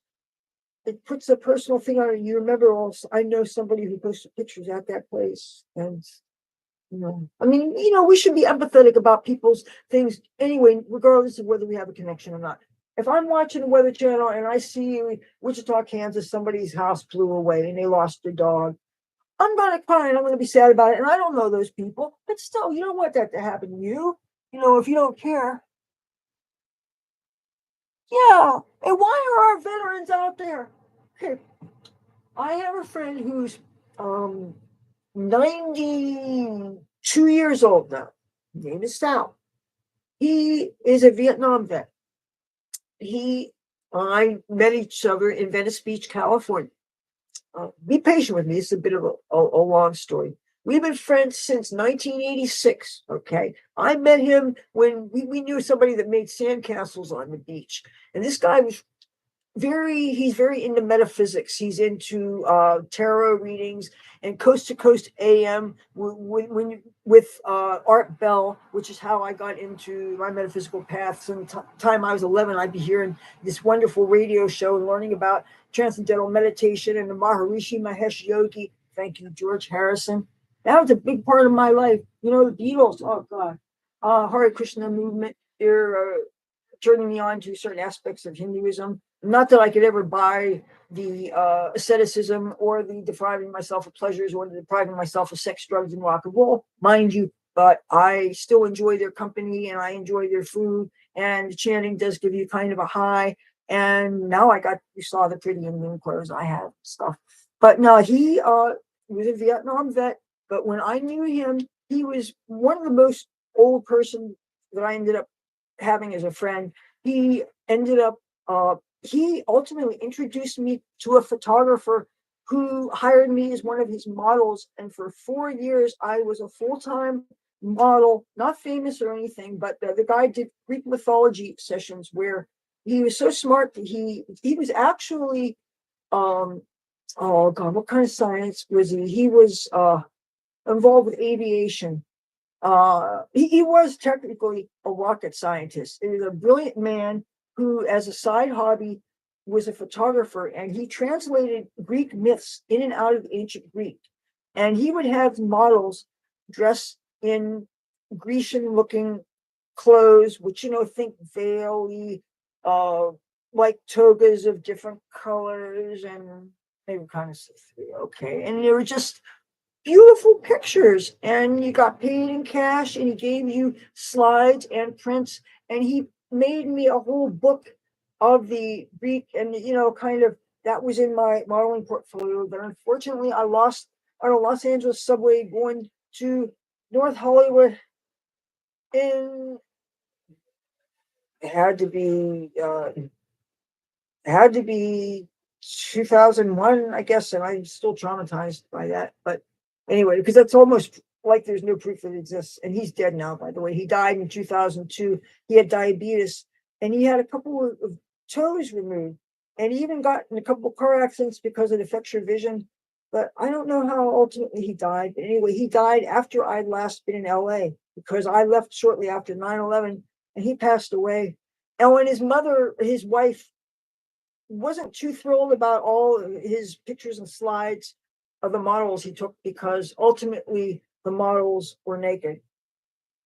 it puts a personal thing on it. You remember, also, I know somebody who posted pictures at that place, and we should be empathetic about people's things anyway, regardless of whether we have a connection or not. If I'm watching the Weather Channel and I see Wichita, Kansas, somebody's house blew away and they lost their dog, I'm going to cry and I'm going to be sad about it. And I don't know those people, but still, you don't want that to happen to you. If you don't care. Yeah. And why are our veterans out there? Okay. I have a friend who's 92 years old now. His name is Sal. He is a Vietnam vet. I met each other in Venice Beach, California. Be patient with me. It's a bit of a long story. We've been friends since 1986. Okay. I met him when we knew somebody that made sandcastles on the beach. And this guy was he's very into metaphysics. He's into tarot readings and Coast to Coast AM with Art Bell, which is how I got into my metaphysical path. Some time I was 11, I'd be hearing this wonderful radio show and learning about transcendental meditation and the Maharishi Mahesh Yogi. Thank you, George Harrison. That was a big part of my life. The Beatles. Oh God, Hare Krishna movement. They're turning me on to certain aspects of Hinduism. Not that I could ever buy the asceticism or the depriving myself of pleasures or the depriving myself of sex, drugs, and rock and roll, mind you, but I still enjoy their company and I enjoy their food, and the chanting does give you kind of a high. And now you saw the pretty Indian clothes I have stuff. But no, he was a Vietnam vet, but when I knew him, he was one of the most old person that I ended up having as a friend. He ended up he ultimately introduced me to a photographer who hired me as one of his models. And for 4 years, I was a full-time model, not famous or anything, but the guy did Greek mythology sessions where he was so smart that he was actually, oh God, what kind of science was he? He was involved with aviation. He was technically a rocket scientist. He was a brilliant man who, as a side hobby, was a photographer, and he translated Greek myths in and out of ancient Greek. And he would have models dressed in Grecian-looking clothes, which, think veil-y, like togas of different colors, and they were kind of see-through, okay. And they were just beautiful pictures, and you got paid in cash, and he gave you slides and prints, and he made me a whole book of the Greek, and kind of that was in my modeling portfolio. But unfortunately, I lost on a Los Angeles subway going to North Hollywood. In it had to be 2001, I guess, and I'm still traumatized by that. But anyway, because that's almost like there's no proof that it exists. And he's dead now, by the way. He died in 2002. He had diabetes, and he had a couple of toes removed, and he even got in a couple of car accidents because it affects your vision. But I don't know how ultimately he died. But anyway, he died after I'd last been in LA, because I left shortly after 9/11, and he passed away. And when his wife, wasn't too thrilled about all his pictures and slides of the models he took, because ultimately the models were naked,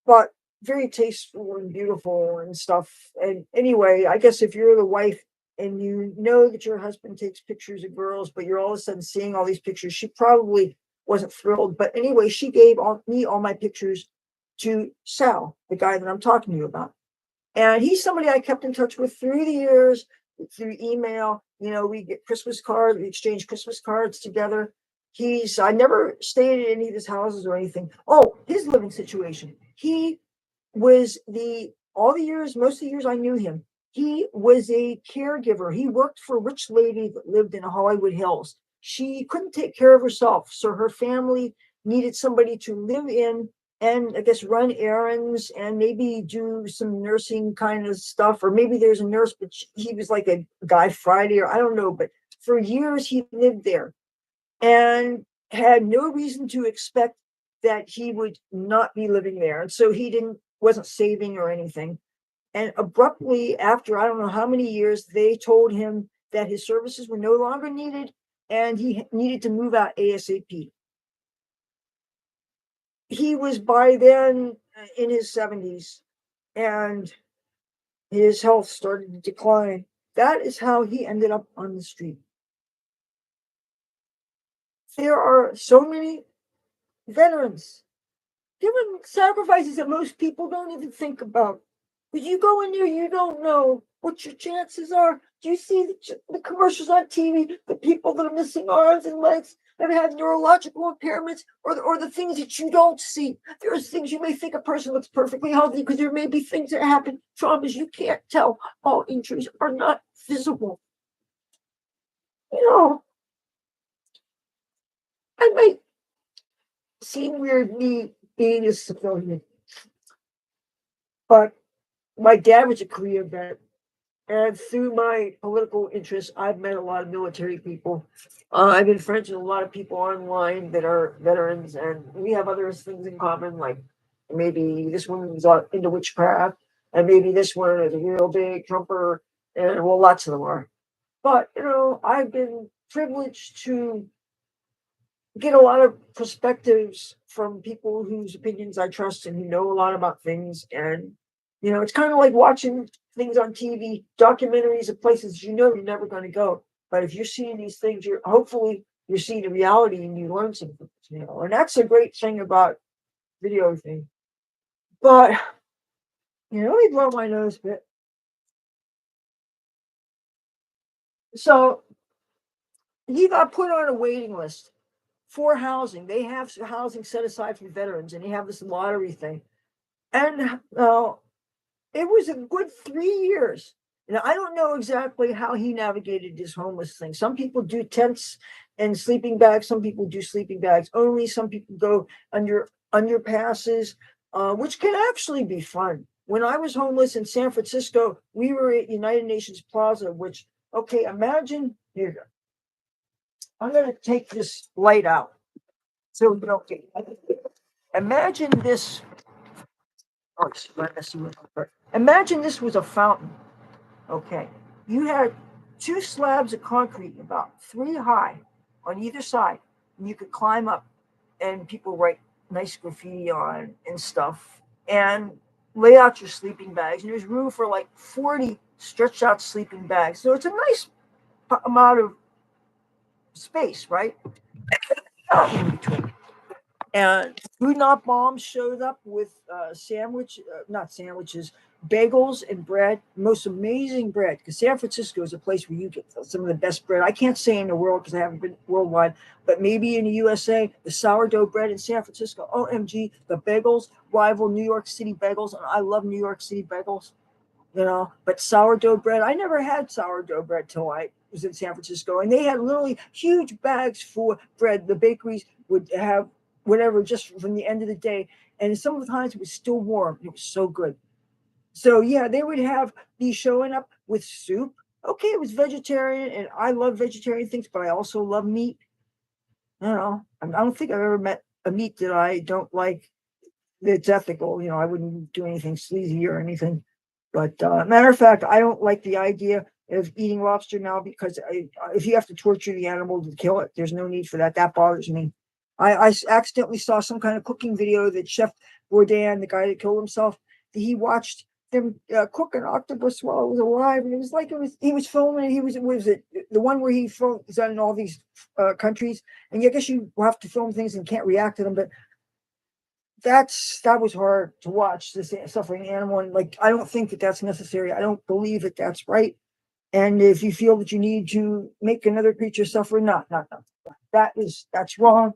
but very tasteful and beautiful and stuff. And anyway, I guess if you're the wife and you know that your husband takes pictures of girls, but you're all of a sudden seeing all these pictures, she probably wasn't thrilled. But anyway, she gave me all my pictures to Sal, the guy that I'm talking to you about. And he's somebody I kept in touch with through the years, through email. We get Christmas cards, we exchange Christmas cards together. I never stayed at any of his houses or anything. Oh, his living situation. He was most of the years I knew him, he was a caregiver. He worked for a rich lady that lived in Hollywood Hills. She couldn't take care of herself, so her family needed somebody to live in and I guess run errands and maybe do some nursing kind of stuff, or maybe there's a nurse, but he was like a Guy Friday, or I don't know. But for years he lived there and had no reason to expect that he would not be living there. And so he wasn't saving or anything. And abruptly, after I don't know how many years, they told him that his services were no longer needed and he needed to move out ASAP. He was by then in his 70s, and his health started to decline. That is how he ended up on the street. There are so many veterans giving sacrifices that most people don't even think about. But you go in there, you don't know what your chances are. Do you see the commercials on TV, the people that are missing arms and legs, that have neurological impairments, or the things that you don't see? There's things you may think a person looks perfectly healthy, because there may be things that happen, traumas you can't tell. All injuries are not visible. I might seem weird, me being a civilian, but my dad was a Korean vet. And through my political interests, I've met a lot of military people. I've been friends with a lot of people online that are veterans, and we have other things in common, like maybe this one is into witchcraft, and maybe this one is a real big Trumper, and well, lots of them are. But, I've been privileged to get a lot of perspectives from people whose opinions I trust and who know a lot about things. And, it's kind of like watching things on TV, documentaries of places you know you're never going to go. But if you're seeing these things, you're hopefully you're seeing the reality and you learn something, and that's a great thing about video thing. But let me blow my nose a bit. So he got put on a waiting list for housing. They have housing set aside for veterans, and they have this lottery thing. And it was a good 3 years. Now, I don't know exactly how he navigated this homeless thing. Some people do tents and sleeping bags. Some people do sleeping bags only. Some people go under underpasses, which can actually be fun. When I was homeless in San Francisco, we were at United Nations Plaza, which, okay, imagine, here you go. I'm going to take this light out so we don't get, imagine this. Oh, imagine this was a fountain. Okay. You had two slabs of concrete about 3 high on either side, and you could climb up, and people write nice graffiti on and stuff, and lay out your sleeping bags. And there's room for like 40 stretched out sleeping bags. So it's a nice amount of space, right? In between. And Food Not Bombs showed up with not sandwiches, bagels and bread. Most amazing bread, because San Francisco is a place where you get some of the best bread. I can't say in the world because I haven't been worldwide, but maybe in the USA, the sourdough bread in San Francisco, OMG, the bagels rival New York City bagels, and I love New York City bagels. But sourdough bread, I never had sourdough bread till I was in San Francisco, and they had literally huge bags for bread. The bakeries would have whatever just from the end of the day, and some of the times it was still warm. It was so good. So yeah, they would have these showing up with soup. Okay, it was vegetarian, and I love vegetarian things, but I also love meat. I don't think I've ever met a meat that I don't like. It's ethical. I wouldn't do anything sleazy or anything. But matter of fact, I don't like the idea of eating lobster now because if you have to torture the animal to kill it, there's no need for that. That bothers me. I accidentally saw some kind of cooking video that Chef Bourdain, the guy that killed himself, he watched them cook an octopus while it was alive, and it was like he was filming. He was it the one where he filmed is in all these countries, and I guess you have to film things and can't react to them, but that was hard to watch, this suffering animal, and like I don't think that that's necessary. I don't believe that that's right. And if you feel that you need to make another creature suffer, not that's wrong.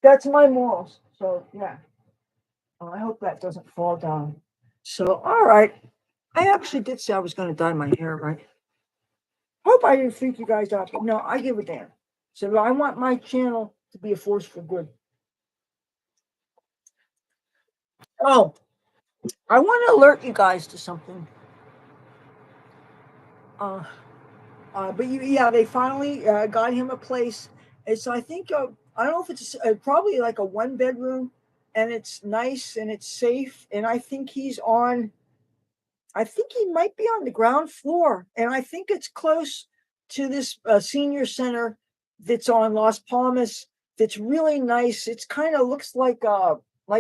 That's my morals. So yeah, I hope that doesn't fall down. So all right, I actually did say I was going to dye my hair, right? Hope I didn't freak you guys out, but no, I give a damn. So I want my channel to be a force for good. Oh, I want to alert you guys to something. But yeah, they finally got him a place. It's I think I don't know if it's probably like a 1 bedroom, and it's nice and it's safe. And I think he's on. I think he might be on the ground floor, and I think it's close to this senior center that's on Las Palmas. That's really nice. It's kind of looks like a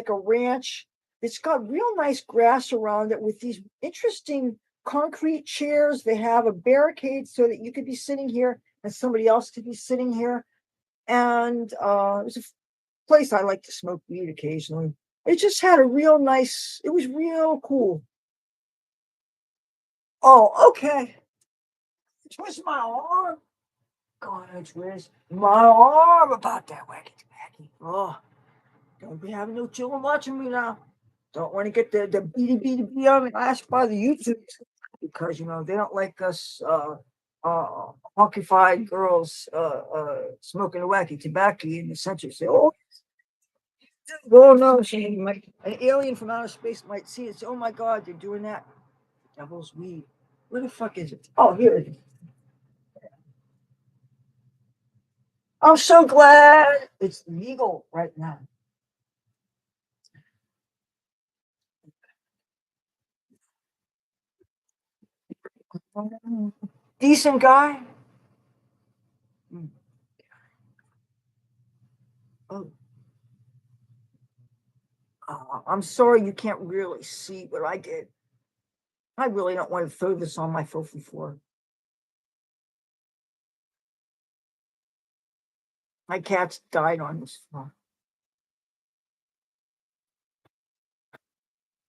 ranch. It's got real nice grass around it with these interesting concrete chairs. They have a barricade so that you could be sitting here and somebody else could be sitting here. And it was a place I like to smoke weed occasionally. It just had a real nice. It was real cool. Oh, okay. Twist my arm. God, I twist my arm about that wacky wacky. Oh, don't be having no children watching me now. Don't want to get the beady on the ass by the YouTube because they don't like us honkified girls smoking the wacky tobacco in the center. Say, oh no, an alien from outer space might see it. Say, oh my God, they're doing that. Devil's weed. Where the fuck is it? Oh, here it is. I'm so glad it's legal right now. Decent guy. Oh, I'm sorry you can't really see what I did. I really don't want to throw this on my filthy floor. My cats died on this floor.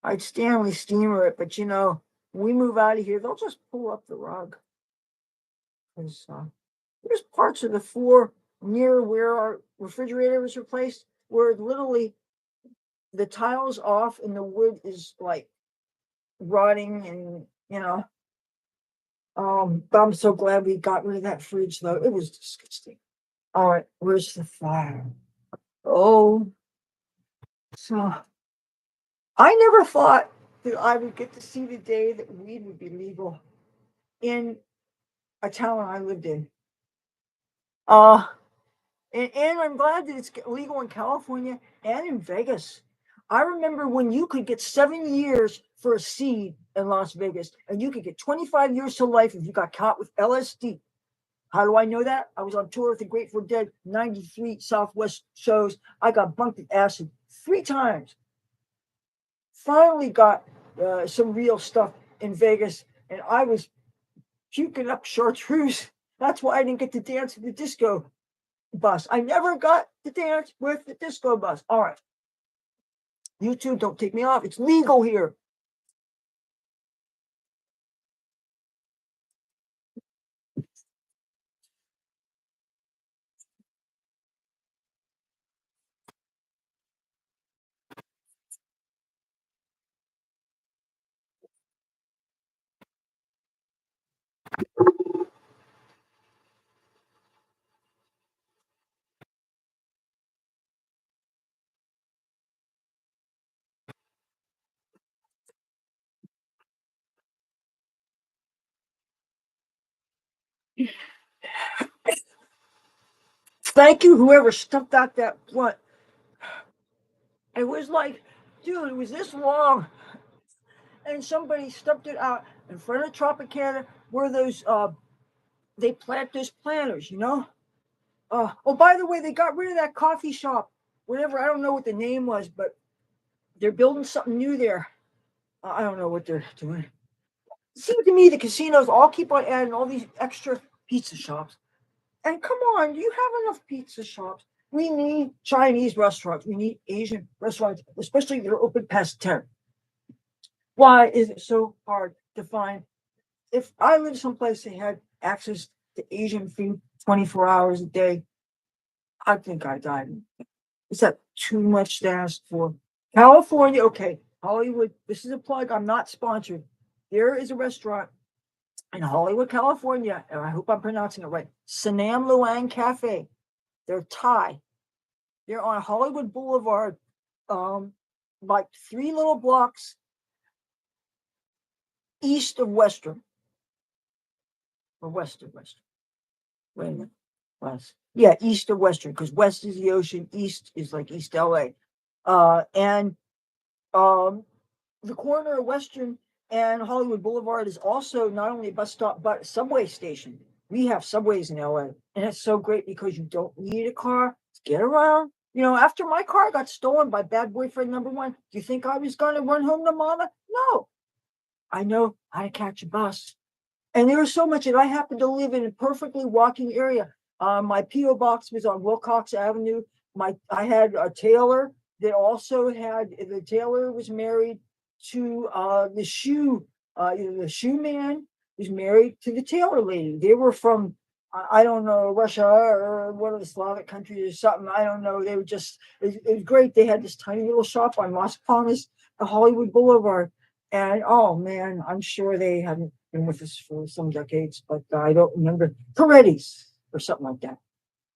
I'd Stanley steamer it, but when we move out of here, they'll just pull up the rug. Because there's parts of the floor near where our refrigerator was replaced where literally the tile's off and the wood is like rotting and but I'm so glad we got rid of that fridge though. It was disgusting. All right, where's the fire? Oh, so I never thought that I would get to see the day that weed would be legal in a town I lived in. Uh, and I'm glad that it's legal in California and in Vegas. I remember when you could get 7 years for a seed in Las Vegas, and you could get 25 years to life if you got caught with LSD. How do I know that? I was on tour with the Grateful Dead, 93 Southwest shows. I got bunked with acid 3 times. Finally got some real stuff in Vegas, and I was puking up chartreuse. That's why I didn't get to dance with the disco bus. I never got to dance with the disco bus. All right. YouTube, don't take me off. It's legal here. Thank you, whoever stuffed out that blunt. It was like, dude, it was this long. And somebody stuffed it out in front of Tropicana where those they plant those planters. Oh, by the way, they got rid of that coffee shop. Whatever, I don't know what the name was, but they're building something new there. I don't know what they're doing. It seems to me the casinos all keep on adding all these extra pizza shops. And come on, do you have enough pizza shops? We need Chinese restaurants. We need Asian restaurants, especially if they're open past 10. Why is it so hard to find? If I lived someplace that had access to Asian food 24 hours a day, I think I died. Is that too much to ask for? California, okay. Hollywood, this is a plug. I'm not sponsored. There is a restaurant in Hollywood, California, and I hope I'm pronouncing it right. Sanam Luang Cafe. They're Thai. They're on Hollywood Boulevard, like 3 little blocks east of Western. Or west of Western. Wait a minute. West. Yeah, east of Western, because west is the ocean, east is like East LA. And the corner of Western and Hollywood Boulevard is also not only a bus stop, but a subway station. We have subways in LA, and it's so great because you don't need a car to get around. After my car got stolen by bad boyfriend number 1, do you think I was going to run home to mama? No. I know how to catch a bus. And there was so much that I happened to live in a perfectly walking area. My P.O. box was on Wilcox Avenue. I had a tailor that also the tailor was married to the shoe man was married to the tailor lady. They were from I don't know, Russia or one of the Slavic countries or something. I don't know. They were it was great. They had this tiny little shop on Las Palmas, Hollywood Boulevard. And oh man, I'm sure they haven't been with us for some decades, but I don't remember Paredes or something like that.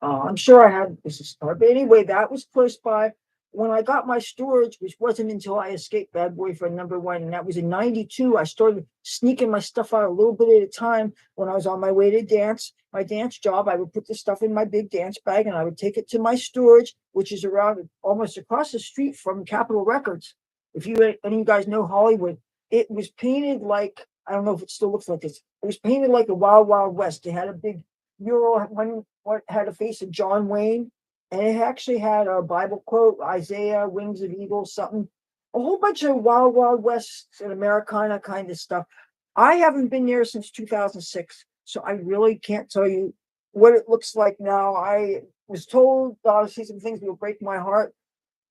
I'm sure I had this start, but anyway, that was close by. When I got my storage, which wasn't until I escaped bad boyfriend number 1, and that was in '92. I started sneaking my stuff out a little bit at a time. When I was on my way to my dance job, I would put the stuff in my big dance bag and I would take it to my storage, which is around almost across the street from Capitol Records. If any of you guys know Hollywood, it was painted like, I don't know if it still looks like this. It was painted like the Wild Wild West. It had a big mural, one had a face of John Wayne, and it actually had a Bible quote, Isaiah, wings of eagles, something. a whole bunch of Wild Wild West and Americana kind of stuff. I haven't been there since 2006, so I really can't tell you what it looks like now. I was told to see some things that will break my heart.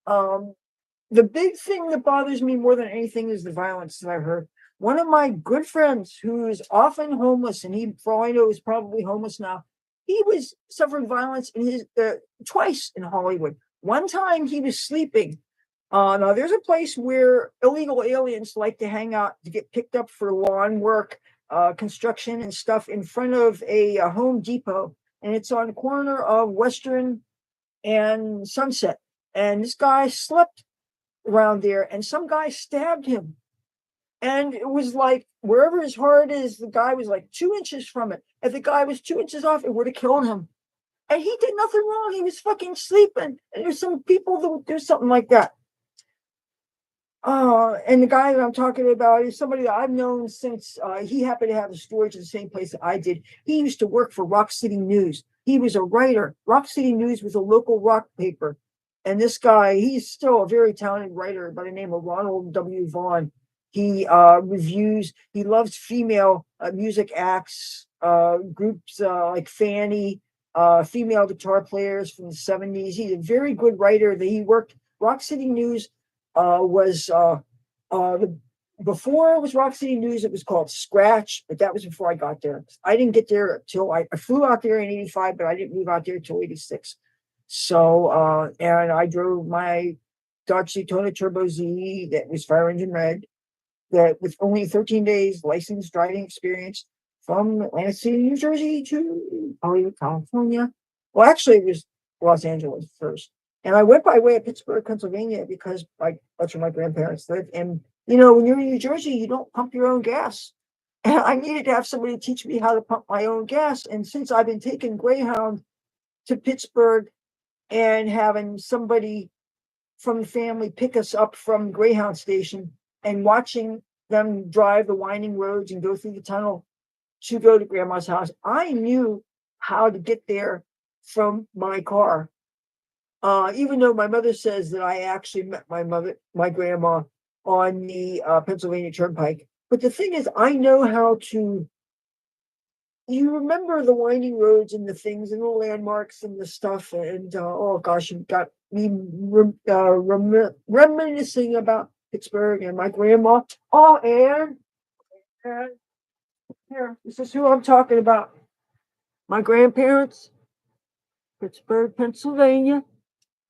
Um, the big thing that bothers me more than anything is the violence that I've heard. One of my good friends who is often homeless, and he, for all I know, is probably homeless now. He was suffering violence in his twice in Hollywood. One time he was sleeping. Now there's a place where illegal aliens like to hang out to get picked up for lawn work, construction and stuff in front of a Home Depot, and it's on the corner of Western and Sunset. And this guy slept around there, and some guy stabbed him. And it was like wherever his heart is, the guy was like 2 inches from it. If the guy was 2 inches off, it would have killed him. And he did nothing wrong. He was fucking sleeping. And there's some people that would do something like that. And the guy that I'm talking about is somebody that I've known since he happened to have the storage in the same place that I did. He used to work for Rock City News. He was a writer. Rock City News was a local rock paper. And this guy, he's still a very talented writer by the name of Ronald W. Vaughn. He reviews, he loves female music acts, groups like Fanny, female guitar players from the 70s. He's a very good writer. That he worked, Rock City News was before it was Rock City News, it was called Scratch, but that was before I got there. I didn't get there until I flew out there in 85, but I didn't move out there until 86. So, and I drove my Dodge Daytona Turbo Z that was fire engine red, that with only 13 days licensed driving experience from Atlantic City, New Jersey to Hollywood, California. Well, actually, it was Los Angeles first. And I went by way of Pittsburgh, Pennsylvania, because that's where my grandparents lived. And, you know, when you're in New Jersey, you don't pump your own gas. And I needed to have somebody teach me how to pump my own gas. And since I've been taking Greyhound to Pittsburgh and having somebody from the family pick us up from Greyhound station and watching them drive the winding roads and go through the tunnel to go to grandma's house, I knew how to get there from my car. Even though my mother says that I actually met my grandma on the Pennsylvania Turnpike. But the thing is, I know how to. You remember the winding roads and the things and the landmarks and the stuff. And oh gosh, you got me reminiscing about Pittsburgh and my grandma. Oh, and here, this is who I'm talking about. My grandparents, Pittsburgh, Pennsylvania.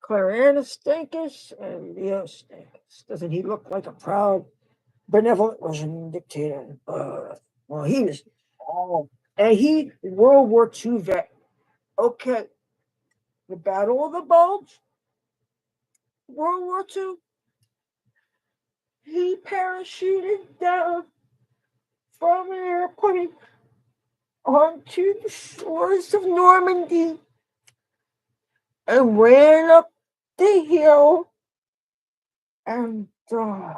Clarana Stankus and Leo Stankus. Doesn't he look like a proud, benevolent Russian dictator? Well, he was and he World War II vet. Okay, the Battle of the Bulge, World War II. He parachuted down from an airplane onto the shores of Normandy and ran up the hill. And I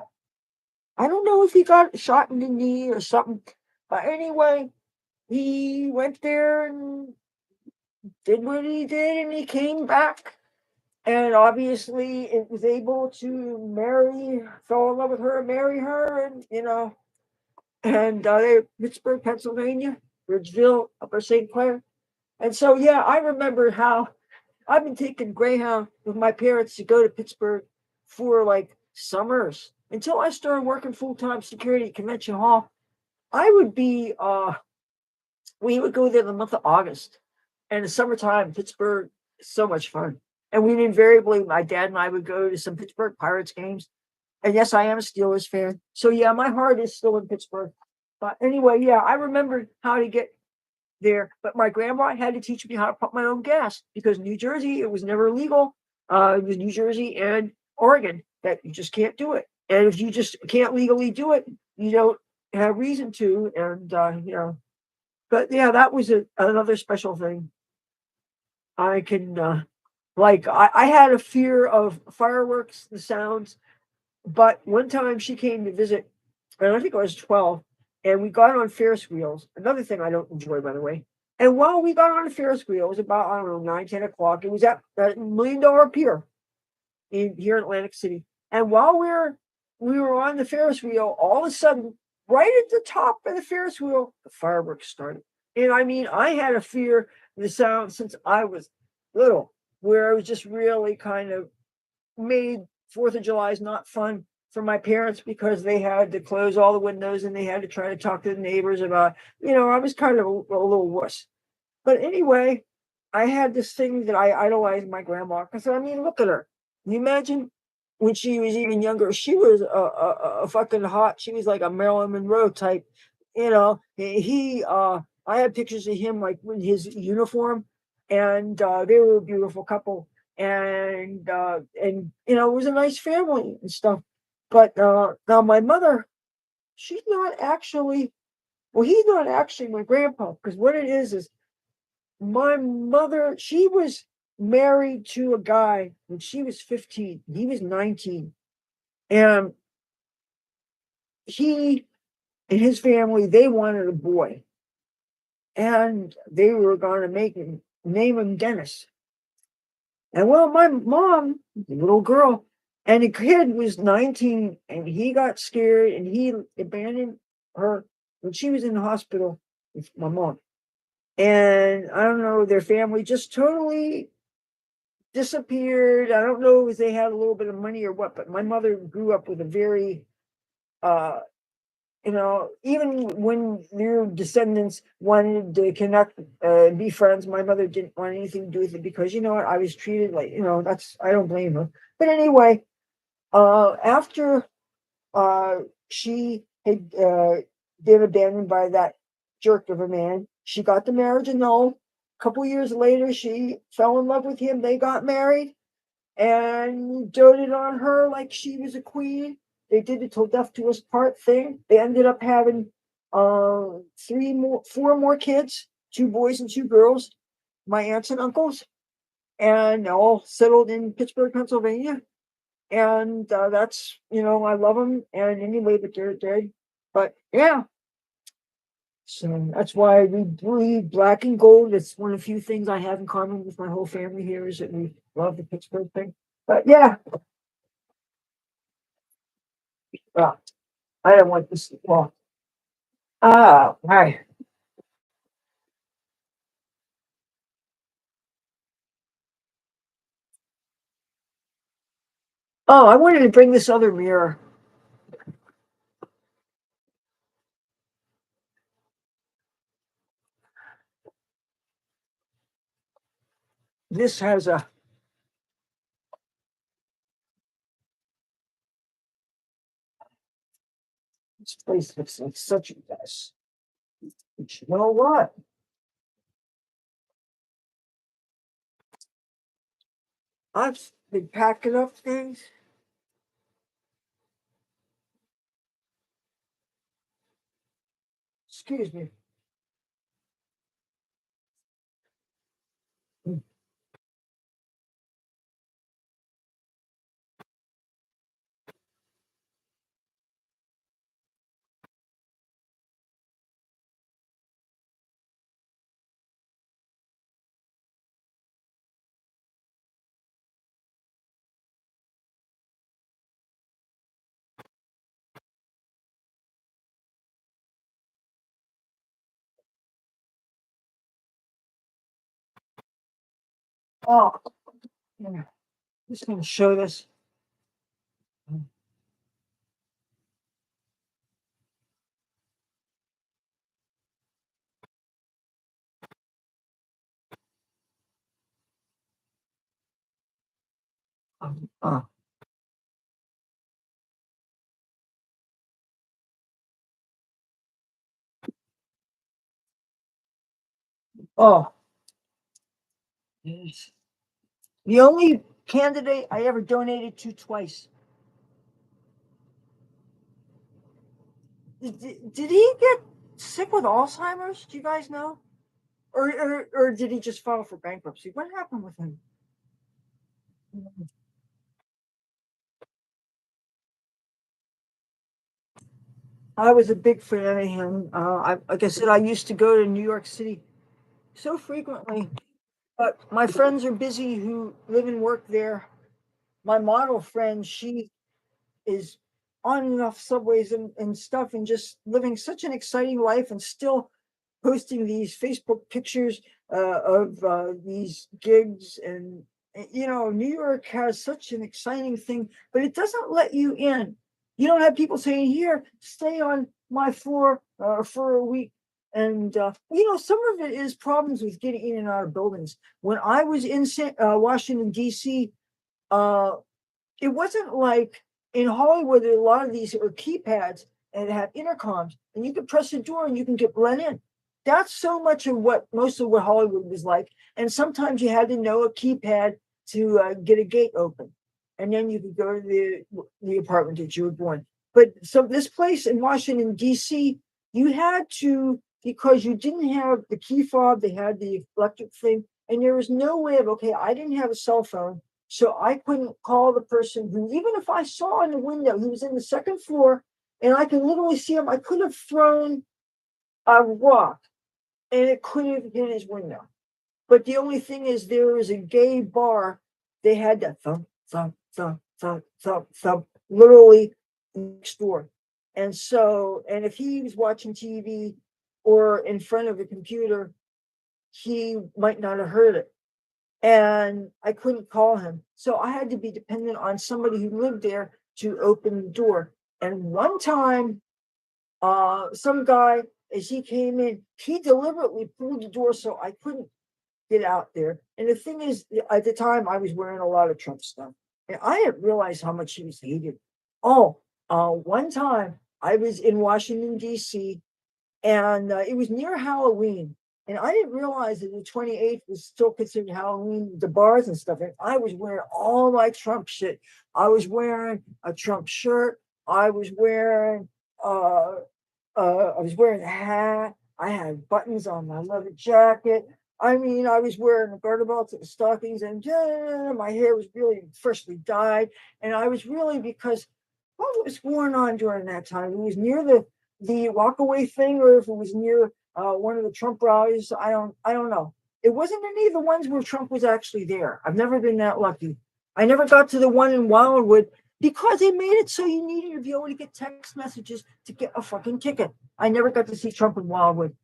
don't know if he got shot in the knee or something, but anyway, he went there and did what he did, and he came back, and obviously it was able to fall in love with her, and marry her, and and they're Pittsburgh, Pennsylvania, Bridgeville, Upper St. Clair, and so yeah, I remember how I've been taking Greyhound with my parents to go to Pittsburgh for like summers until I started working full-time security at Convention Hall. I would be we would go there the month of August, and the summertime Pittsburgh is so much fun. And we'd invariably, my dad and I would go to some Pittsburgh Pirates games. And yes, I am a Steelers fan. So yeah, my heart is still in Pittsburgh. But anyway, yeah, I remembered how to get there, but my grandma had to teach me how to pump my own gas, because New Jersey, it was never legal. It was New Jersey and Oregon that you just can't do it. And if you just can't legally do it, you don't have reason to. And, but yeah, that was another special thing. I can, I had a fear of fireworks, the sounds, but one time she came to visit, and I think I was 12, and we got on Ferris wheels. Another thing I don't enjoy, by the way. And while we got on a Ferris wheel, it was about, I don't know, 9, 10 o'clock. It was at that $1 Million Pier here in Atlantic City. And while we're we were on the Ferris wheel. All of a sudden, right at the top of the Ferris wheel, the fireworks started. And I mean, I had a fear of the sound since I was little, where I was just really kind of made Fourth of July is not fun for my parents because they had to close all the windows and they had to try to talk to the neighbors about, I was kind of a little wuss. But anyway, I had this thing that I idolized my grandma because I mean, look at her. Can you imagine when she was even younger? She was a fucking hot. She was like a Marilyn Monroe type. I had pictures of him like in his uniform, and they were a beautiful couple. And it was a nice family and stuff. But now my mother, she's not actually. Well, he's not actually my grandpa because what it is my mother, she was married to a guy when she was 15. He was 19. And he and his family, they wanted a boy. And they were going to name him Dennis. And well, my mom, the little girl, and the kid was 19 and he got scared and he abandoned her when she was in the hospital with my mom. And I don't know, their family just totally disappeared. I don't know if they had a little bit of money or what, but my mother grew up with a very, even when their descendants wanted to connect, be friends, my mother didn't want anything to do with it because you know what, I was treated like, I don't blame her. But anyway, after she had been abandoned by that jerk of a man, she got the marriage annulled. A couple years later, she fell in love with him. They got married and doted on her like she was a queen. They did the till death do us part thing. They ended up having four more kids, two boys and two girls, my aunts and uncles, and all settled in Pittsburgh, Pennsylvania. And that's, I love them. And anyway, but they're dead. But yeah, so that's why we breed black and gold. It's one of the few things I have in common with my whole family here is that we love the Pittsburgh thing. But yeah, I don't want this. Well, hi. Oh, I wanted to bring this other mirror. This has a. This place looks like such a mess. But you know what? I've been packing up things. Excuse me. Oh, yeah. Just gonna show this. Uh, oh, yes. The only candidate I ever donated to twice. Did he get sick with Alzheimer's? Do you guys know? Or did he just file for bankruptcy? What happened with him? I was a big fan of him. Like I said, I used to go to New York City so frequently, but my friends are busy who live and work there. My model friend, she is. on and off subways and stuff, and just living such an exciting life, and still posting these Facebook pictures of these gigs. And New York has such an exciting thing, but it doesn't let you in. You don't have people saying, "Here, stay on my floor for a week." And some of it is problems with getting in and out of buildings. When I was in Washington D.C., uh, it wasn't like in Hollywood. A lot of these are keypads and have intercoms, and you can press a door and you can get let in. That's so much of what most of what Hollywood was like. And sometimes you had to know a keypad to get a gate open, and then you could go to the apartment that you were born. But so this place in Washington D.C., you had to, because you didn't have the key fob. They had the electric thing, and there was no way of, okay, I didn't have a cell phone, so I couldn't call the person who, even if I saw in the window, he was in the second floor and I could literally see him, I could have thrown a rock and it could have hit his window. But the only thing is, there was a gay bar. They had that thump, thump, thump, thump, thump, thump, literally next door. And so, and if he was watching TV or in front of a computer, he might not have heard it. And I couldn't call him. So I had to be dependent on somebody who lived there to open the door. And one time, some guy, as he came in, he deliberately pulled the door so I couldn't get out there. And the thing is, at the time, I was wearing a lot of Trump stuff, and I didn't realize how much he was hated. Oh, one time I was in Washington D.C. and it was near Halloween, and I didn't realize that the 28th was still considered Halloween, the bars and stuff. And I was wearing all my Trump shit. I was wearing a Trump shirt. I was wearing a hat. I had buttons on my leather jacket. I mean, I was wearing a garter belt and stockings, and my hair was really freshly dyed. And I was really, because what was going on during that time? It was near the walkaway thing, or if it was near one of the Trump rallies. I don't know. It wasn't any of the ones where Trump was actually there. I've never been that lucky. I never got to the one in Wildwood because they made it so you needed to be able to get text messages to get a fucking ticket. I never got to see Trump in Wildwood.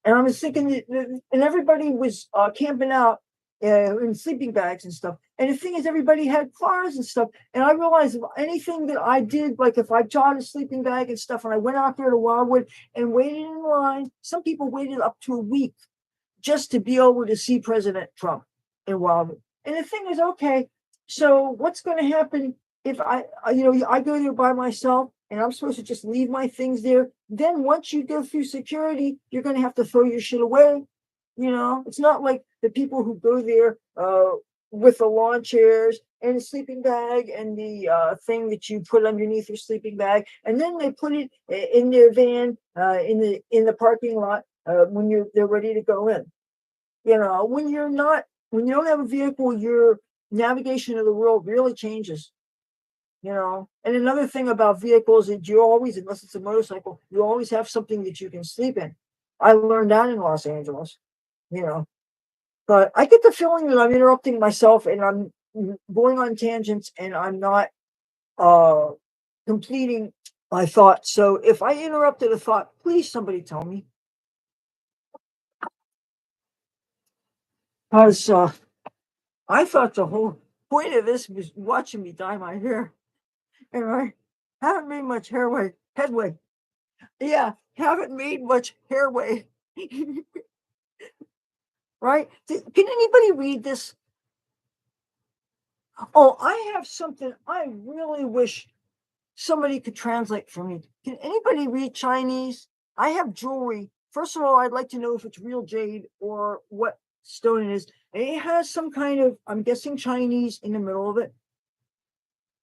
And I was thinking, and everybody was camping out in sleeping bags and stuff. And the thing is, everybody had cars and stuff. And I realized if anything that I did, like if I got a sleeping bag and stuff, and I went out there to Wildwood and waited in line, some people waited up to a week just to be able to see President Trump in Wildwood. And the thing is, okay, so what's going to happen if I go there by myself and I'm supposed to just leave my things there? Then once you go through security, you're going to have to throw your shit away. It's not like the people who go there with the lawn chairs and a sleeping bag and the thing that you put underneath your sleeping bag, and then they put it in their van in the parking lot when they're ready to go in. When you don't have a vehicle, your navigation of the world really changes. And another thing about vehicles is you always, unless it's a motorcycle, you always have something that you can sleep in. I learned that in Los Angeles. But I get the feeling that I'm interrupting myself and I'm going on tangents and I'm not completing my thought. So if I interrupted a thought, please somebody tell me. Because I thought the whole point of this was watching me dye my hair. And I haven't made much headway. Yeah, haven't made much hairway. Right? Can anybody read this? Oh, I have something I really wish somebody could translate for me. Can anybody read Chinese? I have jewelry. First of all, I'd like to know if it's real jade or what stone it is. And it has some kind of, I'm guessing, Chinese in the middle of it.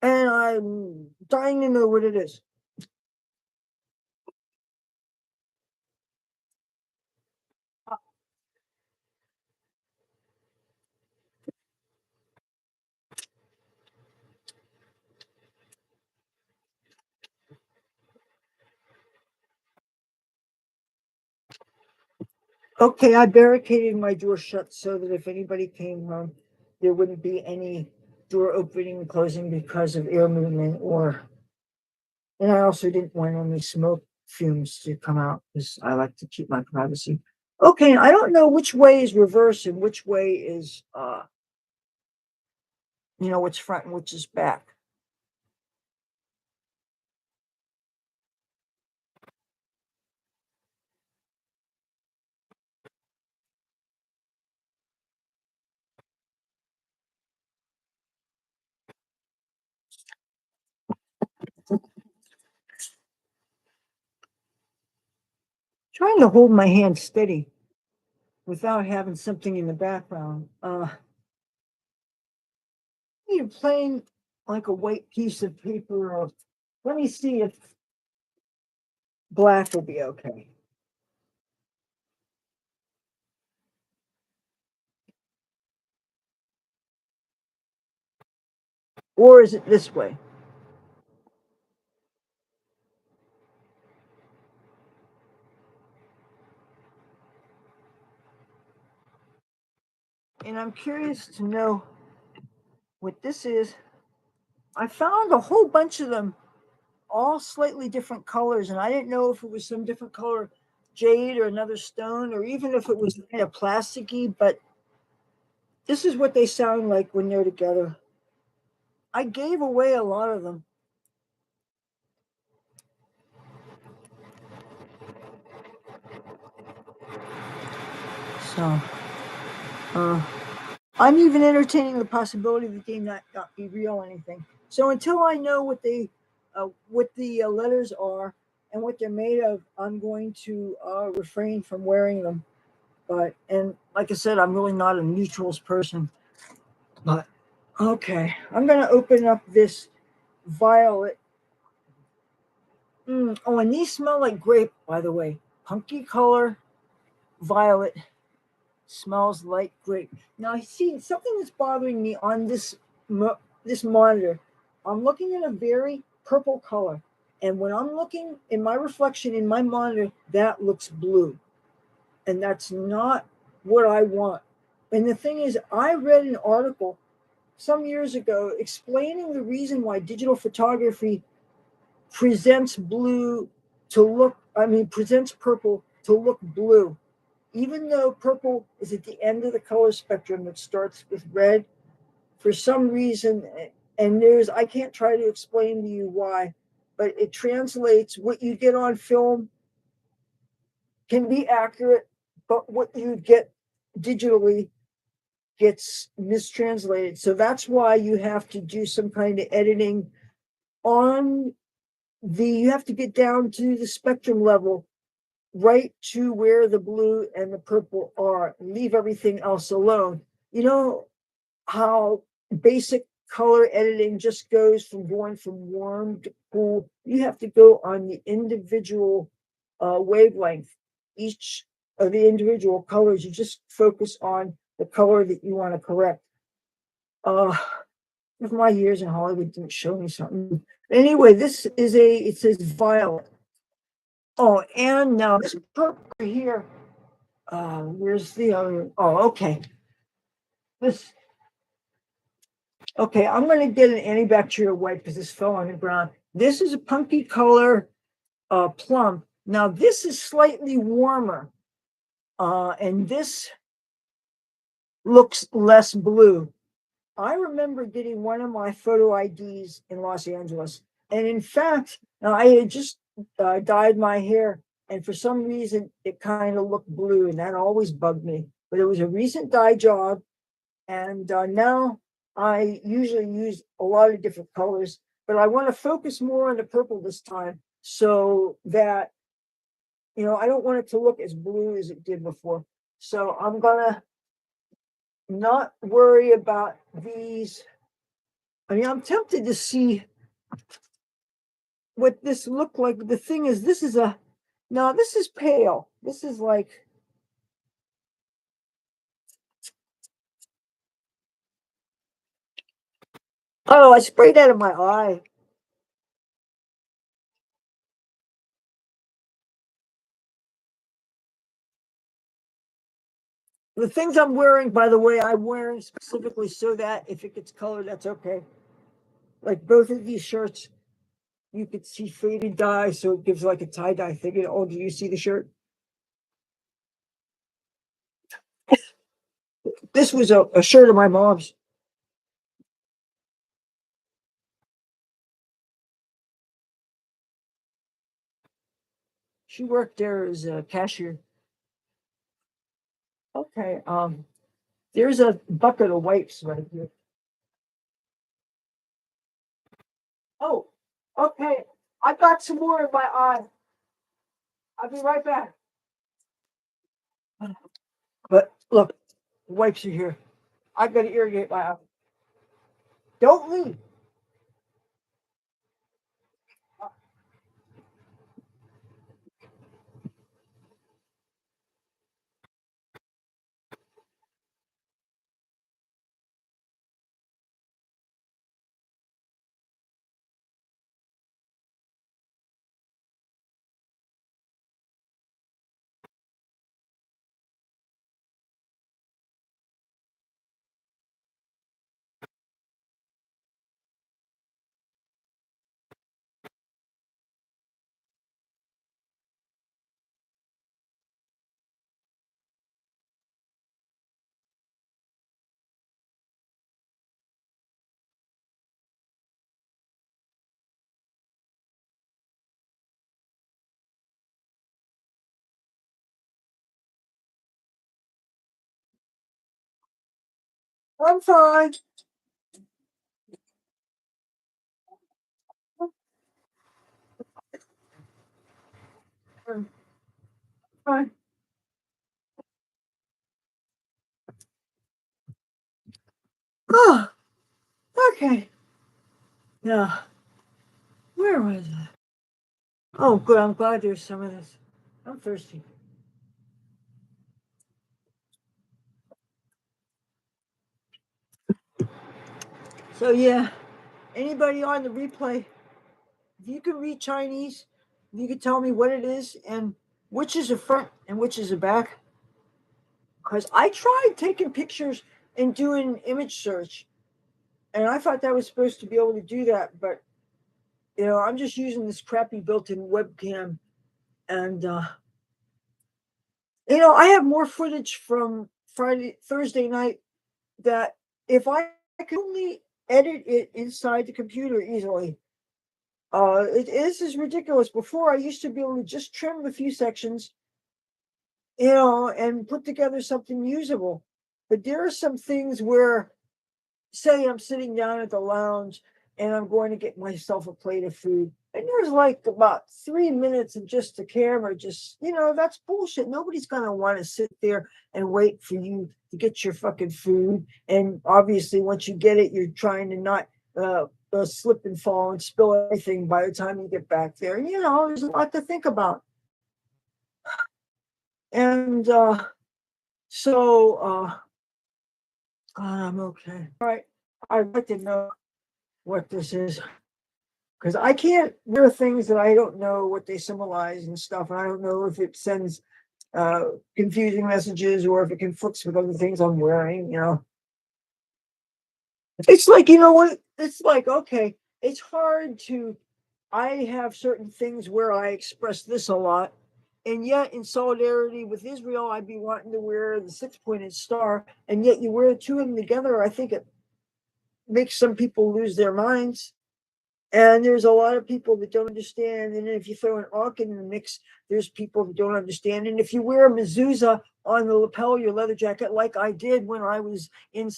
And I'm dying to know what it is. Okay, I barricaded my door shut so that if anybody came home, there wouldn't be any door opening and closing because of air movement or And I also didn't want any smoke fumes to come out because I like to keep my privacy. Okay, I don't know which way is reverse and which way is what's front and which is back. Trying to hold my hand steady without having something in the background. You're playing like a white piece of paper. Or let me see if black will be okay. Or is it this way? And I'm curious to know what this is. I found a whole bunch of them, all slightly different colors, and I didn't know if it was some different color jade or another stone, or even if it was kind of plasticky, but this is what they sound like when they're together. I gave away a lot of them. So, I'm even entertaining the possibility that they not be real or anything. So until I know what the letters are and what they're made of, I'm going to refrain from wearing them. And like I said, I'm really not a neutrals person. But okay, I'm gonna open up this violet. Oh, and these smell like grape, by the way. Punky color, violet, smells like grape. Now, see, something that's bothering me on this monitor. I'm looking at a very purple color, and when I'm looking in my reflection in my monitor, that looks blue, and that's not what I want. And the thing is, I read an article some years ago explaining the reason why digital photography presents blue to look, I mean, presents purple to look blue. Even though purple is at the end of the color spectrum, it starts with red. For some reason, and I can't try to explain to you why, but it translates what you get on film can be accurate, but what you get digitally gets mistranslated. So that's why you have to do some kind of editing on you have to get down to the spectrum level, right to where the blue and the purple are, leave everything else alone. You know how basic color editing just goes from going from warm to cool. You have to go on the individual wavelength, each of the individual colors. You just focus on the color that you want to correct. If my years in Hollywood didn't show me something. Anyway, it says violet. Oh, and now this purple here. Where's the other? Oh, okay. This. Okay, I'm going to get an antibacterial wipe because this fell on the ground. This is a punky color plum. Now this is slightly warmer, and this looks less blue. I remember getting one of my photo IDs in Los Angeles, and in fact, I had just dyed my hair, and for some reason, it kind of looked blue, and that always bugged me. But it was a recent dye job, and now I usually use a lot of different colors, but I want to focus more on the purple this time, so that I don't want it to look as blue as it did before. So I'm gonna not worry about these. I mean, I'm tempted to see what this looked like. But the thing is, this is pale. This is like, oh, I sprayed that in my eye. The things I'm wearing, by the way, I'm wearing specifically so that if it gets colored, that's okay. Like both of these shirts, you could see faded dye, so it gives like a tie-dye thing. Oh, do you see the shirt? This was a shirt of my mom's. She worked there as a cashier. Okay, there's a bucket of wipes right here. Oh, okay. I got some more in my eye. I'll be right back. But look, the wipes are here. I gotta irrigate my eye. Don't leave. I'm fine. I'm fine. Oh, okay. Yeah. Where was I? Oh, good. I'm glad there's some of this. I'm thirsty. So yeah, anybody on the replay, if you can read Chinese, you can tell me what it is and which is a front and which is a back. Because I tried taking pictures and doing image search, and I thought that was supposed to be able to do that, but I'm just using this crappy built-in webcam, and I have more footage from Thursday night that if I could only edit it inside the computer easily. This is ridiculous. Before, I used to be able to just trim a few sections, and put together something usable. But there are some things where, say, I'm sitting down at the lounge and I'm going to get myself a plate of food, and there's like about 3 minutes of just the camera. Just, that's bullshit. Nobody's going to want to sit there and wait for you to get your fucking food. And obviously, once you get it, you're trying to not slip and fall and spill everything by the time you get back there. There's a lot to think about. And so I'm okay. All right. I'd like to know what this is, because I can't wear things that I don't know what they symbolize and stuff. And I don't know if it sends confusing messages or if it conflicts with other things I'm wearing. It's like, what? It's like, okay, it's hard to. I have certain things where I express this a lot. And yet, in solidarity with Israel, I'd be wanting to wear the six-pointed star. And yet, you wear the two of them together, I think it makes some people lose their minds. And there's a lot of people that don't understand. And if you throw an Rokk in the mix, there's people that don't understand. And if you wear a mezuzah on the lapel of your leather jacket, like I did when I was in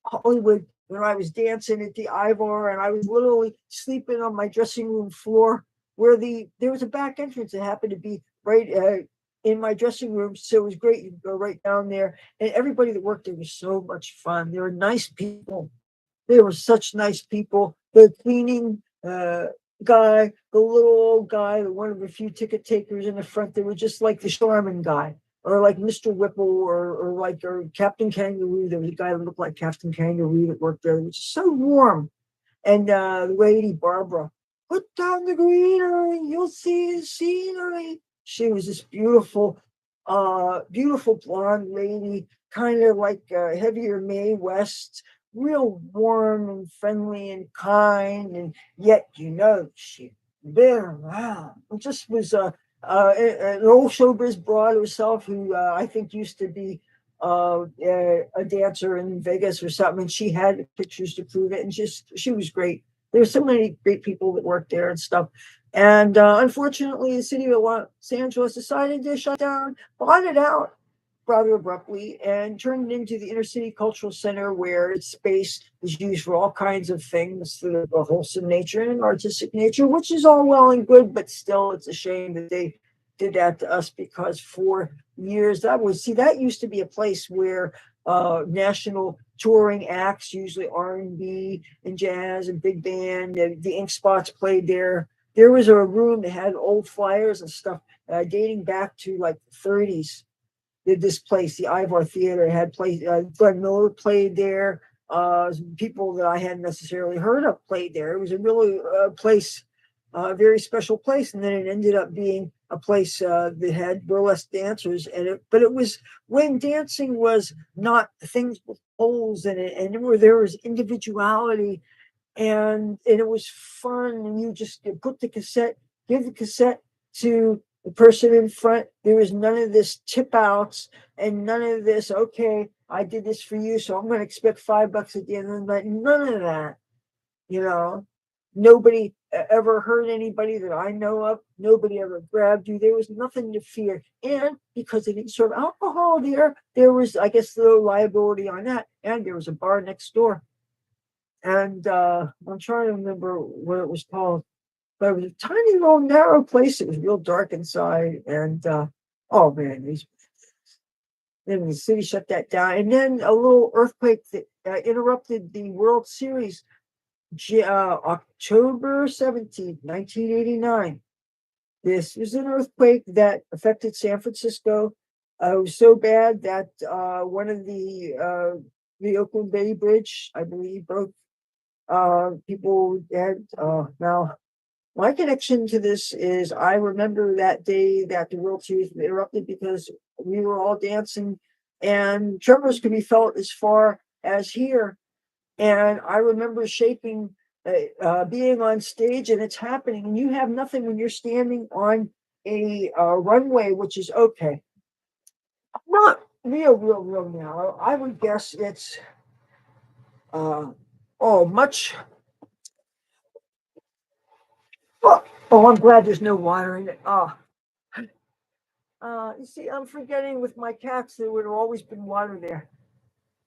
Hollywood, when I was dancing at the Ivor, and I was literally sleeping on my dressing room floor, where there was a back entrance that happened to be right in my dressing room. So it was great. You could go right down there, and everybody that worked there was so much fun. They were nice people. They were such nice people. The cleaning guy, the little old guy, one of the few ticket takers in the front, they were just like the Starman guy, or like Mr. Whipple, or Captain Kangaroo. There was a guy that looked like Captain Kangaroo that worked there. It was so warm. And the lady Barbara, put down the greenery, you'll see the scenery. She was this beautiful, beautiful blonde lady, kind of like heavier Mae West, real warm and friendly and kind, and yet she'd been around. It just was an old showbiz broad herself who I think used to be a dancer in Vegas or something, and she had pictures to prove it, and she was great. There's so many great people that work there and stuff. And unfortunately, the city of Los Angeles decided to shut down, bought it out rather abruptly, and turned it into the Inner City Cultural Center, where its space is used for all kinds of things for a wholesome nature and an artistic nature, which is all well and good, but still, it's a shame that they did that to us, because for years that used to be a place where national touring acts, usually R&B and jazz and big band, the Ink Spots played there. There was a room that had old flyers and stuff dating back to like the 30s. Did this place, the Ivar Theater, had played. Glenn Miller played there. People that I hadn't necessarily heard of played there. It was a really place, a very special place, and then it ended up being a place that had burlesque dancers, but it was when dancing was not things with holes in it, and where there was individuality, and it was fun, and you put give the cassette to the person in front. There was none of this tip outs and none of this, okay, I did this for you, so I'm going to expect $5 at the end of the night. None of that, you know. Nobody ever hurt anybody that I know of. Nobody ever grabbed you. There was nothing to fear. And because they didn't serve alcohol there was, I guess, no liability on that. And there was a bar next door. And I'm trying to remember what it was called. But it was a tiny little narrow place. It was real dark inside. And oh man, then the city shut that down. And then a little earthquake that interrupted the World Series, October 17th, 1989. This was an earthquake that affected San Francisco. It was so bad that one of the Oakland Bay Bridge, I believe, broke. People had now. My connection to this is I remember that day that the World Series was interrupted because we were all dancing, and tremors could be felt as far as here. And I remember being on stage, and it's happening, and you have nothing when you're standing on a runway, which is okay. Not real narrow. I would guess it's much. Oh, I'm glad there's no water in it. You see, I'm forgetting with my cats there would have always been water there.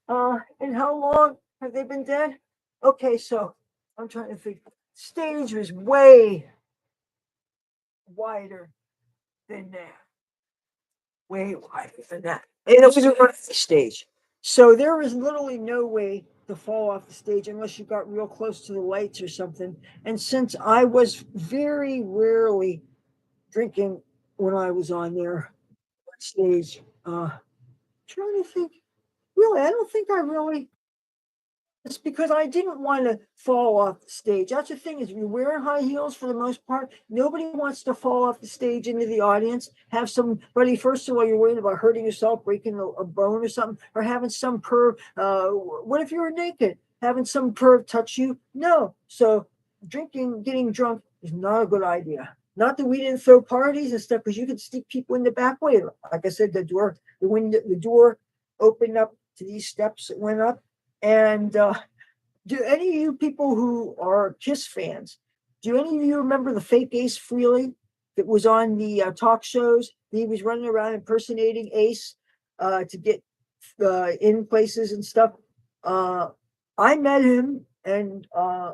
And how long have they been dead? Okay, so I'm trying to think. Stage was way wider than that. Way wider than that. And it was a running stage. So there was literally no way to fall off the stage unless you got real close to the lights or something. And since I was very rarely drinking when I was on there on stage, trying to think, really, I don't think I really. It's because I didn't want to fall off the stage. That's the thing, is you're wearing high heels for the most part. Nobody wants to fall off the stage into the audience. Have somebody, first of all, you're worried about hurting yourself, breaking a bone or something, or having some perv. What if you were naked? Having some perv touch you? No. So drinking, getting drunk is not a good idea. Not that we didn't throw parties and stuff, because you could stick people in the back way. Like I said, the door opened up to these steps that went up. And do any of you people who are Kiss fans, do any of you remember the fake Ace Frehley that was on the talk shows? He was running around impersonating Ace to get in places and stuff. I met him, and I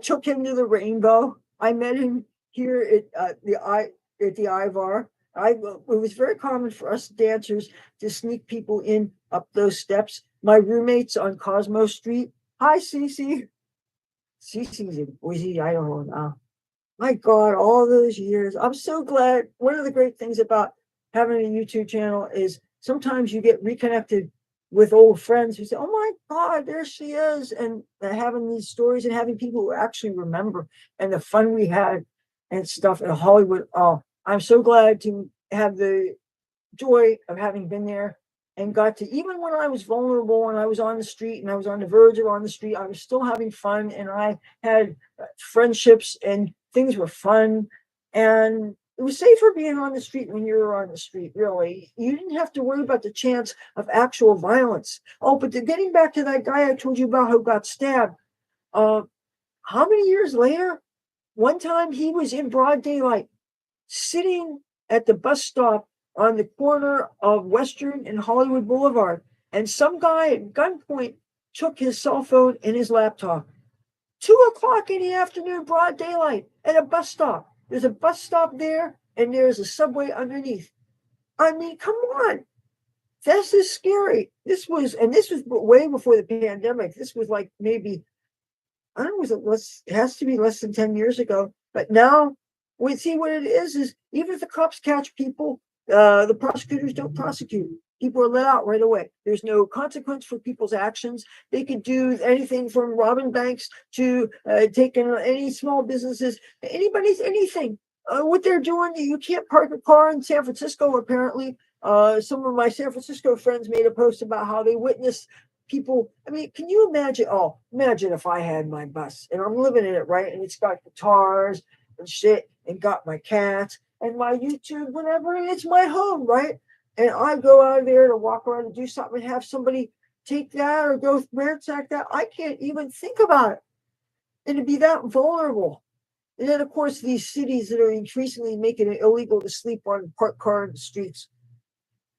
took him to the Rainbow. I met him here at the Ivar. It was very common for us dancers to sneak people in up those steps. My roommates on Cosmo Street. Hi, Cece. Cece's in Boise, Idaho now. My God, all those years. I'm so glad. One of the great things about having a YouTube channel is sometimes you get reconnected with old friends who say, oh my God, there she is. And having these stories and having people who actually remember, and the fun we had and stuff in Hollywood. Oh, I'm so glad to have the joy of having been there and got to, even when I was vulnerable and I was on the street and I was on the verge of on the street, I was still having fun, and I had friendships and things were fun. And it was safer being on the street when you were on the street, really. You didn't have to worry about the chance of actual violence. Oh, but getting back to that guy I told you about who got stabbed, uh, how many years later? One time he was in broad daylight, sitting at the bus stop on the corner of Western and Hollywood Boulevard, and some guy at gunpoint took his cell phone and his laptop. 2 o'clock in the afternoon, broad daylight, at a bus stop. There's a bus stop there, and there's a subway underneath. I mean, come on. This is scary. This was way before the pandemic. This was like maybe, I don't know, it has to be less than 10 years ago. But now we see what it is even if the cops catch people, the prosecutors don't prosecute. People are let out right away. There's no consequence for people's actions. They could do anything from robbing banks to taking any small businesses, anything. What they're doing, you can't park a car in San Francisco, apparently. Some of my San Francisco friends made a post about how they witnessed people. I mean, can you imagine? Oh, imagine if I had my bus and I'm living in it, right? And it's got guitars and shit, and got my cats and my YouTube, whatever. And it's my home, right? And I go out there to walk around and do something and have somebody take that or go ransack that. I can't even think about it. And to be that vulnerable. And then, of course, these cities that are increasingly making it illegal to sleep on parked car in the streets.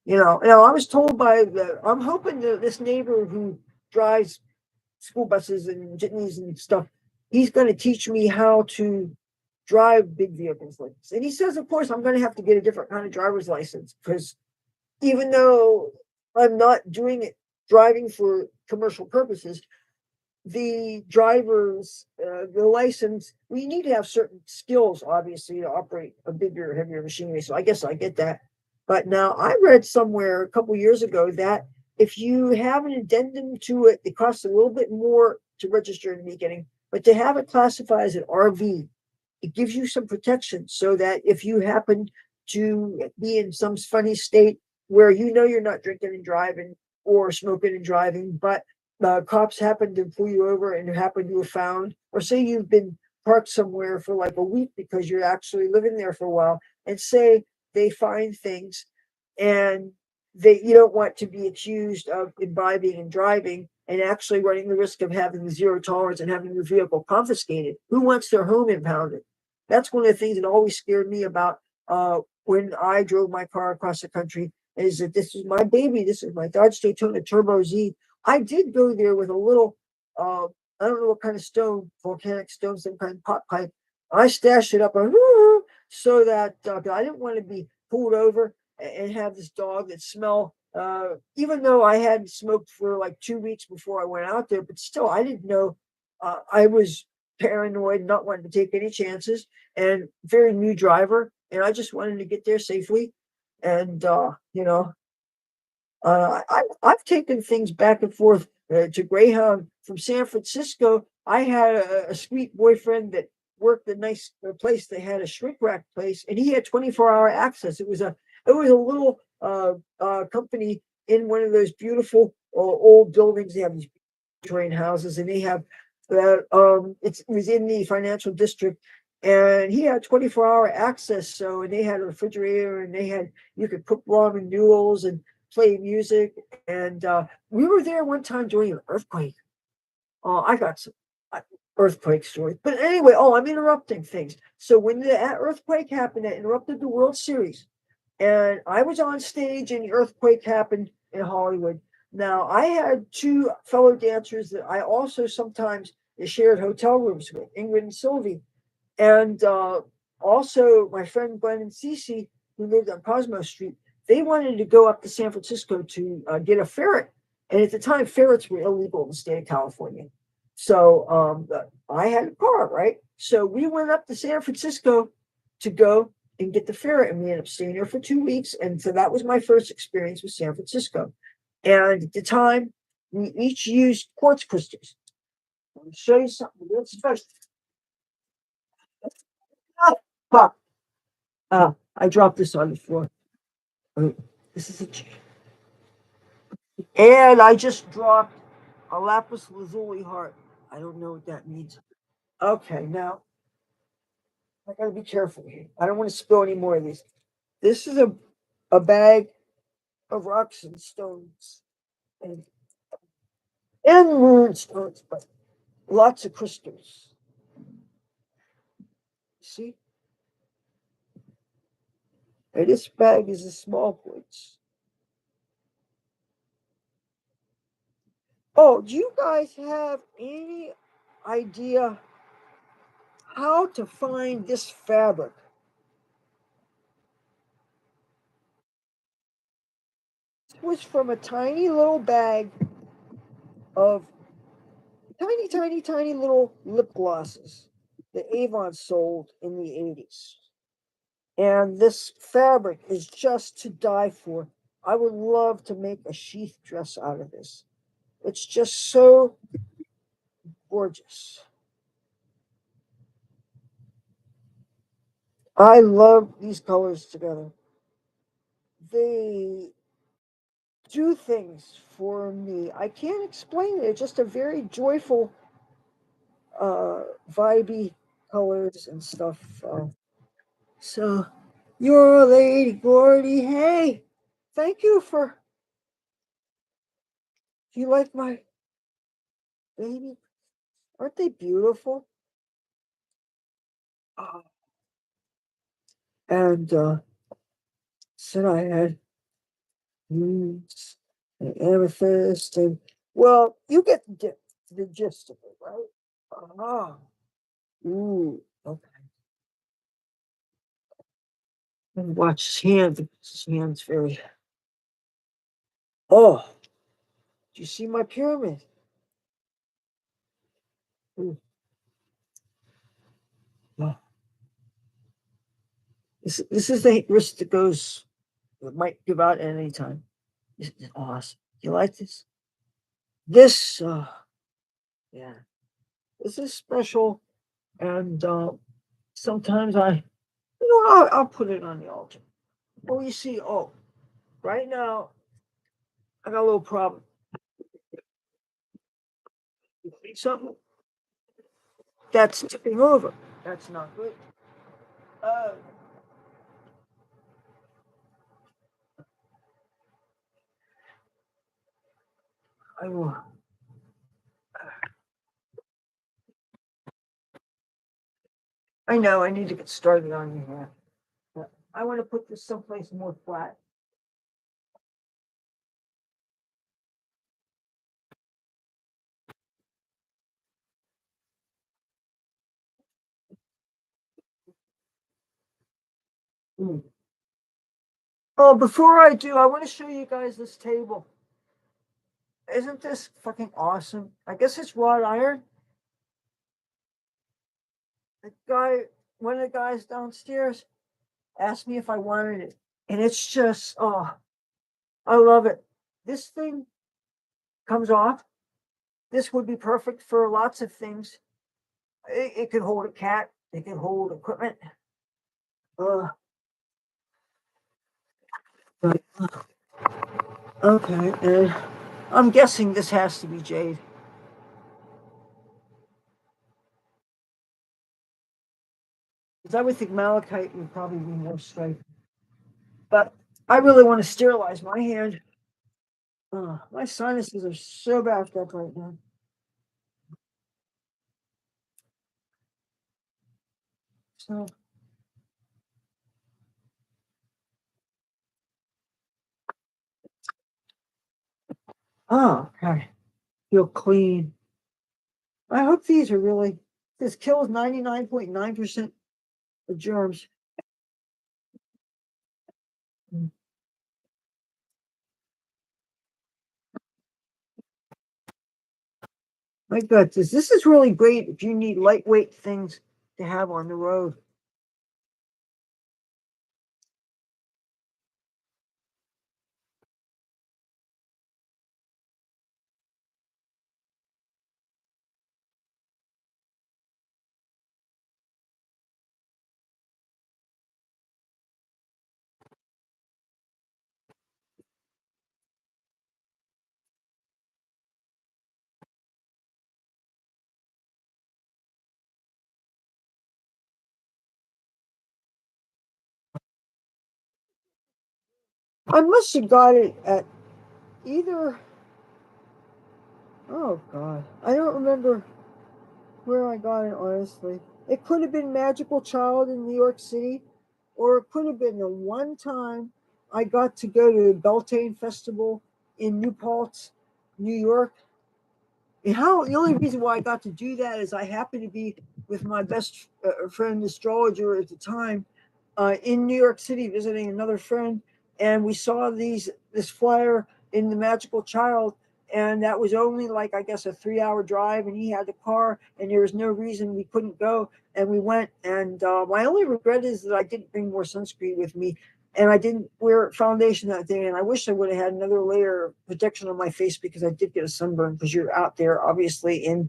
I was told I'm hoping that this neighbor who drives school buses and jitneys and stuff, he's going to teach me how to drive big vehicles like this. And he says, of course, I'm going to have to get a different kind of driver's license, because even though I'm not doing it, driving for commercial purposes, the license, we need to have certain skills, obviously, to operate a bigger, heavier machinery. So I guess I get that. But now I read somewhere a couple years ago that if you have an addendum to it, it costs a little bit more to register in the beginning, but to have it classified as an RV, it gives you some protection, so that if you happen to be in some funny state where you're not drinking and driving or smoking and driving, but cops happen to pull you over and happen to have found, or say you've been parked somewhere for like a week because you're actually living there for a while, and say they find things, and you don't want to be accused of imbibing and driving and actually running the risk of having zero tolerance and having your vehicle confiscated. Who wants their home impounded? That's one of the things that always scared me about when I drove my car across the country, is that this is my baby. This is my Dodge Daytona Turbo Z. I did go there with a little, I don't know what kind of stone, volcanic stone, some kind of pot pipe. I stashed it up so that I didn't want to be pulled over and have this dog that smell. Even though I hadn't smoked for like 2 weeks before I went out there, but still, I didn't know. I was paranoid, not wanting to take any chances, and very new driver, and I just wanted to get there safely. And I've taken things back and forth to Greyhound from San Francisco. I had a sweet boyfriend that worked a nice place. They had a shrink rack place, and he had 24-hour access. It was a little company in one of those beautiful old buildings. They have these Victorian houses, and they have it was in the financial district, and he had 24-hour access. So, and they had a refrigerator, and you could cook ramen noodles and play music. And we were there one time during an earthquake. I got some earthquake stories, but anyway, I'm interrupting things. So when the earthquake happened, it interrupted the World Series, and I was on stage, and the earthquake happened in Hollywood. Now, I had two fellow dancers that I also sometimes shared hotel rooms with, Ingrid and Sylvie. And also my friend Glenn and Cece, who lived on Cosmo Street, they wanted to go up to San Francisco to get a ferret. And at the time, ferrets were illegal in the state of California. So I had a car, right? So we went up to San Francisco to go and get the ferret, and we ended up staying there for 2 weeks. And so that was my first experience with San Francisco. And at the time, we each used quartz crystals. Let me show you something real special. Fuck. I dropped this on the floor. This is a And I just dropped a lapis lazuli heart. I don't know what that means. Okay, now I gotta be careful here. I don't want to spill any more of these. This is a bag of rocks and stones and, and moon stones, but lots of crystals. See? And this bag is a small place. Oh, do you guys have any idea how to find this fabric? It was from a tiny little bag of tiny, tiny, tiny little lip glosses that Avon sold in the 80s. And this fabric is just to die for. I would love to make a sheath dress out of this. It's just so gorgeous. I love these colors together. They do things for me. I can't explain it. It's just a very joyful, vibey colors and stuff. So, you're Lady Gordy. Hey, thank you for. Do you like my baby? Aren't they beautiful? Oh, and said I had moons and amethyst, and well, you get the gist of it, right? Ah, ooh, okay. And watch his hand. His hand's very. Oh, do you see my pyramid? Ooh, oh. This is the risk that goes. It might give out at any time. This is awesome. You like this? This, yeah, this is special, and sometimes I'll put it on the altar. Well, you see, oh, right now I got a little problem. You see something that's tipping over. That's not good. Uh, I will. I know I need to get started on you here. But I want to put this someplace more flat. Mm. Oh, before I do, I want to show you guys this table. Isn't this fucking awesome? I guess it's wrought iron. The guy, one of the guys downstairs, asked me if I wanted it, and it's just, oh, I love it. This thing comes off. This would be perfect for lots of things. It could hold a cat. It could hold equipment. Uh, okay, and I'm guessing this has to be jade. Because I would think malachite would probably be more stripe. But I really want to sterilize my hand. My sinuses are so backed up right now. So, oh, okay. Feel clean. I hope these are really. This kills 99.9% of germs. Mm. My God, this is really great if you need lightweight things to have on the road. I must have got it at either. Oh God, I don't remember where I got it, honestly. It could have been Magical Child in New York City, or it could have been the one time I got to go to the Beltane Festival in New Paltz, New York. And how the only reason why I got to do that is I happened to be with my best friend astrologer at the time in New York City visiting another friend, and we saw this flyer in the Magical Child, and that was only like I guess a 3 hour drive, and he had the car, and there was no reason we couldn't go, and we went. And my only regret is that I didn't bring more sunscreen with me, and I didn't wear foundation that day, and I wish I would have had another layer of protection on my face because I did get a sunburn because you're out there obviously in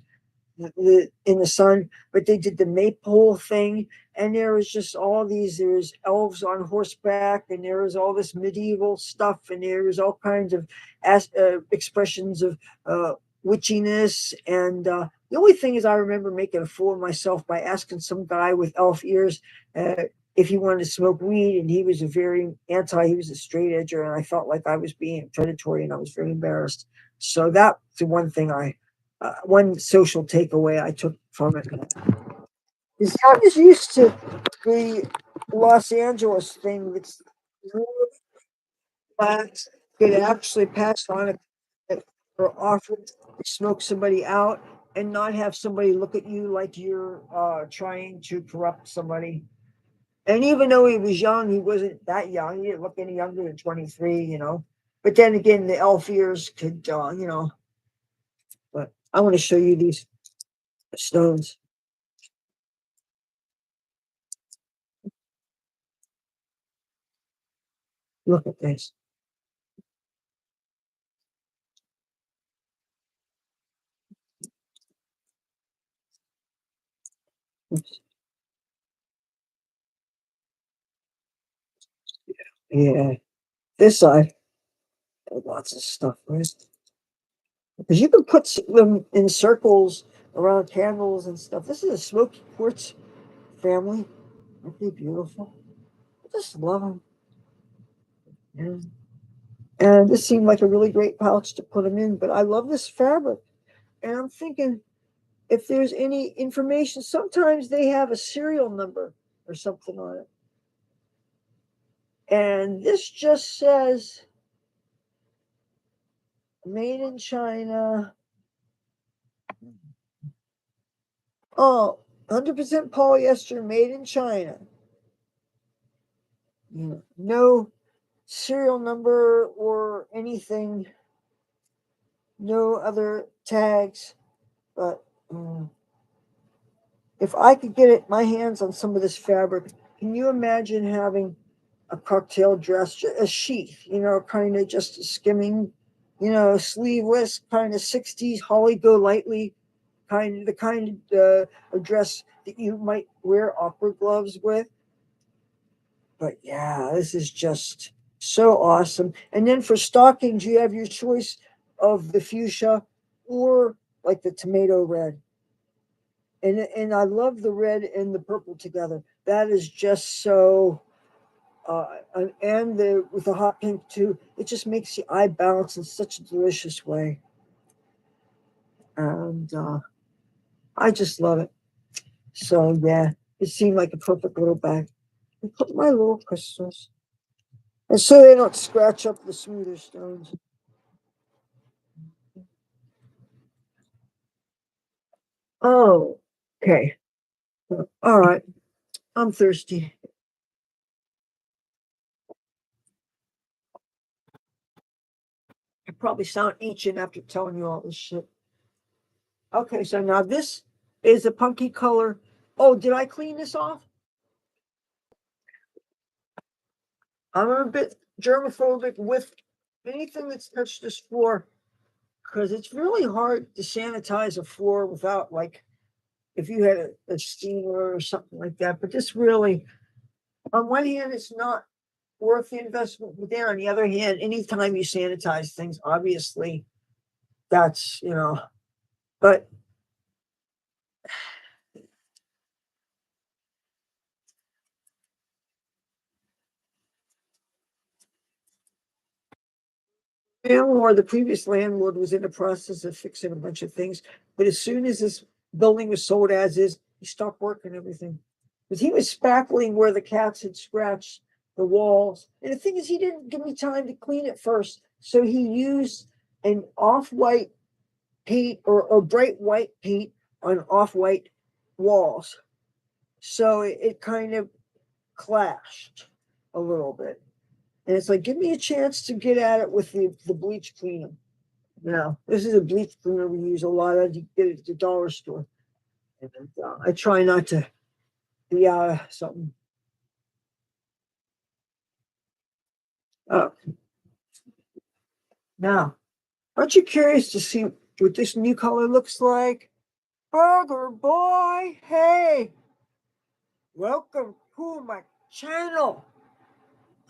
the sun. But they did the maypole thing, and there was just all these. There was elves on horseback, and there was all this medieval stuff, and there was all kinds of expressions of witchiness. And the only thing is, I remember making a fool of myself by asking some guy with elf ears. If he wanted to smoke weed, and he was he was a straight edger, and I felt like I was being predatory, and I was very embarrassed. So that's the one thing one social takeaway I took from it is I was used to the Los Angeles thing that's that could actually pass on it or offer to smoke somebody out and not have somebody look at you like you're trying to corrupt somebody. And even though he was young, he wasn't that young. He didn't look any younger than 23, you know. But then again, the elf ears could, you know. But I want to show you these stones. Look at this. Yeah, this side, lots of stuff, right? Because you can put them in circles around candles and stuff. This is a smoky quartz family. Aren't they beautiful? I just love them. Yeah. And this seemed like a really great pouch to put them in, but I love this fabric. And I'm thinking if there's any information, sometimes they have a serial number or something on it. And this just says made in China. Oh, 100% polyester made in China. No serial number or anything, no other tags. But if I could get my hands on some of this fabric, can you imagine having a cocktail dress, a sheath, kind of just skimming, sleeveless, kind of 60s Holly Golightly of dress that you might wear opera gloves with. But yeah, this is just so awesome. And then for stockings, you have your choice of the fuchsia or like the tomato red. And I love the red and the purple together. That is just so and the with the hot pink too. It just makes the eye bounce in such a delicious way. And I just love it. So yeah, it seemed like a perfect little bag. I put my little crystals. And so they don't scratch up the smoother stones. Oh, okay. All right. I'm thirsty. I probably sound ancient after telling you all this shit. Okay, so now this is a punky color. Oh, did I clean this off? I'm a bit germophobic with anything that's touched this floor because it's really hard to sanitize a floor without, like, if you had a steamer or something like that. But this really, on one hand, it's not worth the investment, but then on the other hand, anytime you sanitize things, obviously, that's, but landlord, the previous landlord, was in the process of fixing a bunch of things. But as soon as this building was sold as is, he stopped working everything. Because he was spackling where the cats had scratched the walls. And the thing is, he didn't give me time to clean it first. So he used an off-white paint or bright white paint on off-white walls. So it kind of clashed a little bit. And it's like, give me a chance to get at it with the bleach cleaner. This is a bleach cleaner we use a lot of. You get it at the dollar store. And I try not to be out of something. Now, aren't you curious to see what this new color looks like? Burger boy, hey, welcome to my channel.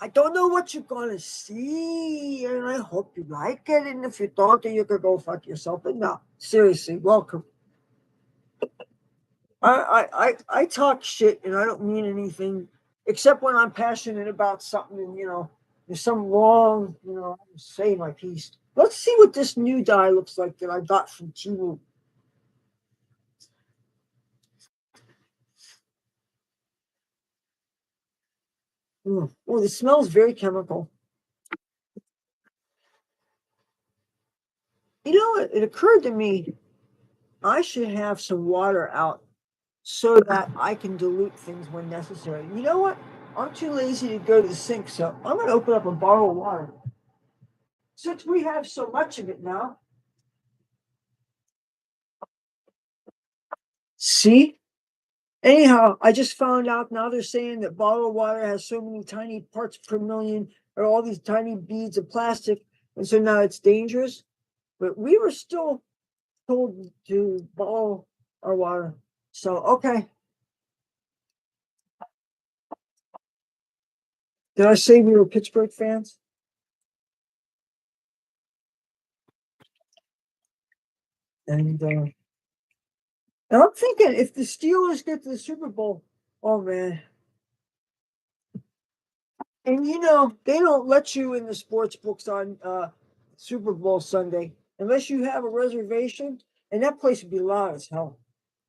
I don't know what you're gonna see, and I hope you like it. And if you don't, then you could go fuck yourself. But no, seriously, welcome. I talk shit, and I don't mean anything except when I'm passionate about something, and there's some wrong. I'm saying my piece. Let's see what this new dye looks like that I got from Temu. Oh, the smell is very chemical. It occurred to me I should have some water out so that I can dilute things when necessary. You know what? I'm too lazy to go to the sink, so I'm going to open up a bottle of water. Since we have so much of it now. See? Anyhow, I just found out now they're saying that bottled water has so many tiny parts per million or all these tiny beads of plastic. And so now it's dangerous. But we were still told to bottle our water. So, okay. Did I say we were Pittsburgh fans? And I'm thinking if the Steelers get to the Super Bowl, oh man. And they don't let you in the sports books on Super Bowl Sunday unless you have a reservation, and that place would be loud as hell.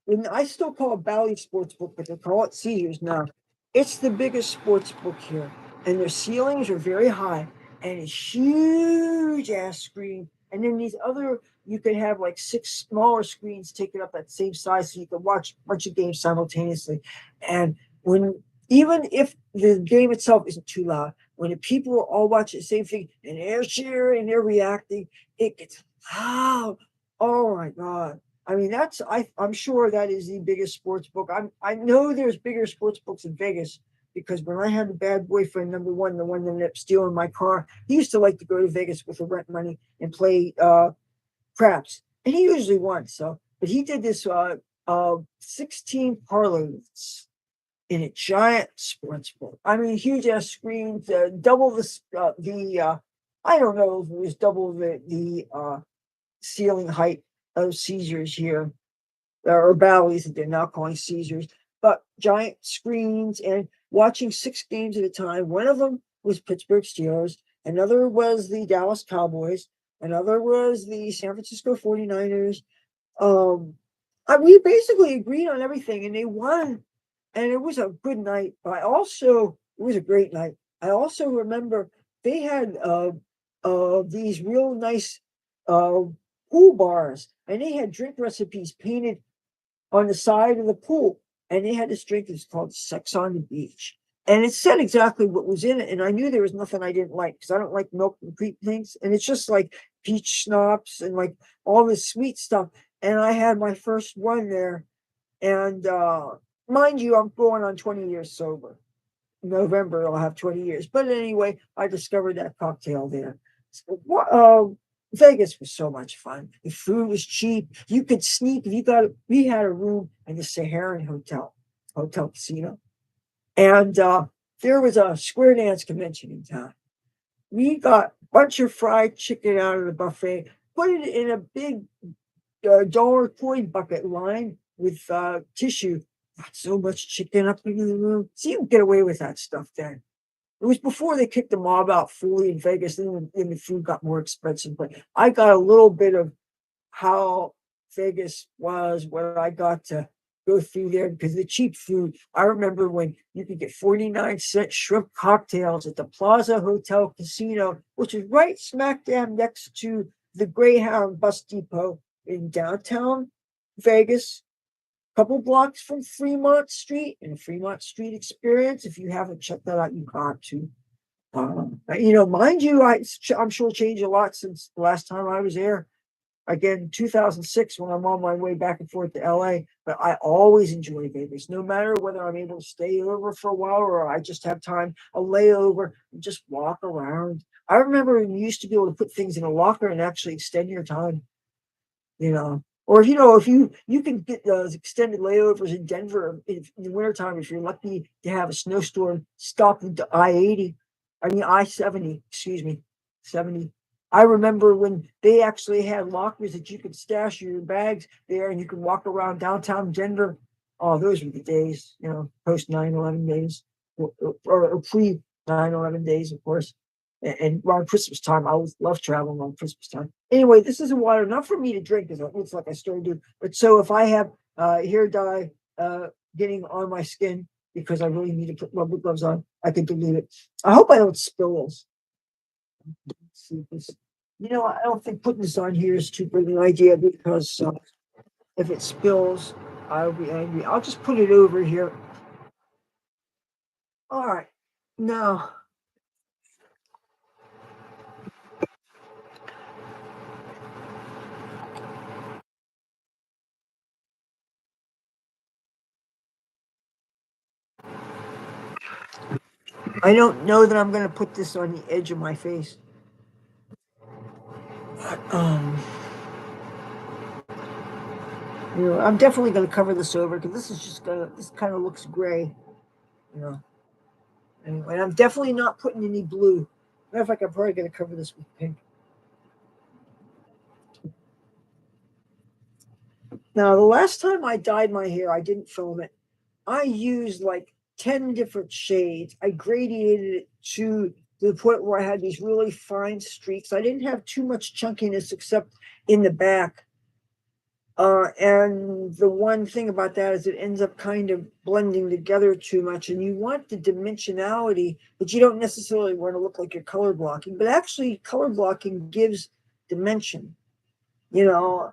And I still call it Bally Sports Book, but they call it Caesars now. It's the biggest sports book here, and their ceilings are very high, and a huge ass screen. And then these other, you could have like 6 smaller screens taken up that same size, so you could watch a bunch of games simultaneously. And when even if the game itself isn't too loud, when the people are all watching the same thing and they're cheering and they're reacting, it gets loud. Oh my god! I mean, I'm sure that is the biggest sports book. I know there's bigger sports books in Vegas because when I had the bad boyfriend number one, the one that ended up stealing my car, he used to like to go to Vegas with the rent money and play craps, and he usually won. So, but he did this 16 parlays in a giant sports book. I mean, huge ass screens, double the I don't know if it was double the ceiling height of Caesars here, or Bally's that they're now calling Caesars, but giant screens and watching 6 games at a time. One of them was Pittsburgh Steelers, another was the Dallas Cowboys, another was the San Francisco 49ers. We basically agreed on everything, and they won, and it was a good night. But it was a great night. I also remember they had these real nice uh, pool bars, and they had drink recipes painted on the side of the pool, and they had this drink that's called Sex on the Beach. And it said exactly what was in it. And I knew there was nothing I didn't like because I don't like milk and cream things. And it's just like peach schnapps and like all this sweet stuff. And I had my first one there. And mind you, I'm going on 20 years sober. In November, I'll have 20 years. But anyway, I discovered that cocktail there. So, Vegas was so much fun. The food was cheap. You could sneak if you got. We had a room in the Saharan Hotel Casino, and there was a square dance convention in town. We got a bunch of fried chicken out of the buffet, put it in a big dollar coin bucket lined with tissue. Got so much chicken up into the room. So you can get away with that stuff then. It was before they kicked the mob out fully in Vegas, then the food got more expensive. But I got a little bit of how Vegas was when I got to go through there because the cheap food. I remember when you could get 49-cent shrimp cocktails at the Plaza Hotel Casino, which is right smack dab next to the Greyhound bus depot in downtown Vegas, a couple blocks from Fremont Street and Fremont Street Experience. If you haven't checked that out, you got to. Mind you, I'm sure changed a lot since the last time I was there. Again, 2006 when I'm on my way back and forth to LA, but I always enjoy Vegas, no matter whether I'm able to stay over for a while or I just have time, a layover, and just walk around. I remember when you used to be able to put things in a locker and actually extend your time, or if you can get those extended layovers in Denver in the wintertime, if you're lucky to have a snowstorm, stop the I-70, excuse me, 70. I remember when they actually had lockers that you could stash your bags there and you could walk around downtown Denver. Oh, those were the days, post 9/11 days or pre 9/11 days, of course. And around Christmas time, I always love traveling around Christmas time. Anyway, this isn't water, not for me to drink, because it looks like I started to. But so if I have hair dye getting on my skin because I really need to put rubber gloves on, I can delete it. I hope I don't spill this. Let's see this. I don't think putting this on here is too big an idea because if it spills, I'll be angry. I'll just put it over here. All right. Now, I don't know that I'm going to put this on the edge of my face. Um, I'm definitely going to cover this over because this kind of looks gray, Anyway, I'm definitely not putting any blue. Matter of fact, I'm probably going to cover this with pink. Now, the last time I dyed my hair, I didn't film it. I used like 10 different shades. I gradiated it to the point where I had these really fine streaks. I didn't have too much chunkiness except in the back. And the one thing about that is it ends up kind of blending together too much. And you want the dimensionality, but you don't necessarily want to look like you're color blocking. But actually, color blocking gives dimension, and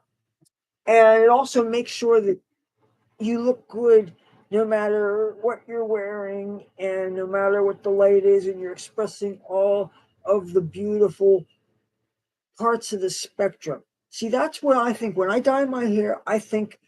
it also makes sure that you look good no matter what you're wearing and no matter what the light is, and you're expressing all of the beautiful parts of the spectrum. See, that's what I think. When I dye my hair, I think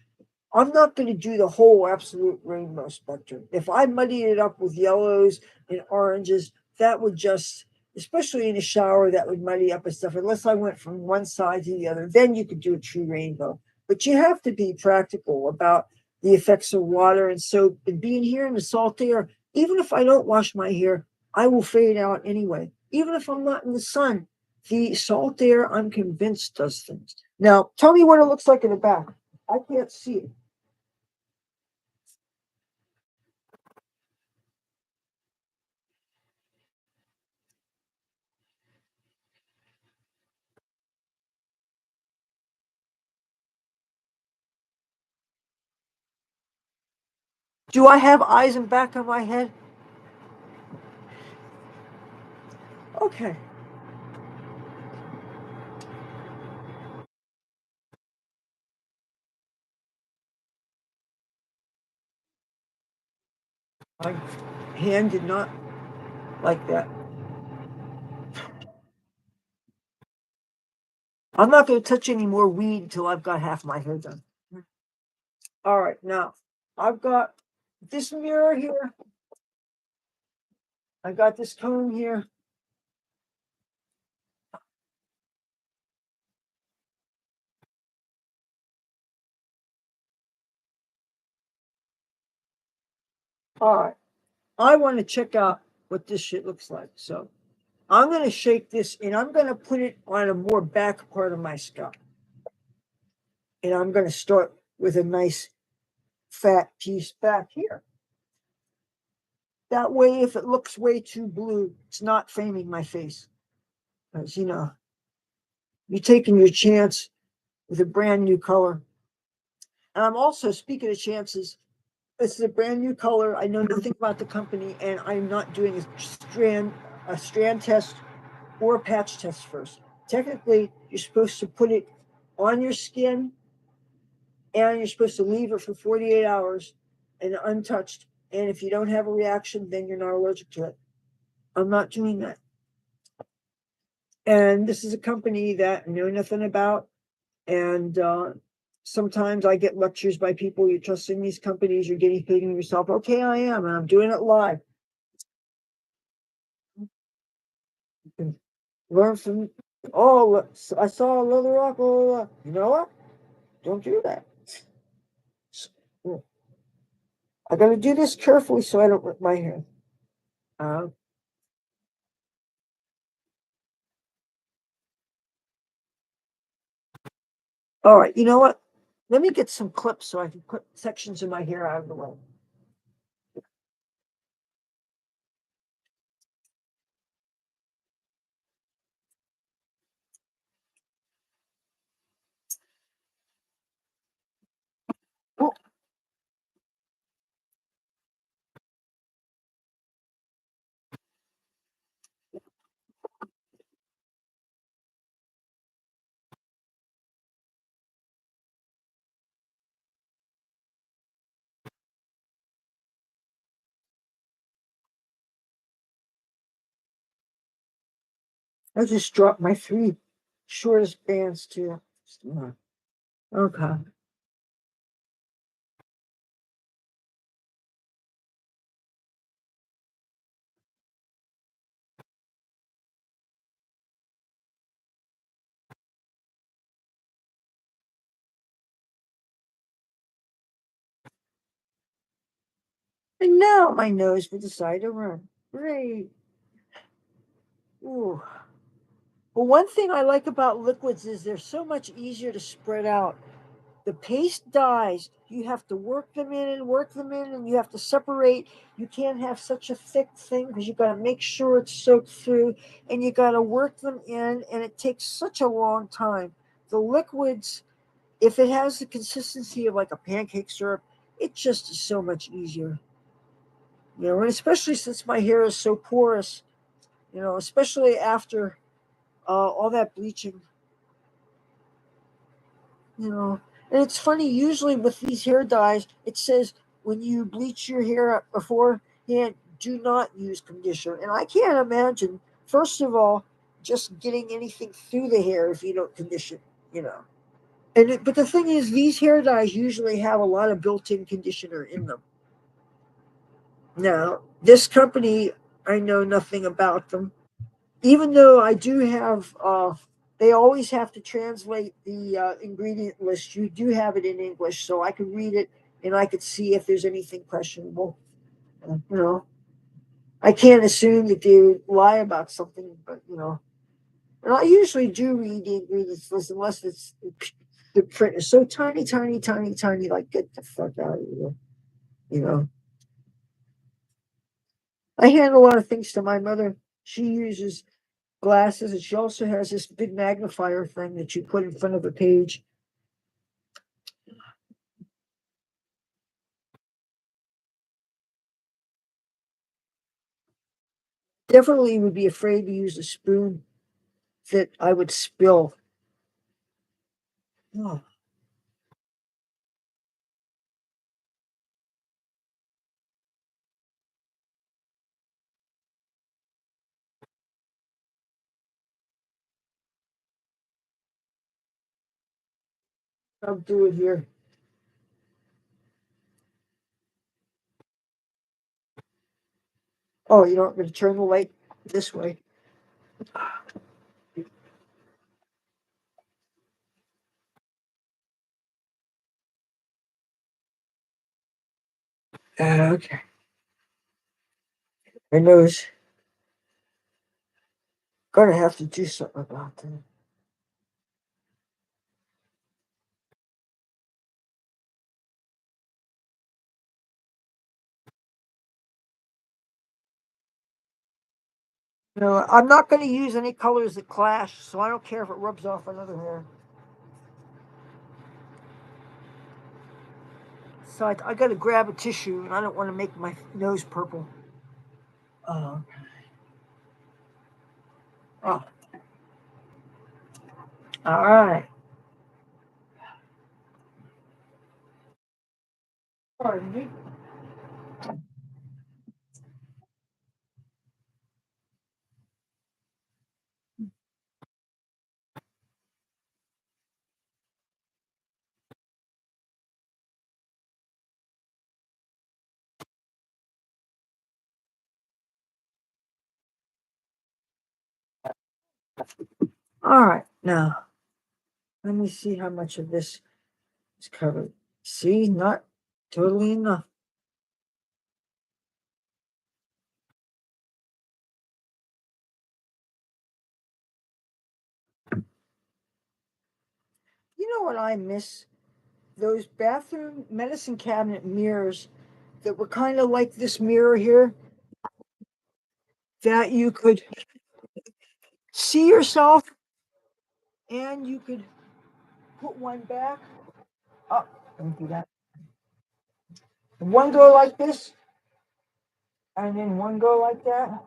I'm not going to do the whole absolute rainbow spectrum. If I muddy it up with yellows and oranges, that would just, especially in a shower, that would muddy up and stuff, unless I went from one side to the other. Then you could do a true rainbow. But you have to be practical about the effects of water and soap. And being here in the salt air, even if I don't wash my hair, I will fade out anyway. Even if I'm not in the sun, the salt air, I'm convinced, does things. Now, tell me what it looks like in the back. I can't see it. Do I have eyes in back of my head? Okay. My hand did not like that. I'm not going to touch any more weed until I've got half my hair done. All right, now I've got this mirror here. I got this comb here. All right. I want to check out what this shit looks like. So I'm going to shake this and I'm going to put it on a more back part of my scalp. And I'm going to start with a nice fat piece back here. That way, if it looks way too blue, it's not framing my face. As you know, you're taking your chance with a brand new color. And I'm also, speaking of chances, this is a brand new color. I know nothing about the company, and I'm not doing a strand test or a patch test first. Technically, you're supposed to put it on your skin, and you're supposed to leave it for 48 hours and untouched. And if you don't have a reaction, then you're not allergic to it. I'm not doing that. And this is a company that I know nothing about. And sometimes I get lectures by people. You're trusting these companies, you're guinea pigging yourself. Okay, I am, and I'm doing it live. You can learn from, oh, I saw Leather Rock. Oh, you know what? Don't do that. I got to do this carefully so I don't rip my hair. Uh, all right, you know what? Let me get some clips so I can put sections of my hair out of the way. Oh, I just dropped my three shortest bands too. Okay. And now my nose will decide to run. Great. Ooh. Well, one thing I like about liquids is they're so much easier to spread out. The paste dyes, you have to work them in and work them in, and you have to separate. You can't have such a thick thing because you got to make sure it's soaked through, and you got to work them in, and it takes such a long time. The liquids, if it has the consistency of like a pancake syrup, it just is so much easier. And especially since my hair is so porous, especially after all that bleaching, you know. And it's funny, usually with these hair dyes, it says when you bleach your hair beforehand, do not use conditioner. And I can't imagine, first of all, just getting anything through the hair if you don't condition. But the thing is, these hair dyes usually have a lot of built-in conditioner in them. Now, this company, I know nothing about them. Even though I do have, they always have to translate the ingredient list. You do have it in English, so I could read it and I could see if there's anything questionable. You know, I can't assume that they would lie about something, but and I usually do read the ingredients list unless the print is so tiny, tiny, tiny, tiny. Like, get the fuck out of here. You know, I hand a lot of things to my mother. She uses glasses, and she also has this big magnifier thing that you put in front of a page. Definitely would be afraid to use a spoon that I would spill. Oh, I'll do it here. Oh, you know, I'm going to turn the light this way. Okay. My nose. Gonna have to do something about that. You know, I'm not going to use any colors that clash, so I don't care if it rubs off another hair. So I got to grab a tissue, and I don't want to make my nose purple. Oh. All right. Pardon me. All right. Now, let me see how much of this is covered. See, not totally enough. You know what I miss? Those bathroom medicine cabinet mirrors that were kind of like this mirror here, that you could see yourself and you could put one back. Oh, don't do that. One go like this, and then one go like that.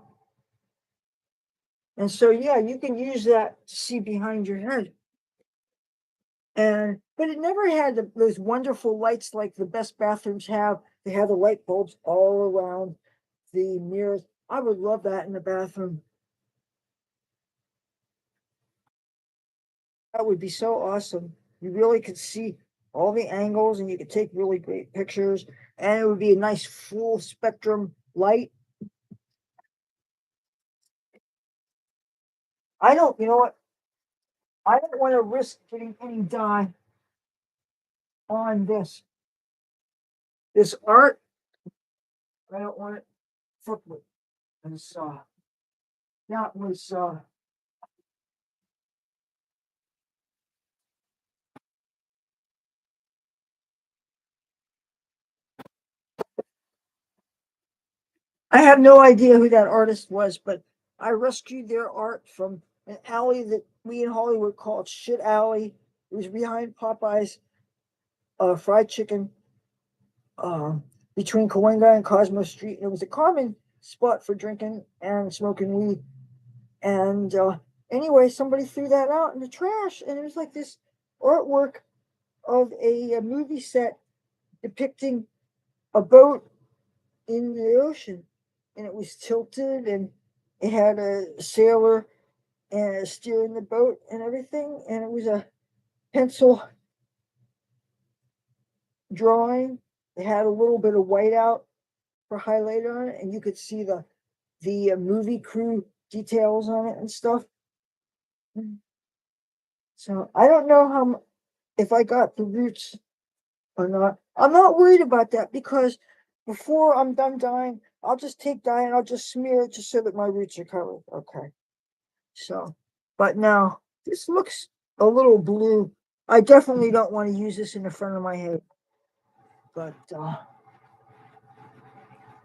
And so, yeah, you can use that to see behind your head. And but it never had those wonderful lights like the best bathrooms have. They have the light bulbs all around the mirrors. I would love that in the bathroom. That would be so awesome. You really could see all the angles and you could take really great pictures. And it would be a nice full spectrum light. I don't, you know what? I don't want to risk getting any dye on this. This art, I don't want it fucked with. And that was I have no idea who that artist was, but I rescued their art from an alley that we in Hollywood called Shit Alley. It was behind Popeye's fried chicken, uh, between Cahuenga and Cosmo Street. And it was a common spot for drinking and smoking weed. And anyway, somebody threw that out in the trash, and it was like this artwork of a movie set depicting a boat in the ocean, and it was tilted, and it had a sailor and steering the boat and everything, and it was a pencil drawing. It had a little bit of whiteout for highlight on it, and you could see the movie crew details on it and stuff. So I don't know if I got the roots or not. I'm not worried about that because before I'm done dyeing, I'll just take dye and I'll just smear it just so that my roots are covered. Okay. So, but now this looks a little blue. I definitely don't want to use this in the front of my head. But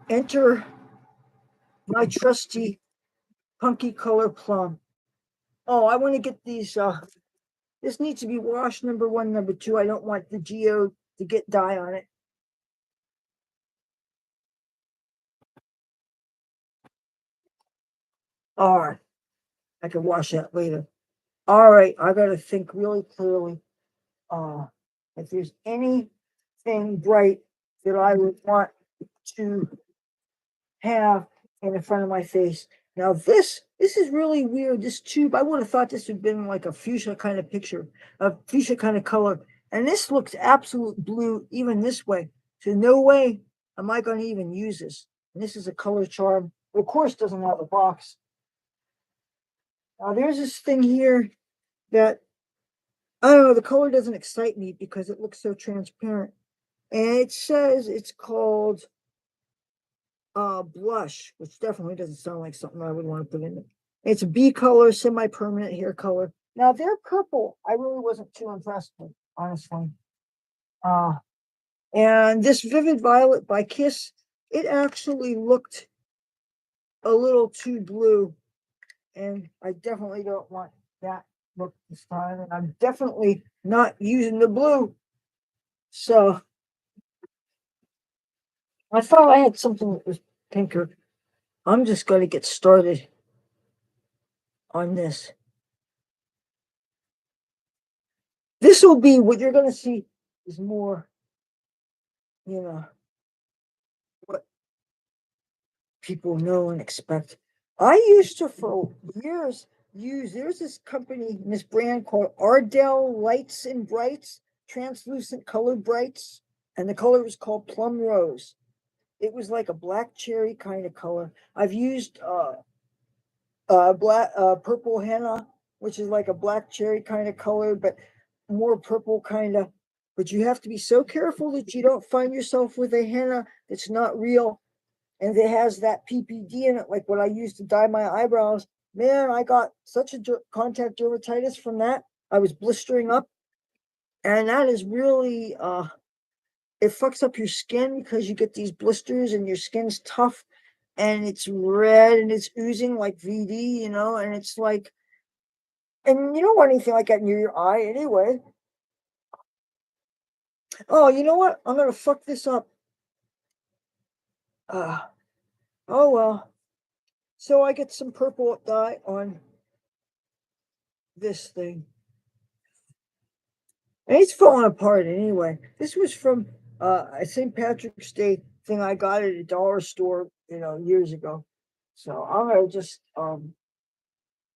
enter my trusty punky color plum. Oh, I want to get these. This needs to be washed. Number one, number two. I don't want the geo to get dye on it. All right, I can wash that later. All right, I got to think really clearly. Uh, if there's anything bright that I would want to have in the front of my face. Now this is really weird. This tube, I would have thought this would have been like a fuchsia kind of picture, a fuchsia kind of color. And this looks absolute blue even this way. So no way am I going to even use this. And this is a color charm. Of course, doesn't have a box. Now there's this thing here that I don't know. The color doesn't excite me because it looks so transparent. And it says it's called blush, which definitely doesn't sound like something I would want to put in it. It's a B color, semi-permanent hair color. Now they're purple. I really wasn't too impressed with, honestly. Uh, and this Vivid Violet by Kiss, it actually looked a little too blue. and I definitely don't want that look this time, and I'm definitely not using the blue. So I thought I had something that was pinker. I'm just going to get started on this. This will be what you're going to see is more, what people know and expect. I used to, for years, there's this company, this brand called Ardell Lights and Brights, translucent colored brights, and the color was called Plum Rose. It was like a black cherry kind of color. I've used black purple henna, which is like a black cherry kind of color, but more purple kind of. But you have to be so careful that you don't find yourself with a henna that's not real and it has that PPD in it, like what I used to dye my eyebrows. Man, I got such a contact dermatitis from that. I was blistering up, and that is really it fucks up your skin because you get these blisters and your skin's tough and it's red and it's oozing like VD, and it's like, and you don't want anything like that near your eye anyway. Oh, you know what? I'm gonna fuck this up. Oh well. So I get some purple dye on this thing. And it's falling apart anyway. This was from a St. Patrick's Day thing I got at a dollar store, years ago. So I'm gonna just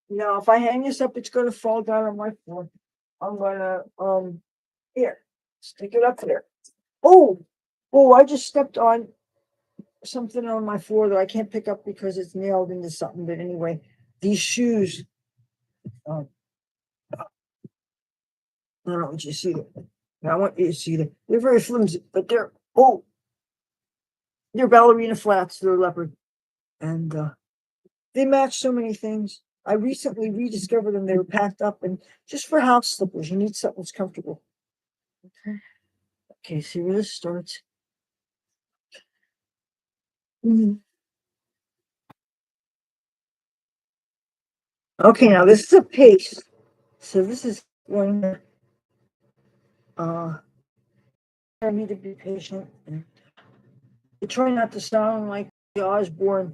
if I hang this up, it's gonna fall down on my floor. I'm gonna here, stick it up there. Oh, I just stepped on something on my floor that I can't pick up because it's nailed into something. But anyway, these shoes, I don't want you to see them. I want you to see them. They're very flimsy, but they're ballerina flats. They're leopard, and they match so many things. I recently rediscovered them. They were packed up, and just for house slippers, you need something that's comfortable. Okay, see where this starts. Okay, now this is a paste. So this is going I need to be patient and try not to sound like the Osborne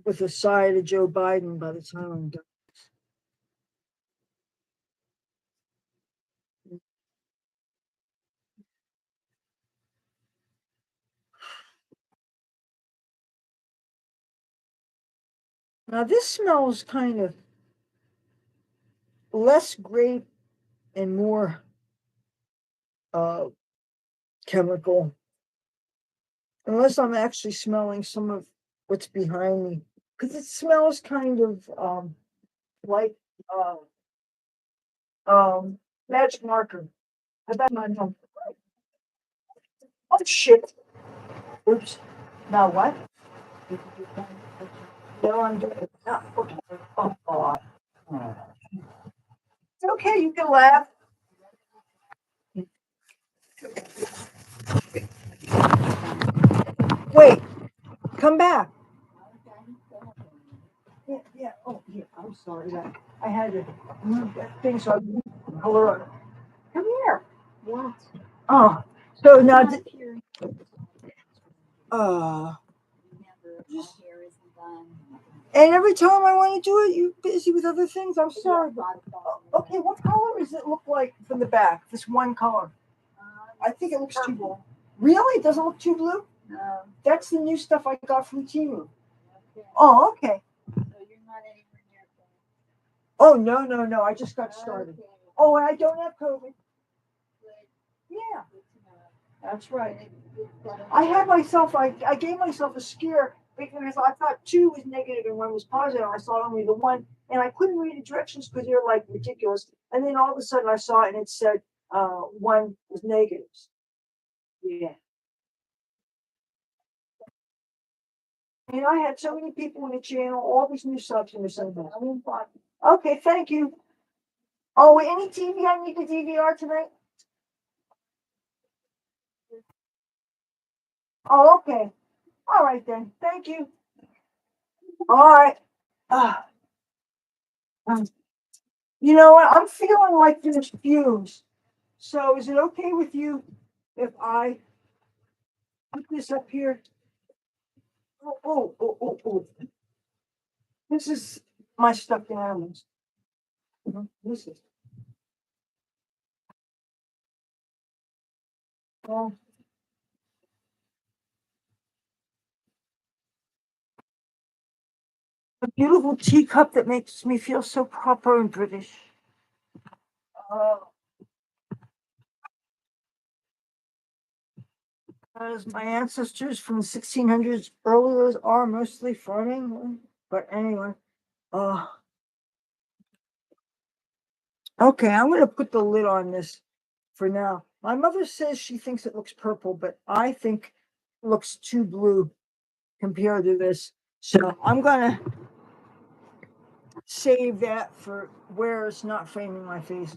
with a side of Joe Biden by the time I'm done. Now this smells kind of less grape and more chemical, unless I'm actually smelling some of what's behind me, because it smells kind of like magic marker. I bet my no. Oh shit! Oops. Now what? No, I'm doing it. Okay. Oh God. It's okay. You can laugh. Wait. Come back. Yeah, yeah. Oh, yeah. I'm sorry. I had to move that thing so I could color it. Come here. What? Oh, so now. Just, and every time I want to do it, you're busy with other things. I'm sorry. Okay, what color does it look like from the back? This one color. I think it looks too blue. Really? It doesn't look too blue? No. That's the new stuff I got from Timu. Okay. Oh, okay. So you're not anywhere near that. Oh, no. I just got started. Okay. Oh, and I don't have COVID. Yeah. That's right. I gave myself a scare because I thought 2 was negative and 1 was positive. I saw only the 1, and I couldn't read the directions because they're like ridiculous. And then all of a sudden I saw it and it said 1 was negatives. Yeah. And I had so many people in the channel, all these new subs, and they're saying, okay, thank you. Oh, any TV I need to DVR tonight? Oh, okay. All right then. Thank you. All right. Um, you know what? I'm feeling like there's fumes. So is it okay with you if I put this up here? Oh. This is my stuffed animals. This is well, a beautiful teacup that makes me feel so proper and British. Uh, as my ancestors from the 1600s earlier are mostly farming. But anyway, uh, okay, I'm going to put the lid on this for now. My mother says she thinks it looks purple, but I think it looks too blue compared to this. So I'm going to save that for where it's not framing my face.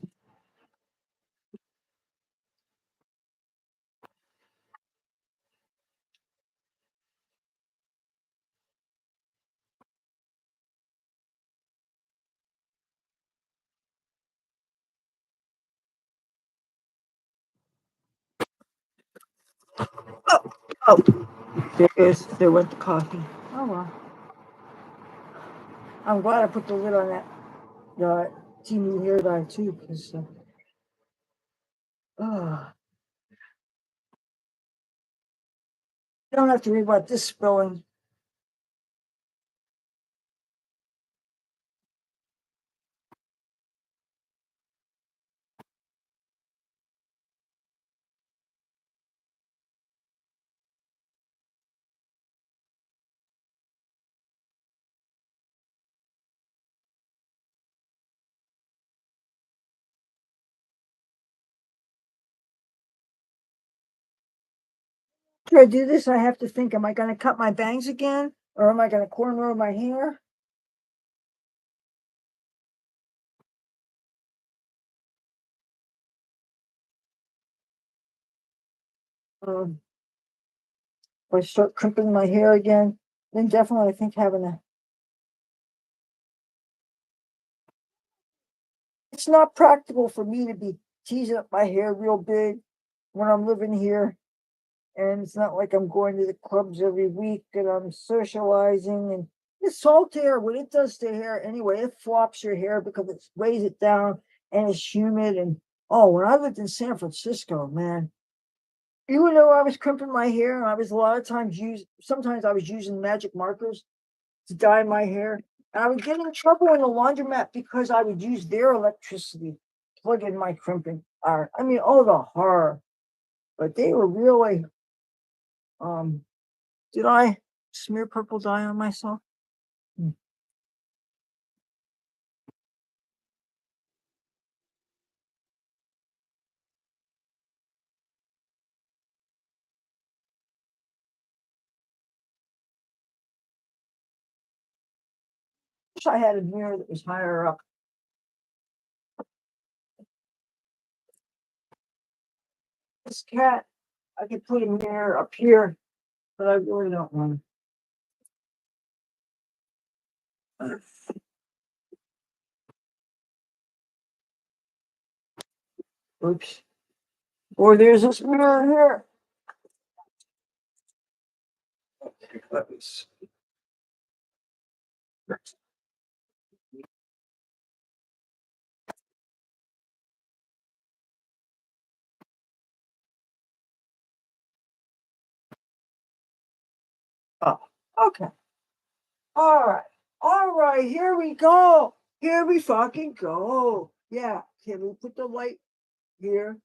Oh, oh, there went the coffee. Oh well. I'm glad I put the lid on that teeny hair dye too, because you don't have to worry about this spilling. After I do this, I have to think: am I going to cut my bangs again, or am I going to cornrow my hair? Um, if I start crimping my hair again, then definitely I think having a. It's not practical for me to be teasing up my hair real big when I'm living here. And it's not like I'm going to the clubs every week and I'm socializing. And this salt air, what it does to hair anyway, it flops your hair because it weighs it down and it's humid. And oh, when I lived in San Francisco, man, even though I was crimping my hair, and I was a lot of times sometimes I was using magic markers to dye my hair. And I would get in trouble in the laundromat because I would use their electricity to plug in my crimping iron. I mean, oh, the horror. But they were really um did I smear purple dye on myself? Hmm. Wish I had a mirror that was higher up. This cat, I could put a mirror up here, but I really don't want to. Oops. Or there's this mirror here. Let me see. Oh, okay. All right. All right. Here we go. Here we fucking go. Yeah. Can we put the light here?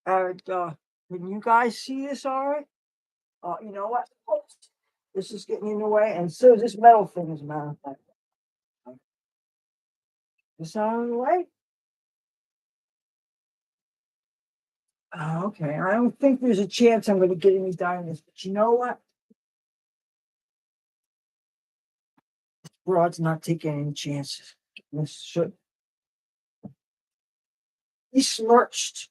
And can you guys see this all right? You know what? This is getting in the way, and so this metal thing is a matter of fact. This out of the way. Okay. I don't think there's a chance I'm going to get any dye in this, but you know what? Broad's not taking any chances. This should be smirched.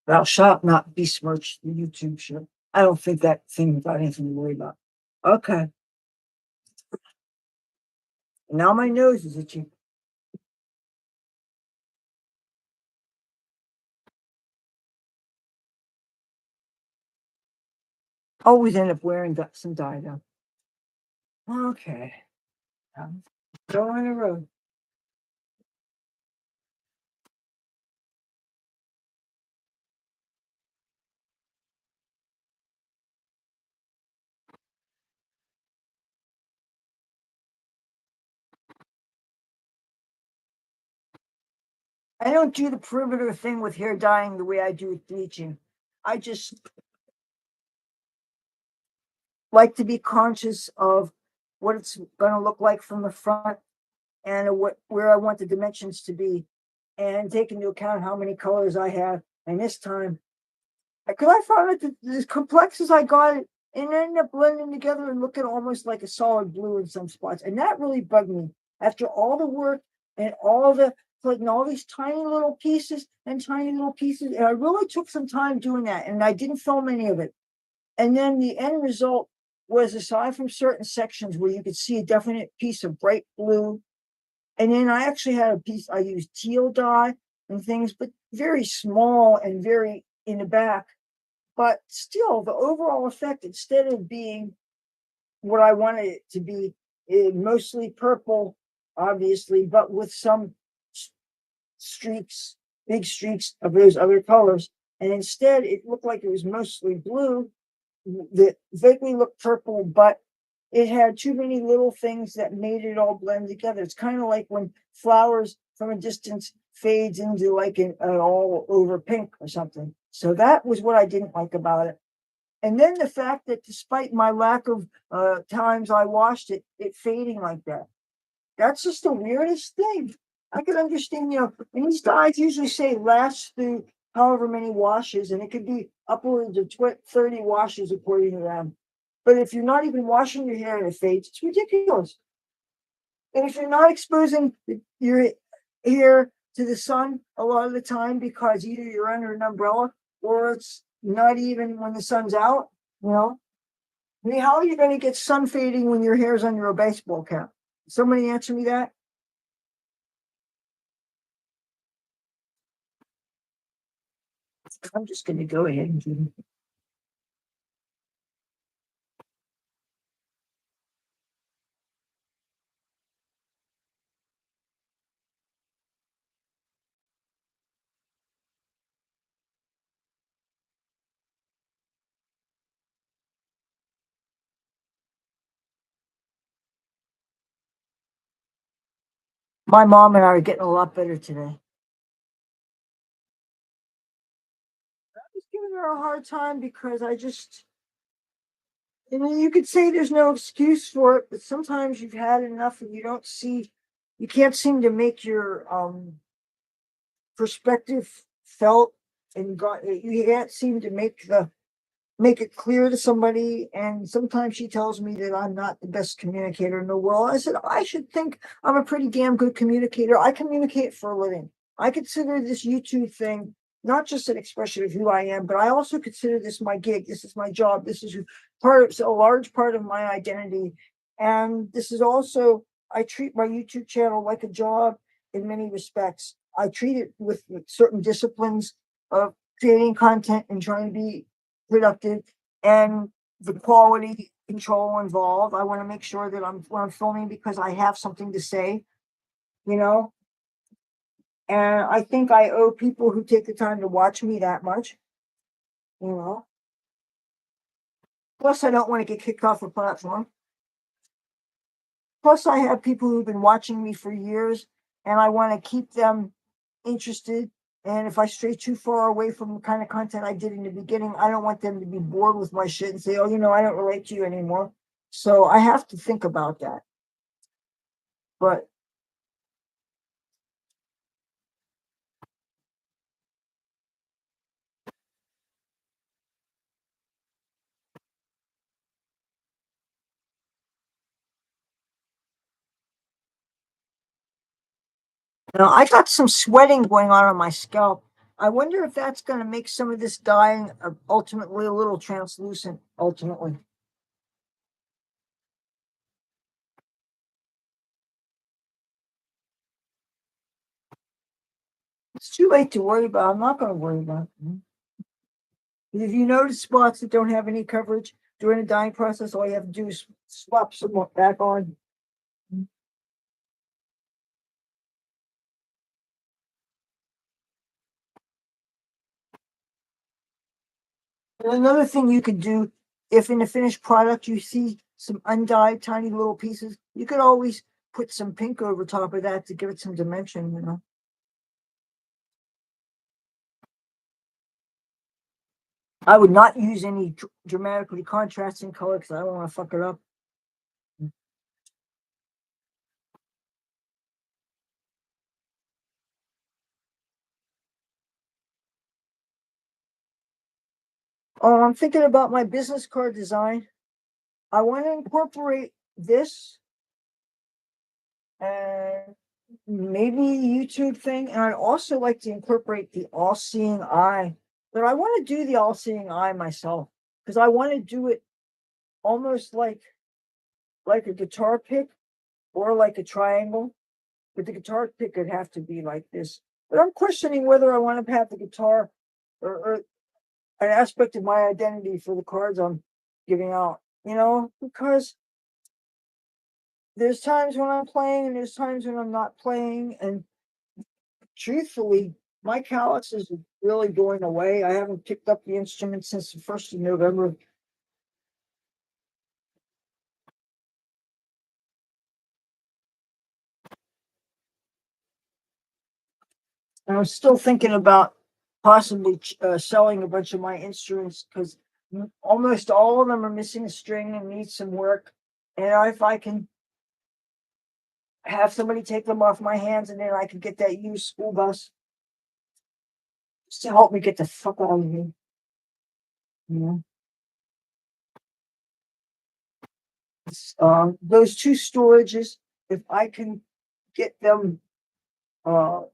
Thou shalt not besmirch the YouTube show. I don't think that thing got anything to worry about. Okay. Now my nose is itchy. Always end up wearing some dye though. Okay. Go on the road. I don't do the perimeter thing with hair dyeing the way I do with bleaching. I just like to be conscious of what it's going to look like from the front and where I want the dimensions to be, and take into account how many colors I have. And this time, because I found that as complex as I got it, it ended up blending together and looking almost like a solid blue in some spots. And that really bugged me. After all the work and putting all these tiny little pieces and tiny little pieces, and I really took some time doing that, and I didn't film any of it. And then the end result was, aside from certain sections where you could see a definite piece of bright blue, and then I actually had a piece, I used teal dye and things, but very small and very in the back. But still, the overall effect, instead of being what I wanted it to be, mostly purple, obviously, but with some streaks, big streaks of those other colors. And instead, it looked like it was mostly blue that vaguely looked purple, but it had too many little things that made it all blend together. It's kind of like when flowers from a distance fades into like an all over pink or something. So that was what I didn't like about it. And then the fact that despite my lack of times I washed it, it fading like that. That's just the weirdest thing. I can understand, and these dyes usually say lasts through however many washes, and it could be upwards of 30 washes according to them. But if you're not even washing your hair and it fades, it's ridiculous. And if you're not exposing your hair to the sun a lot of the time, because either you're under an umbrella or it's not even when the sun's out, I mean, how are you going to get sun fading when your hair's under a baseball cap? Somebody answer me that. I'm just going to go ahead and do it. My mom and I are getting a lot better today. I was giving her a hard time because you could say there's no excuse for it, but sometimes you've had enough and you can't seem to make your perspective felt, and you can't seem to make it clear to somebody. And sometimes she tells me that I'm not the best communicator in the world. I said, I should think I'm a pretty damn good communicator. I communicate for a living. I consider this YouTube thing not just an expression of who I am, but I also consider this my gig. This is my job. This is a large part of my identity. And this is also, I treat my YouTube channel like a job in many respects. I treat it with certain disciplines of creating content and trying to be productive, and the quality control involved. I want to make sure that when I'm filming, because I have something to say, you know. And I think I owe people who take the time to watch me that much, you know. Plus, I don't want to get kicked off the platform. Plus, I have people who've been watching me for years, and I want to keep them interested. And if I stray too far away from the kind of content I did in the beginning, I don't want them to be bored with my shit and say, oh, I don't relate to you anymore. So I have to think about that. But I got some sweating going on my scalp. I wonder if that's going to make some of this dyeing ultimately a little translucent. Ultimately, it's too late to worry about. I'm not going to worry about it. If you notice spots that don't have any coverage, during the dyeing process, all you have to do is swap some back on. And another thing you could do, if in the finished product you see some undyed tiny little pieces, you could always put some pink over top of that to give it some dimension, you know. I would not use any dramatically contrasting color because I don't want to fuck it up. Oh, I'm thinking about my business card design. I want to incorporate this and maybe YouTube thing. And I'd also like to incorporate the all-seeing eye. But I want to do the all-seeing eye myself because I want to do it almost like a guitar pick or like a triangle. But the guitar pick would have to be like this. But I'm questioning whether I want to have the guitar or an aspect of my identity for the cards I'm giving out, you know, because there's times when I'm playing and there's times when I'm not playing. And truthfully, my calluses are really going away. I haven't picked up the instrument since the 1st of November. And I'm still thinking about possibly selling a bunch of my instruments because almost all of them are missing a string and need some work. And if I can have somebody take them off my hands and then I can get that used school bus just to help me get the fuck out of here. You know? Those two storages, if I can get them, go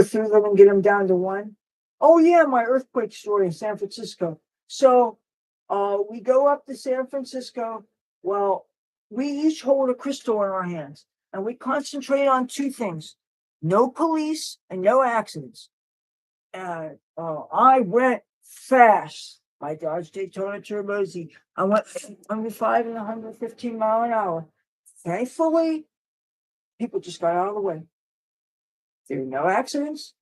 through them and get them down to one. Oh yeah, my earthquake story in San Francisco. So, we go up to San Francisco. Well, we each hold a crystal in our hands, and we concentrate on two things: no police and no accidents. And I went fast. My Dodge Daytona Turbo Z. I went 105 and 115 mile an hour. Thankfully, people just got out of the way. There were no accidents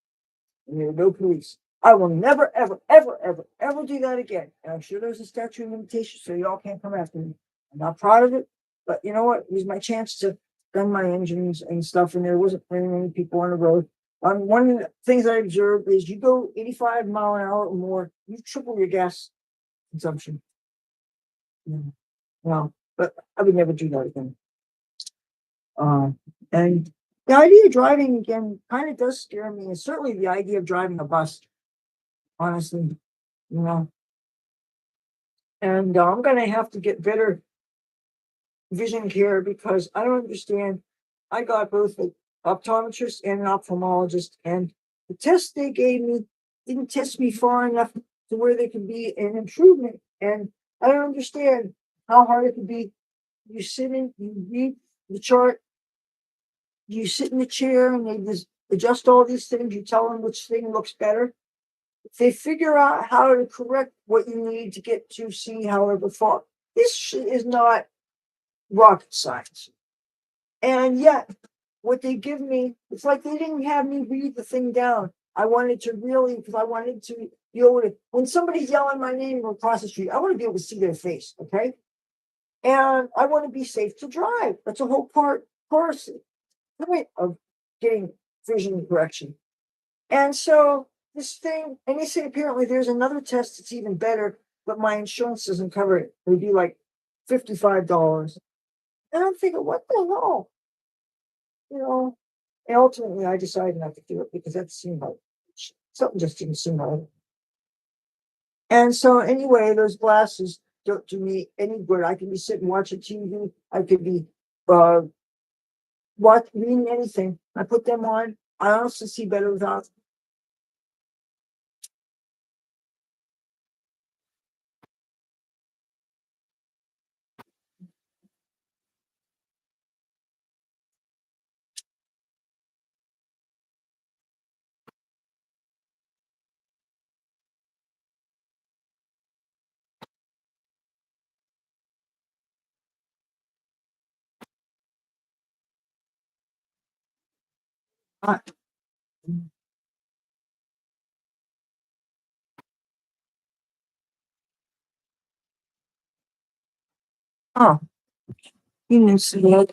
and there were no police. I will never, ever, ever, ever, ever do that again. And I'm sure there's a statute of limitations, so y'all can't come after me. I'm not proud of it, but you know what? It was my chance to gun my engines and stuff, and there wasn't very many people on the road. One of the things I observed is you go 85 mile an hour or more, you triple your gas consumption. Well, but I would never do that again. And the idea of driving again kind of does scare me, and certainly the idea of driving a bus, honestly, you know. And I'm going to have to get better vision care because I don't understand. I got both an optometrist and an ophthalmologist, and the test they gave me didn't test me far enough to where there could be an improvement. And I don't understand how hard it could be. You sit in, you read the chart, you sit in the chair, and they just adjust all these things. You tell them which thing looks better. If they figure out how to correct what you need to get to see however far. This is not rocket science. And yet, what they give me, it's like they didn't have me read the thing down. I wanted to really, because I wanted to be able to, when somebody's yelling my name across the street, I want to be able to see their face, okay? And I want to be safe to drive. That's a whole point of getting vision correction. And so this thing, and they say apparently there's another test that's even better, but my insurance doesn't cover it. It would be like $55. And I'm thinking, what the hell? You know, and ultimately I decided not to do it because that seemed like something just didn't seem right. And so anyway, those glasses don't do me any good. I can be sitting watching TV. I could be uh reading anything. I put them on. I also see better without. Uh, oh, you didn't see that.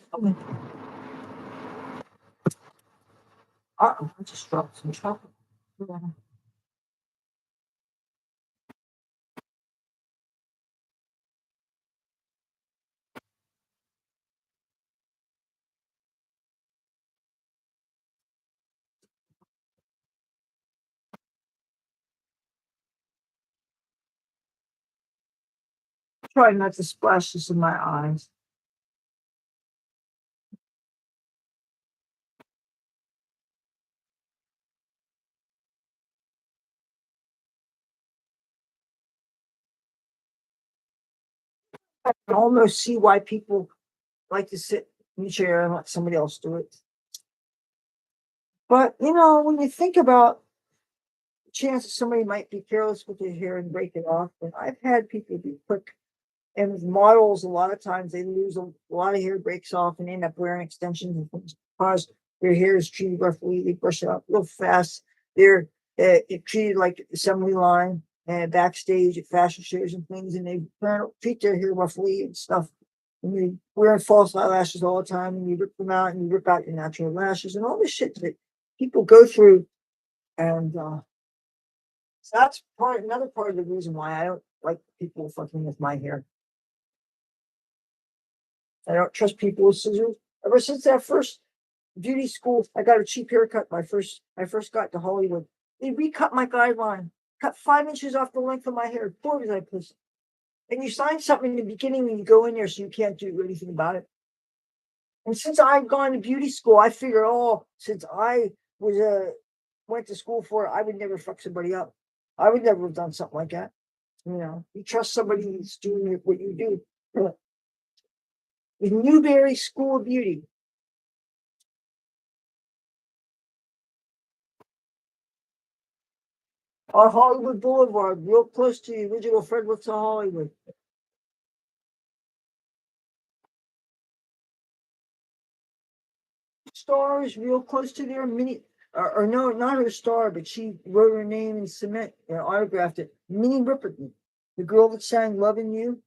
I just dropped some chocolate. Yeah. Try not to splash this in my eyes. I can almost see why people like to sit in the chair and let somebody else do it. But when you think about the chances somebody might be careless with their hair and break it off, and I've had people be quick. And with models, a lot of times they lose a lot of hair breaks off and end up wearing extensions and things because their hair is treated roughly. They brush it up real fast. They're treated like assembly line and backstage at fashion shows and things, and they treat their hair roughly and stuff. And they wear false eyelashes all the time, and you rip them out, and you rip out your natural lashes, and all this shit that people go through. And so that's another part of the reason why I don't like people fucking with my hair. I don't trust people with scissors. Ever since that first beauty school, I got a cheap haircut. I first got to Hollywood. They recut my guideline, cut 5 inches off the length of my hair. Poor as I pussy. And you sign something in the beginning when you go in there, so you can't do anything about it. And since I've gone to beauty school, I figure, since I was went to school for it, I would never fuck somebody up. I would never have done something like that. You trust somebody who's doing what you do. The Newberry School of Beauty. On Hollywood Boulevard, real close to the original Frederick's of Hollywood. Stars, real close to there. Or no, not her star, but she wrote her name in cement and autographed it. Minnie Riperton, the girl that sang "Loving You."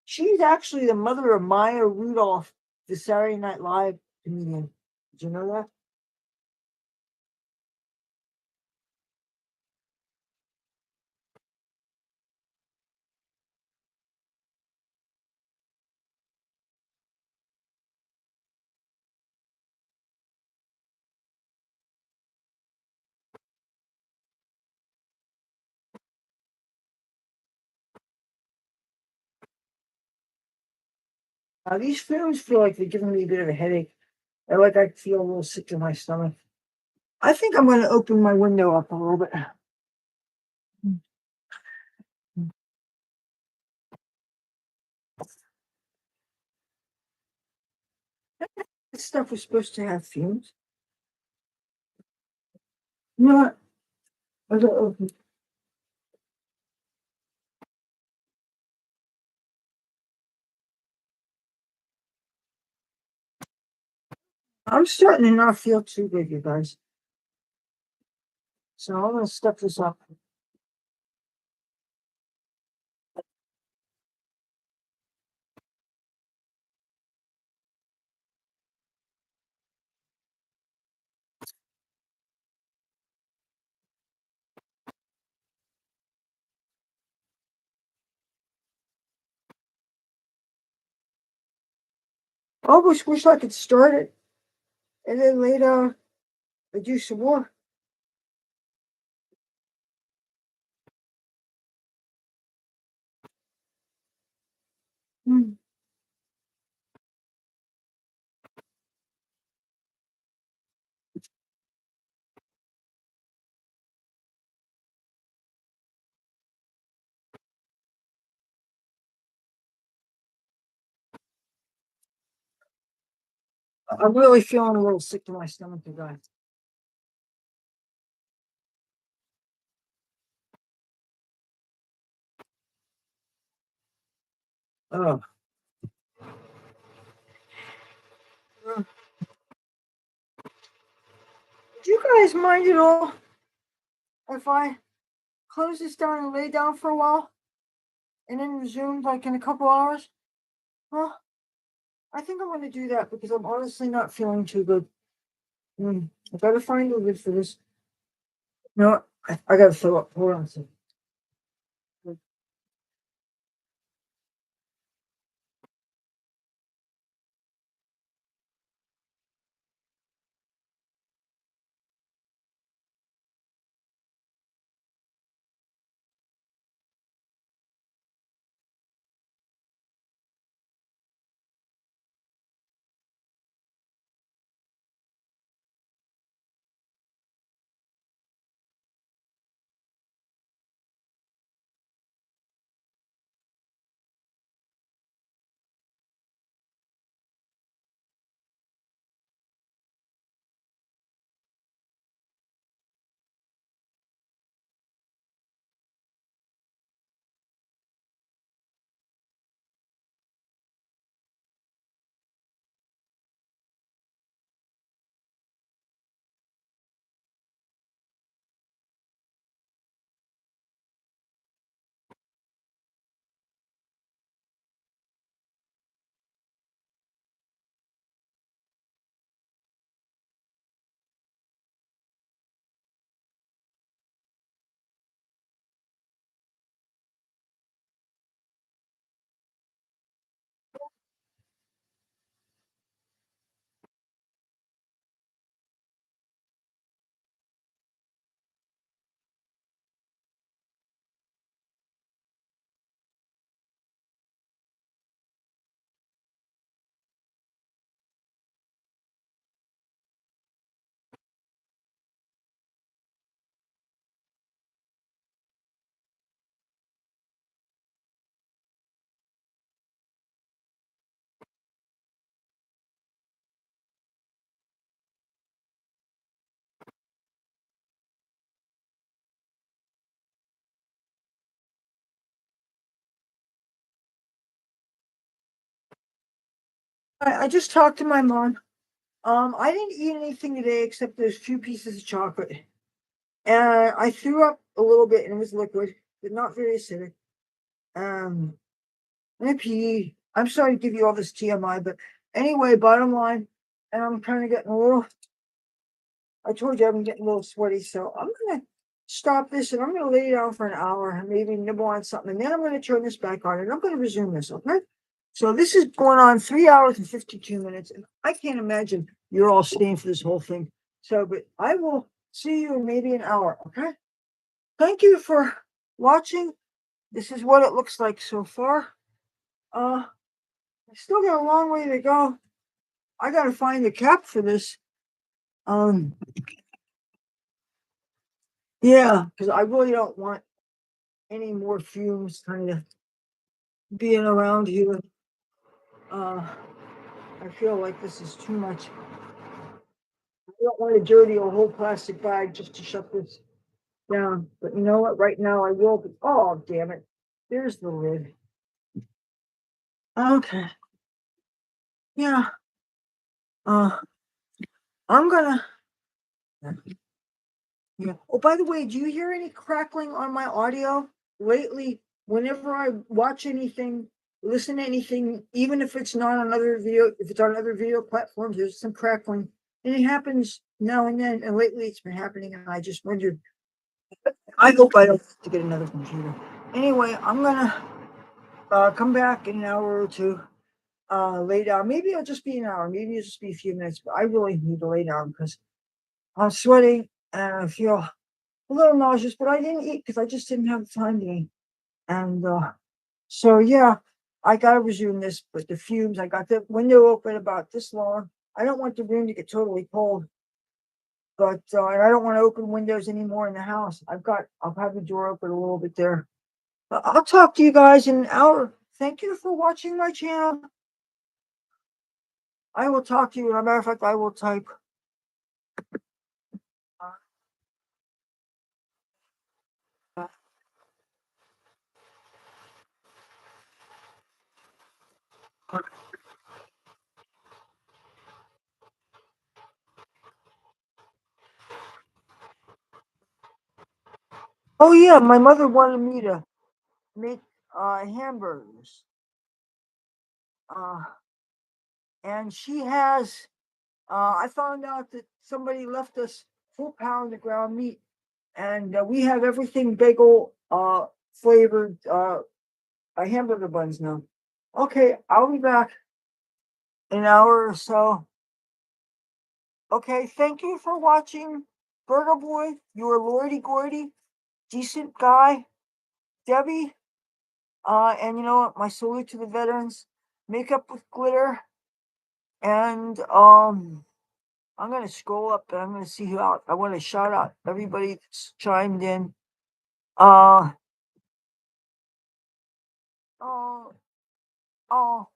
She's actually the mother of Maya Rudolph, the Saturday Night Live comedian. Did you know that? These films feel like they're giving me a bit of a headache. I feel a little sick in my stomach. I think I'm going to open my window up a little bit. This stuff was supposed to have fumes. You know what? I'm starting to not feel too good, you guys. So I'm gonna step this up. I almost wish I could start it and then later I do some more. Hmm. I'm really feeling a little sick to my stomach, you guys. Oh, you guys mind at all if I close this down and lay down for a while and then resume like in a couple hours? Well, I think I'm going to do that because I'm honestly not feeling too good. I gotta find a lid for this. No, I gotta fill up. Hold on a second. I just talked to my mom. I didn't eat anything today except those few pieces of chocolate. And I threw up a little bit and it was liquid, but not very acidic. Um, and I peed. I'm sorry to give you all this TMI, but anyway, bottom line, and I'm kind of getting a little, I told you I'm getting a little sweaty, so I'm going to stop this and I'm going to lay down for an hour and maybe nibble on something. And then I'm going to turn this back on and I'm going to resume this, okay? So this is going on 3 hours and 52 minutes. And I can't imagine you're all staying for this whole thing. So, but I will see you in maybe an hour, okay? Thank you for watching. This is what it looks like so far. I still got a long way to go. I got to find the cap for this. Um, yeah, because I really don't want any more fumes kind of being around here. I feel like this is too much. I don't want to dirty a whole plastic bag just to shut this down. But you know what? Right now I will. But, oh, damn it. There's the lid. Okay. Yeah. Uh, I'm gonna. Yeah. Oh, by the way, do you hear any crackling on my audio lately? Whenever I watch anything, listen to anything, even if it's not on other video, if it's on other video platforms, there's some crackling, and it happens now and then. And lately, it's been happening, and I just wondered. I hope I don't have to get another computer. Anyway, I'm gonna come back in an hour or two. Lay down. Maybe it'll just be an hour. Maybe it'll just be a few minutes. But I really need to lay down because I'm sweating and I feel a little nauseous. But I didn't eat because I just didn't have time to eat. And so yeah, I gotta resume this. But the fumes, I got the window open about this long. I don't want the room to get totally cold. But and I don't want to open windows anymore in the house. I'll have the door open a little bit there. I'll talk to you guys in an hour. Thank you for watching my channel. I will talk to you. As a matter of fact, I will type. Oh yeah, my mother wanted me to make hamburgers. Uh, and she has. I found out that somebody left us 4 pounds of ground meat, and we have everything bagel flavored hamburger buns now. Okay, I'll be back in an hour or so. Okay, thank you for watching, Burger Boy. You are Lordy Gordy, decent guy, Debbie. And you know what? My salute to the veterans. Makeup with glitter, and I'm gonna scroll up and I'm gonna see who out. I want to shout out everybody that's chimed in. Uh oh oh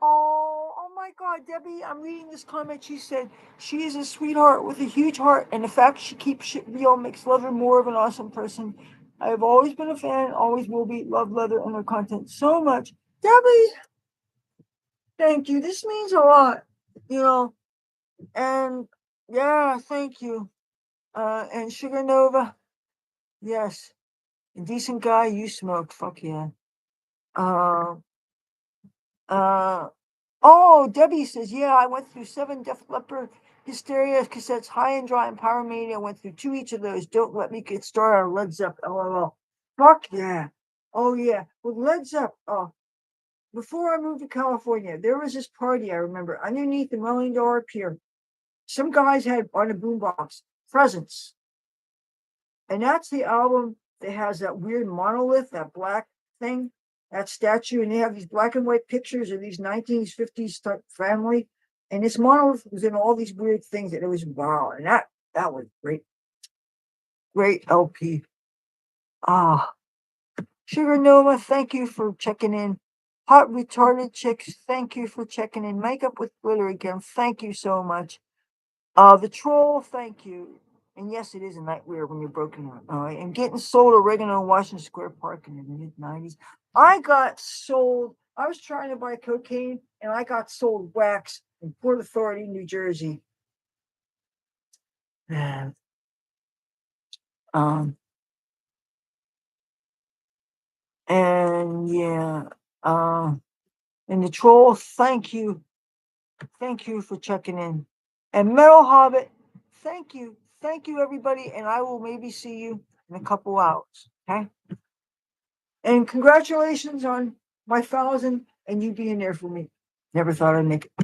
oh my God, Debbie! I'm reading this comment. She said she is a sweetheart with a huge heart, and the fact she keeps shit real makes Leathur more of an awesome person. I have always been a fan, always will be. Love Leathur and her content so much, Debbie. Thank you. This means a lot, you know. And yeah, thank you. And Sugar Nova, yes. A decent guy, you smoke. Fuck yeah. Uh, uh, oh, Debbie says, yeah, I went through 7 Def Leppard Hysteria cassettes, High and Dry and Pyromania. I went through 2 each of those. Don't let me get started on Led Zepp. LOL. Fuck yeah. Oh, yeah. With Led Zepp, before I moved to California, there was this party I remember underneath the $1 Million Pier. Some guys had on a boombox Presence. And that's the album that has that weird monolith, that black thing, that statue, and they have these black and white pictures of these 1950s type family. And this monolith was in all these weird things, and it was wow. And that was great. Great LP. Ah, Sugar Nova, thank you for checking in. Hot Retarded Chicks, thank you for checking in. Makeup with Glitter again, thank you so much. The Troll, thank you. And yes, it is a nightmare when you're broken out. And getting sold oregano in Washington Square Park in the mid-90s. I was trying to buy cocaine, and I got sold wax in Port Authority, New Jersey. And, and yeah, and the Troll, thank you. Thank you for checking in. And Metal Hobbit, thank you. Thank you, everybody. And I will maybe see you in a couple hours. Okay. And congratulations on my 1,000 and you being there for me. Never thought I'd make it.